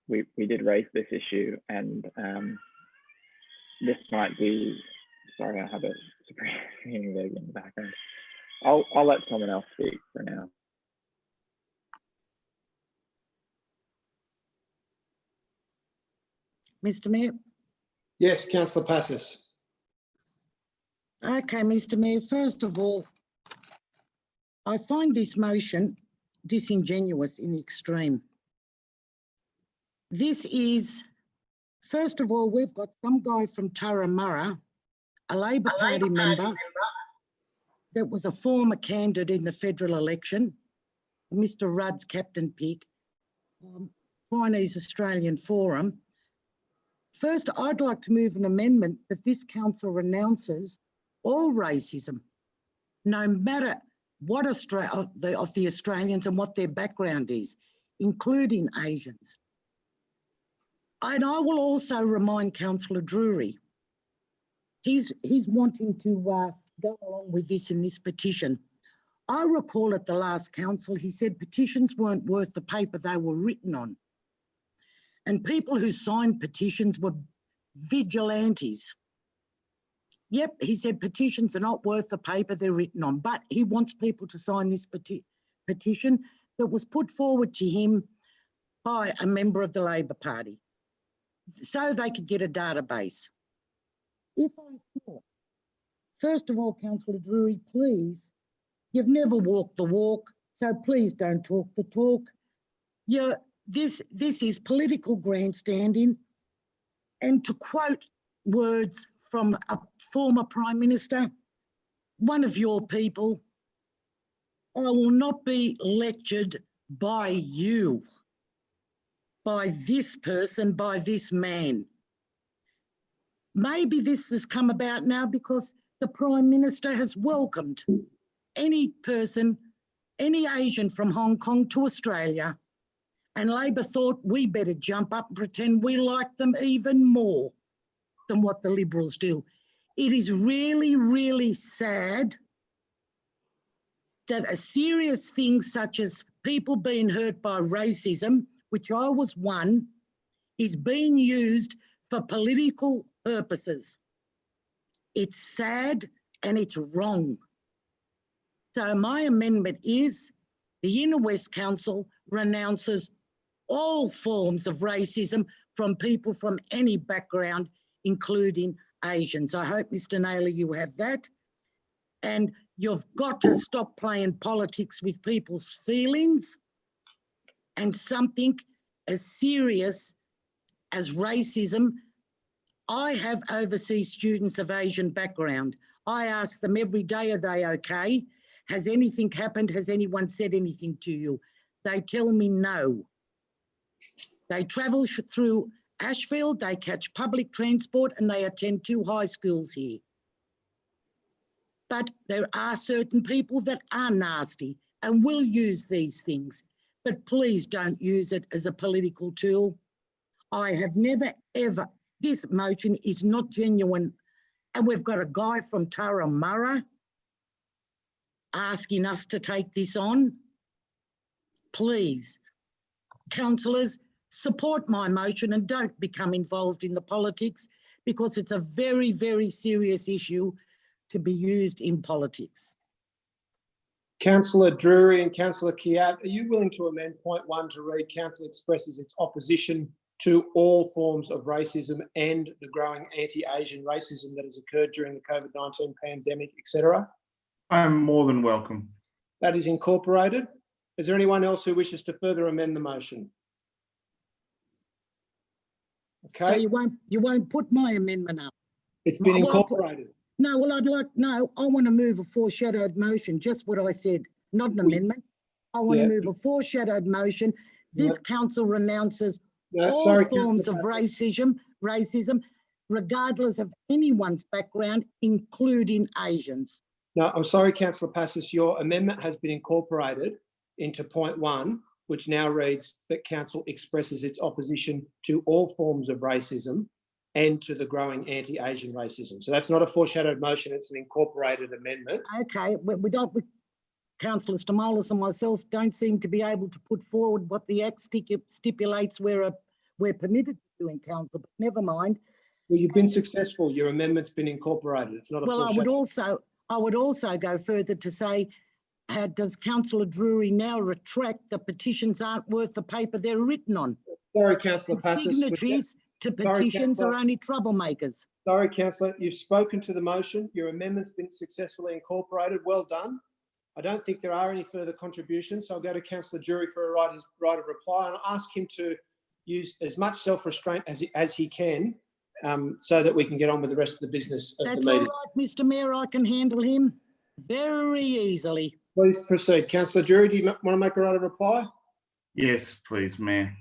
we did raise this issue, and this might be, sorry, I have a screaming baby in the background. I'll let someone else speak for now. Mr. Mayor? Yes, Councillor Passos. Okay, Mr. Mayor, first of all, I find this motion disingenuous in the extreme. This is, first of all, we've got some guy from Turramurra, a Labor Party member that was a former candidate in the federal election, Mr. Rudd's Captain Pig, Chinese Australian Forum. First, I'd like to move an amendment that this council renounces all racism, no matter what of the Australians and what their background is, including Asians. And I will also remind Councillor Drury, he's wanting to go along with this in this petition. I recall at the last council, he said petitions weren't worth the paper they were written on. And people who signed petitions were vigilantes. Yep, he said petitions are not worth the paper they're written on, but he wants people to sign this petition that was put forward to him by a member of the Labor Party so they could get a database. If I thought, first of all, Councillor Drury, please, you've never walked the walk, so please don't talk the talk. This is political grandstanding, and to quote words from a former Prime Minister, one of your people, I will not be lectured by you, by this person, by this man. Maybe this has come about now because the Prime Minister has welcomed any person, any Asian from Hong Kong to Australia, and Labor thought we better jump up and pretend we like them even more than what the Liberals do. It is really, really sad that a serious thing such as people being hurt by racism, which I was one, is being used for political purposes. It's sad and it's wrong. So my amendment is the Inner West Council renounces all forms of racism from people from any background, including Asians. I hope, Mr. Naylor, you have that. And you've got to stop playing politics with people's feelings, and something as serious as racism. I have overseas students of Asian background. I ask them every day, are they okay? Has anything happened? Has anyone said anything to you? They tell me no. They travel through Ashfield, they catch public transport, and they attend 2 high schools here. But there are certain people that are nasty and will use these things. But please don't use it as a political tool. I have never, ever, this motion is not genuine. And we've got a guy from Turramurra asking us to take this on. Please, councillors, support my motion and don't become involved in the politics, because it's a very, very serious issue to be used in politics. Councillor Drury and Councillor Kiat, are you willing to amend point 1 to read Council expresses its opposition to all forms of racism and the growing anti-Asian racism that has occurred during the COVID-19 pandemic, etc.? I'm more than welcome. That is incorporated. Is there anyone else who wishes to further amend the motion? Okay. So you won't put my amendment up? It's been incorporated. No, well, I want to move a foreshadowed motion, just what I said, not an amendment. I want to move a foreshadowed motion. This council renounces all forms of racism, regardless of anyone's background, including Asians. No, I'm sorry, Councillor Passos, your amendment has been incorporated. into point 1, which now reads that council expresses its opposition to all forms of racism and to the growing anti-Asian racism. So that's not a foreshadowed motion, it's an incorporated amendment. Okay, we don't, Councillor Stamoulis and myself don't seem to be able to put forward what the Act stipulates we're permitted to do in council, but never mind. Well, you've been successful. Your amendment's been incorporated. It's not a Well, foreshadowed. I would also go further to say, does Councillor Drury now retract the petitions aren't worth the paper they're written on? Sorry, Councillor Passos. Signatories to petitions are only troublemakers. Sorry, Councillor, you've spoken to the motion. Your amendment's been successfully incorporated. Well done. I don't think there are any further contributions, so I'll go to Councillor Drury for a right of reply, and I'll ask him to use as much self-restraint as he can, so that we can get on with the rest of the business of That's the meeting. all right, Mr Mayor, I can handle him very easily. Please proceed. Councillor Drury, do you want to make a right of reply? Yes, please, Mayor.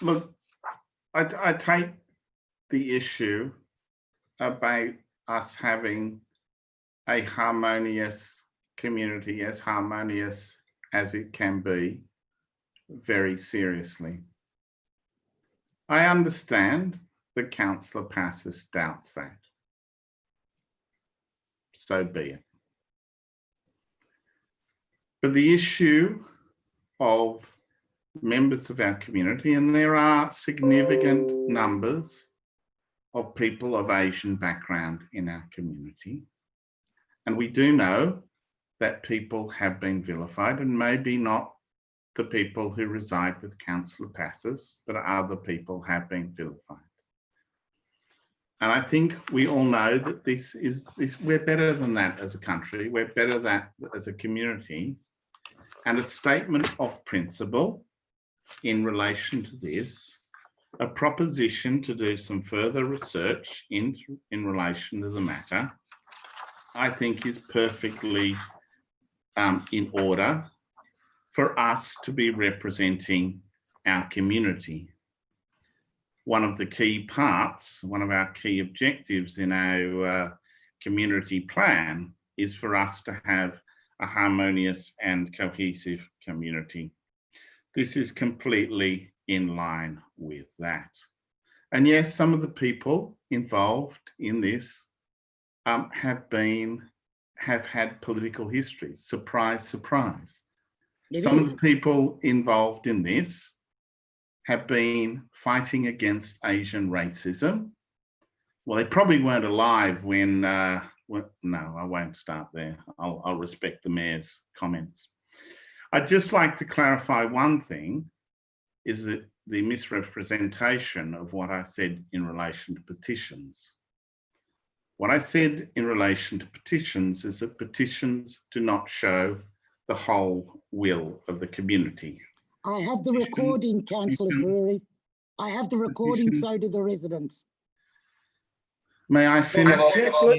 Look, I take the issue about us having a harmonious community, as harmonious as it can be, very seriously. I understand that Councillor Passos doubts that. So be it. But the issue of members of our community, and there are significant numbers of people of Asian background in our community, and we do know that people have been vilified, and maybe not the people who reside with Councillor Passos, but other people have been vilified. And I think we all know that we're better than that as a country, we're better than that as a community, and a statement of principle in relation to this, a proposition to do some further research in relation to the matter, I think is perfectly in order for us to be representing our community. One of the key parts, one of our key objectives in our community plan is for us to have a harmonious and cohesive community. This is completely in line with that. And yes, some of the people involved in this have had political history. Surprise, surprise. Some of the people involved in this have been fighting against Asian racism. Well, they probably weren't alive when, no, I won't start there. I'll respect the Mayor's comments. I'd just like to clarify one thing, is that the misrepresentation of what I said in relation to petitions. What I said in relation to petitions is that petitions do not show the whole will of the community. I have the recording, Councillor Drury. I have the recording, so do the residents. May I finish? Councillor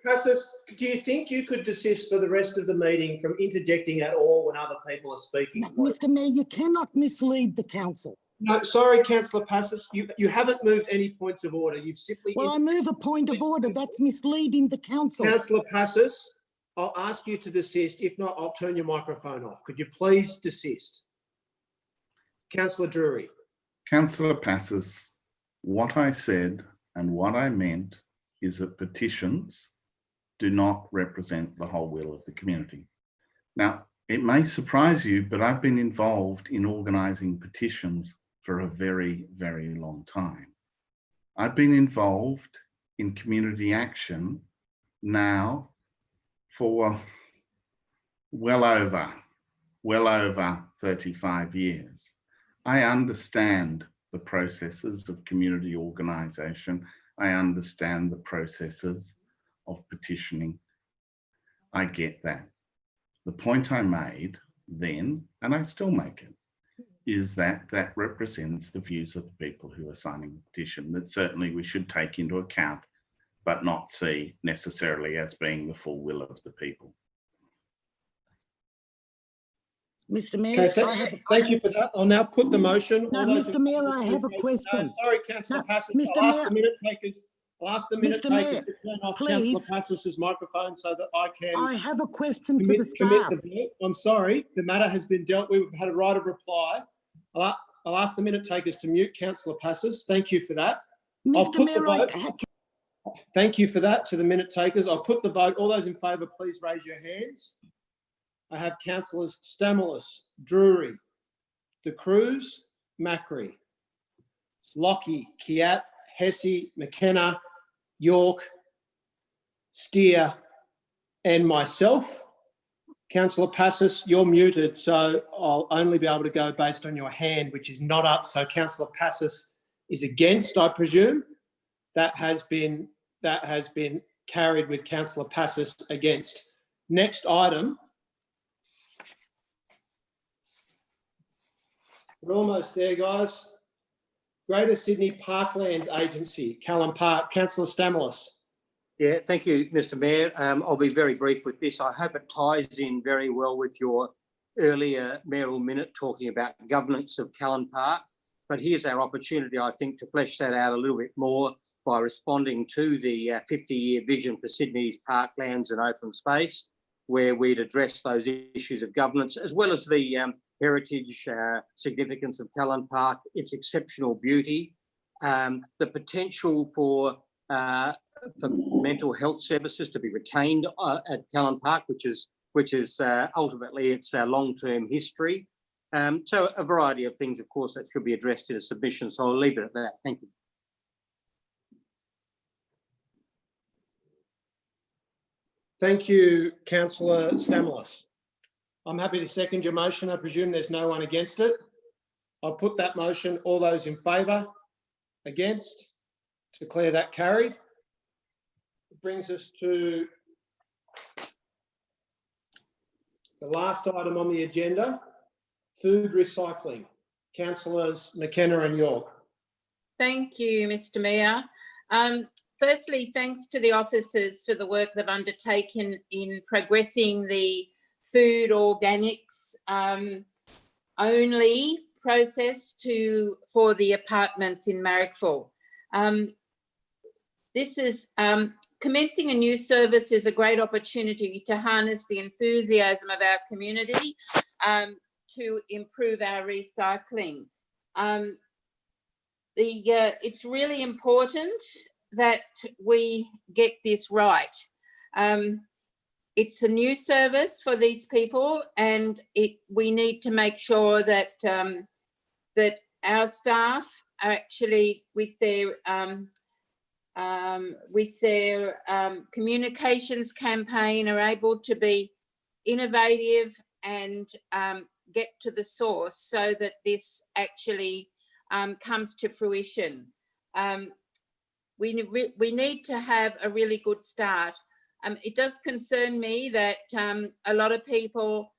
Passos, do you think you could desist for the rest of the meeting from interjecting at all when other people are speaking? No, Mr Mayor, you cannot mislead the council. No, sorry, Councillor Passos, you haven't moved any points of order. You've simply... Well, I move a point of order. That's misleading the council. Councillor Passos, I'll ask you to desist. If not, I'll turn your microphone off. Could you please desist? Councillor Drury. Councillor Passos, what I said and what I meant is that petitions do not represent the whole will of the community. Now, it may surprise you, but I've been involved in organising petitions for a very, very long time. I've been involved in community action now for well over 35 years. I understand the processes of community organisation. I understand the processes of petitioning. I get that. The point I made then, and I still make it, is that that represents the views of the people who are signing the petition, that certainly we should take into account, but not see necessarily as being the full will of the people. Mr Mayor, Okay, thank you for that. I'll now put the motion. No, Mr Mayor, I have a question. No, sorry, Councillor Passos. Mr. I'll ask Mayor, the minute takers. I'll ask the minute Mr. taker Mayor, to turn off please. Councillor Passis's microphone so that I can I have a question to the commit staff. the vote. I'm sorry, the matter has been dealt with. We've had a right of reply. I'll ask the minute takers to mute Councillor Passis. Thank you for that. Mr. Mayor, Thank you for that to the minute takers. I'll put the vote. All those in favour, please raise your hands. I have councillors Stamoulis, Drury, De Cruz, Macri, Lockie, Kiat, Hesse, McKenna, York, Steer, and myself. Councillor Passis, you're muted, so I'll only be able to go based on your hand, which is not up. So Councillor Passis is against, I presume. That has been carried with Councillor Passis against. Next item. We're almost there, guys. Greater Sydney Parklands Agency, Callan Park. Councillor Stamoulis. Yeah, thank you, Mr. Mayor. I'll be very brief with this. I hope it ties in very well with your earlier mayoral minute talking about governance of Callan Park. But here's our opportunity, I think, to flesh that out a little bit more by responding to the 50-year vision for Sydney's parklands and open space, where we'd address those issues of governance, as well as the heritage significance of Callan Park, its exceptional beauty, the potential for mental health services to be retained at Callan Park, which is ultimately its long-term history. So a variety of things, of course, that should be addressed in a submission. So I'll leave it at that. Thank you. Thank you, Councillor Stamoulis. I'm happy to second your motion. I presume there's no one against it. I'll put that motion. All those in favour? Against? Declare that carried. It brings us to the last item on the agenda, food recycling. Councillors McKenna and York. Thank you, Mr. Mayor. Firstly, thanks to the officers for the work they've undertaken in progressing the food organics only process for the apartments in Marrickville. This is commencing a new service is a great opportunity to harness the enthusiasm of our community to improve our recycling. It's really important that we get this right. It's a new service for these people, and we need to make sure that that our staff are actually with their communications campaign are able to be innovative and get to the source so that this actually comes to fruition. We need to have a really good start. It does concern me that a lot of people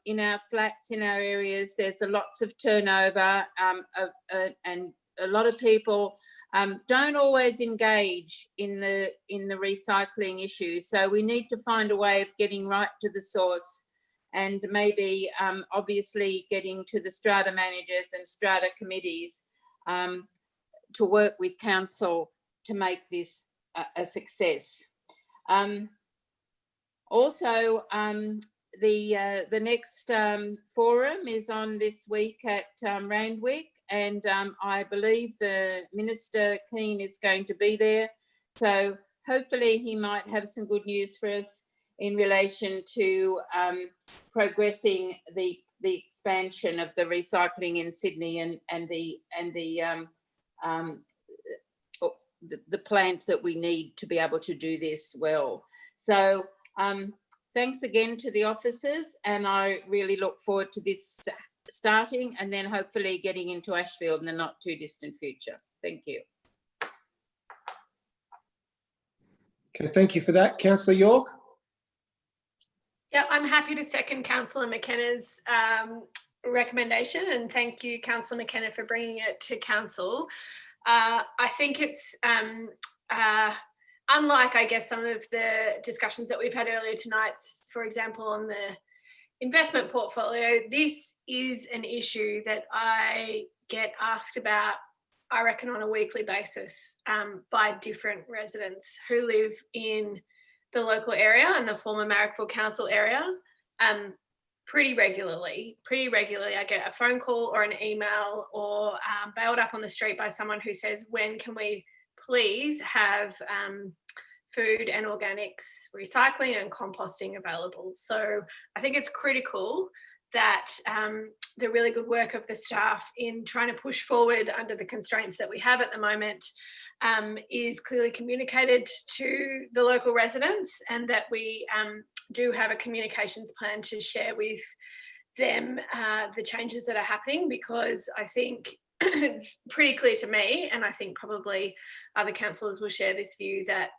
in our flats, in our areas, there's lots of turnover and a lot of people don't always engage in the recycling issue. So we need to find a way of getting right to the source and maybe obviously getting to the strata managers and strata committees to work with council to make this a success. Also, the next forum is on this week at Randwick, and I believe the Minister Keane is going to be there. So hopefully he might have some good news for us in relation to progressing the expansion of the recycling in Sydney and the plant that we need to be able to do this well. So thanks again to the officers, and I really look forward to this starting and then hopefully getting into Ashfield in the not too distant future. Thank you. Okay, thank you for that. Councillor York. Yeah, I'm happy to second Councillor McKenna's recommendation, and thank you, Councillor McKenna, for bringing it to council. I think it's unlike, I guess, some of the discussions that we've had earlier tonight, for example, on the investment portfolio, this is an issue that I get asked about I reckon on a weekly basis by different residents who live in the local area and the former Marrickville Council area. Pretty regularly, I get a phone call or an email or bailed up on the street by someone who says, when can we please have food and organics recycling and composting available? So I think it's critical that the really good work of the staff in trying to push forward under the constraints that we have at the moment is clearly communicated to the local residents, and that we do have a communications plan to share with them the changes that are happening, because I think it's pretty clear to me, and I think probably other councillors will share this view, that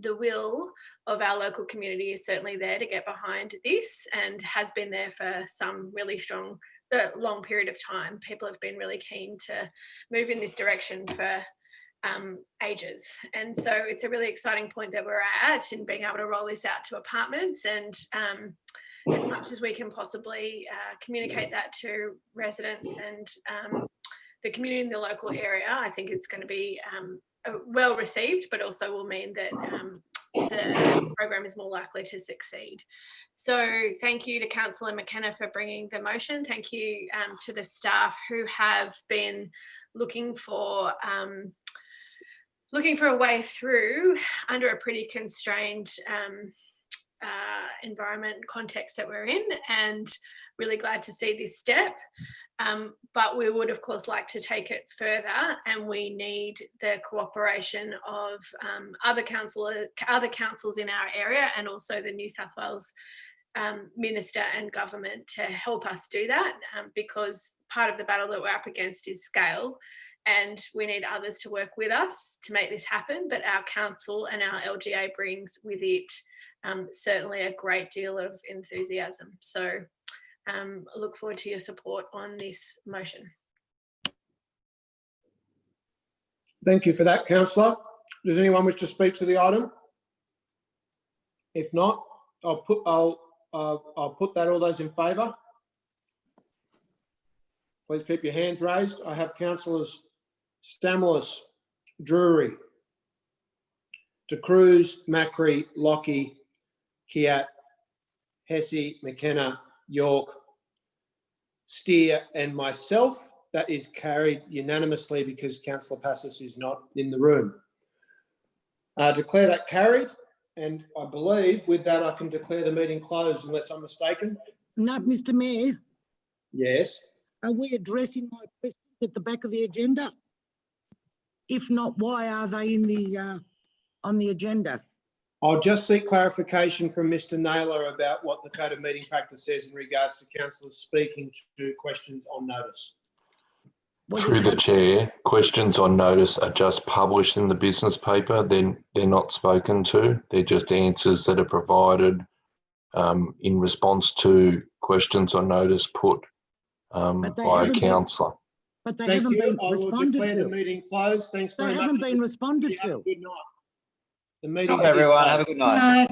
the will of our local community is certainly there to get behind this, and has been there for some really long period of time. People have been really keen to move in this direction for ages, and so it's a really exciting point that we're at in being able to roll this out to apartments, and as much as we can possibly communicate that to residents and the community in the local area, I think it's going to be well received, but also will mean that the program is more likely to succeed. So thank you to Councillor McKenna for bringing the motion. Thank you to the staff who have been looking for a way through under a pretty constrained environment context that we're in, and really glad to see this step. But we would of course like to take it further, and we need the cooperation of other councils in our area, and also the New South Wales Minister and government to help us do that, because part of the battle that we're up against is scale, and we need others to work with us to make this happen. But our council and our LGA brings with it certainly a great deal of enthusiasm. So I look forward to your support on this motion. Thank you for that, councillor. Does anyone wish to speak to the item? If not, I'll put that. All those in favour, please keep your hands raised. I have councillors Stamoulis, Drury, De Cruz, Macri, Lockie, Kiat, Hesse, McKenna, York, Steer and myself. That is carried unanimously because Councillor Passis is not in the room. Declare that carried, and I believe with that I can declare the meeting closed unless I'm mistaken. No, Mr. Mayor. Yes. Are we addressing my questions at the back of the agenda? If not, why are they in the on the agenda? I'll just seek clarification from Mr. Naylor about what the Code of Meeting Practice says in regards to councillors speaking to questions on notice. Through the chair, questions on notice are just published in the business paper. Then they're not spoken to. They're just answers that are provided in response to questions on notice put by a councillor. But they haven't been I will responded declare to. the meeting closed. Thanks very much. They haven't been responded to. Good night. The meeting Everyone, have a good night.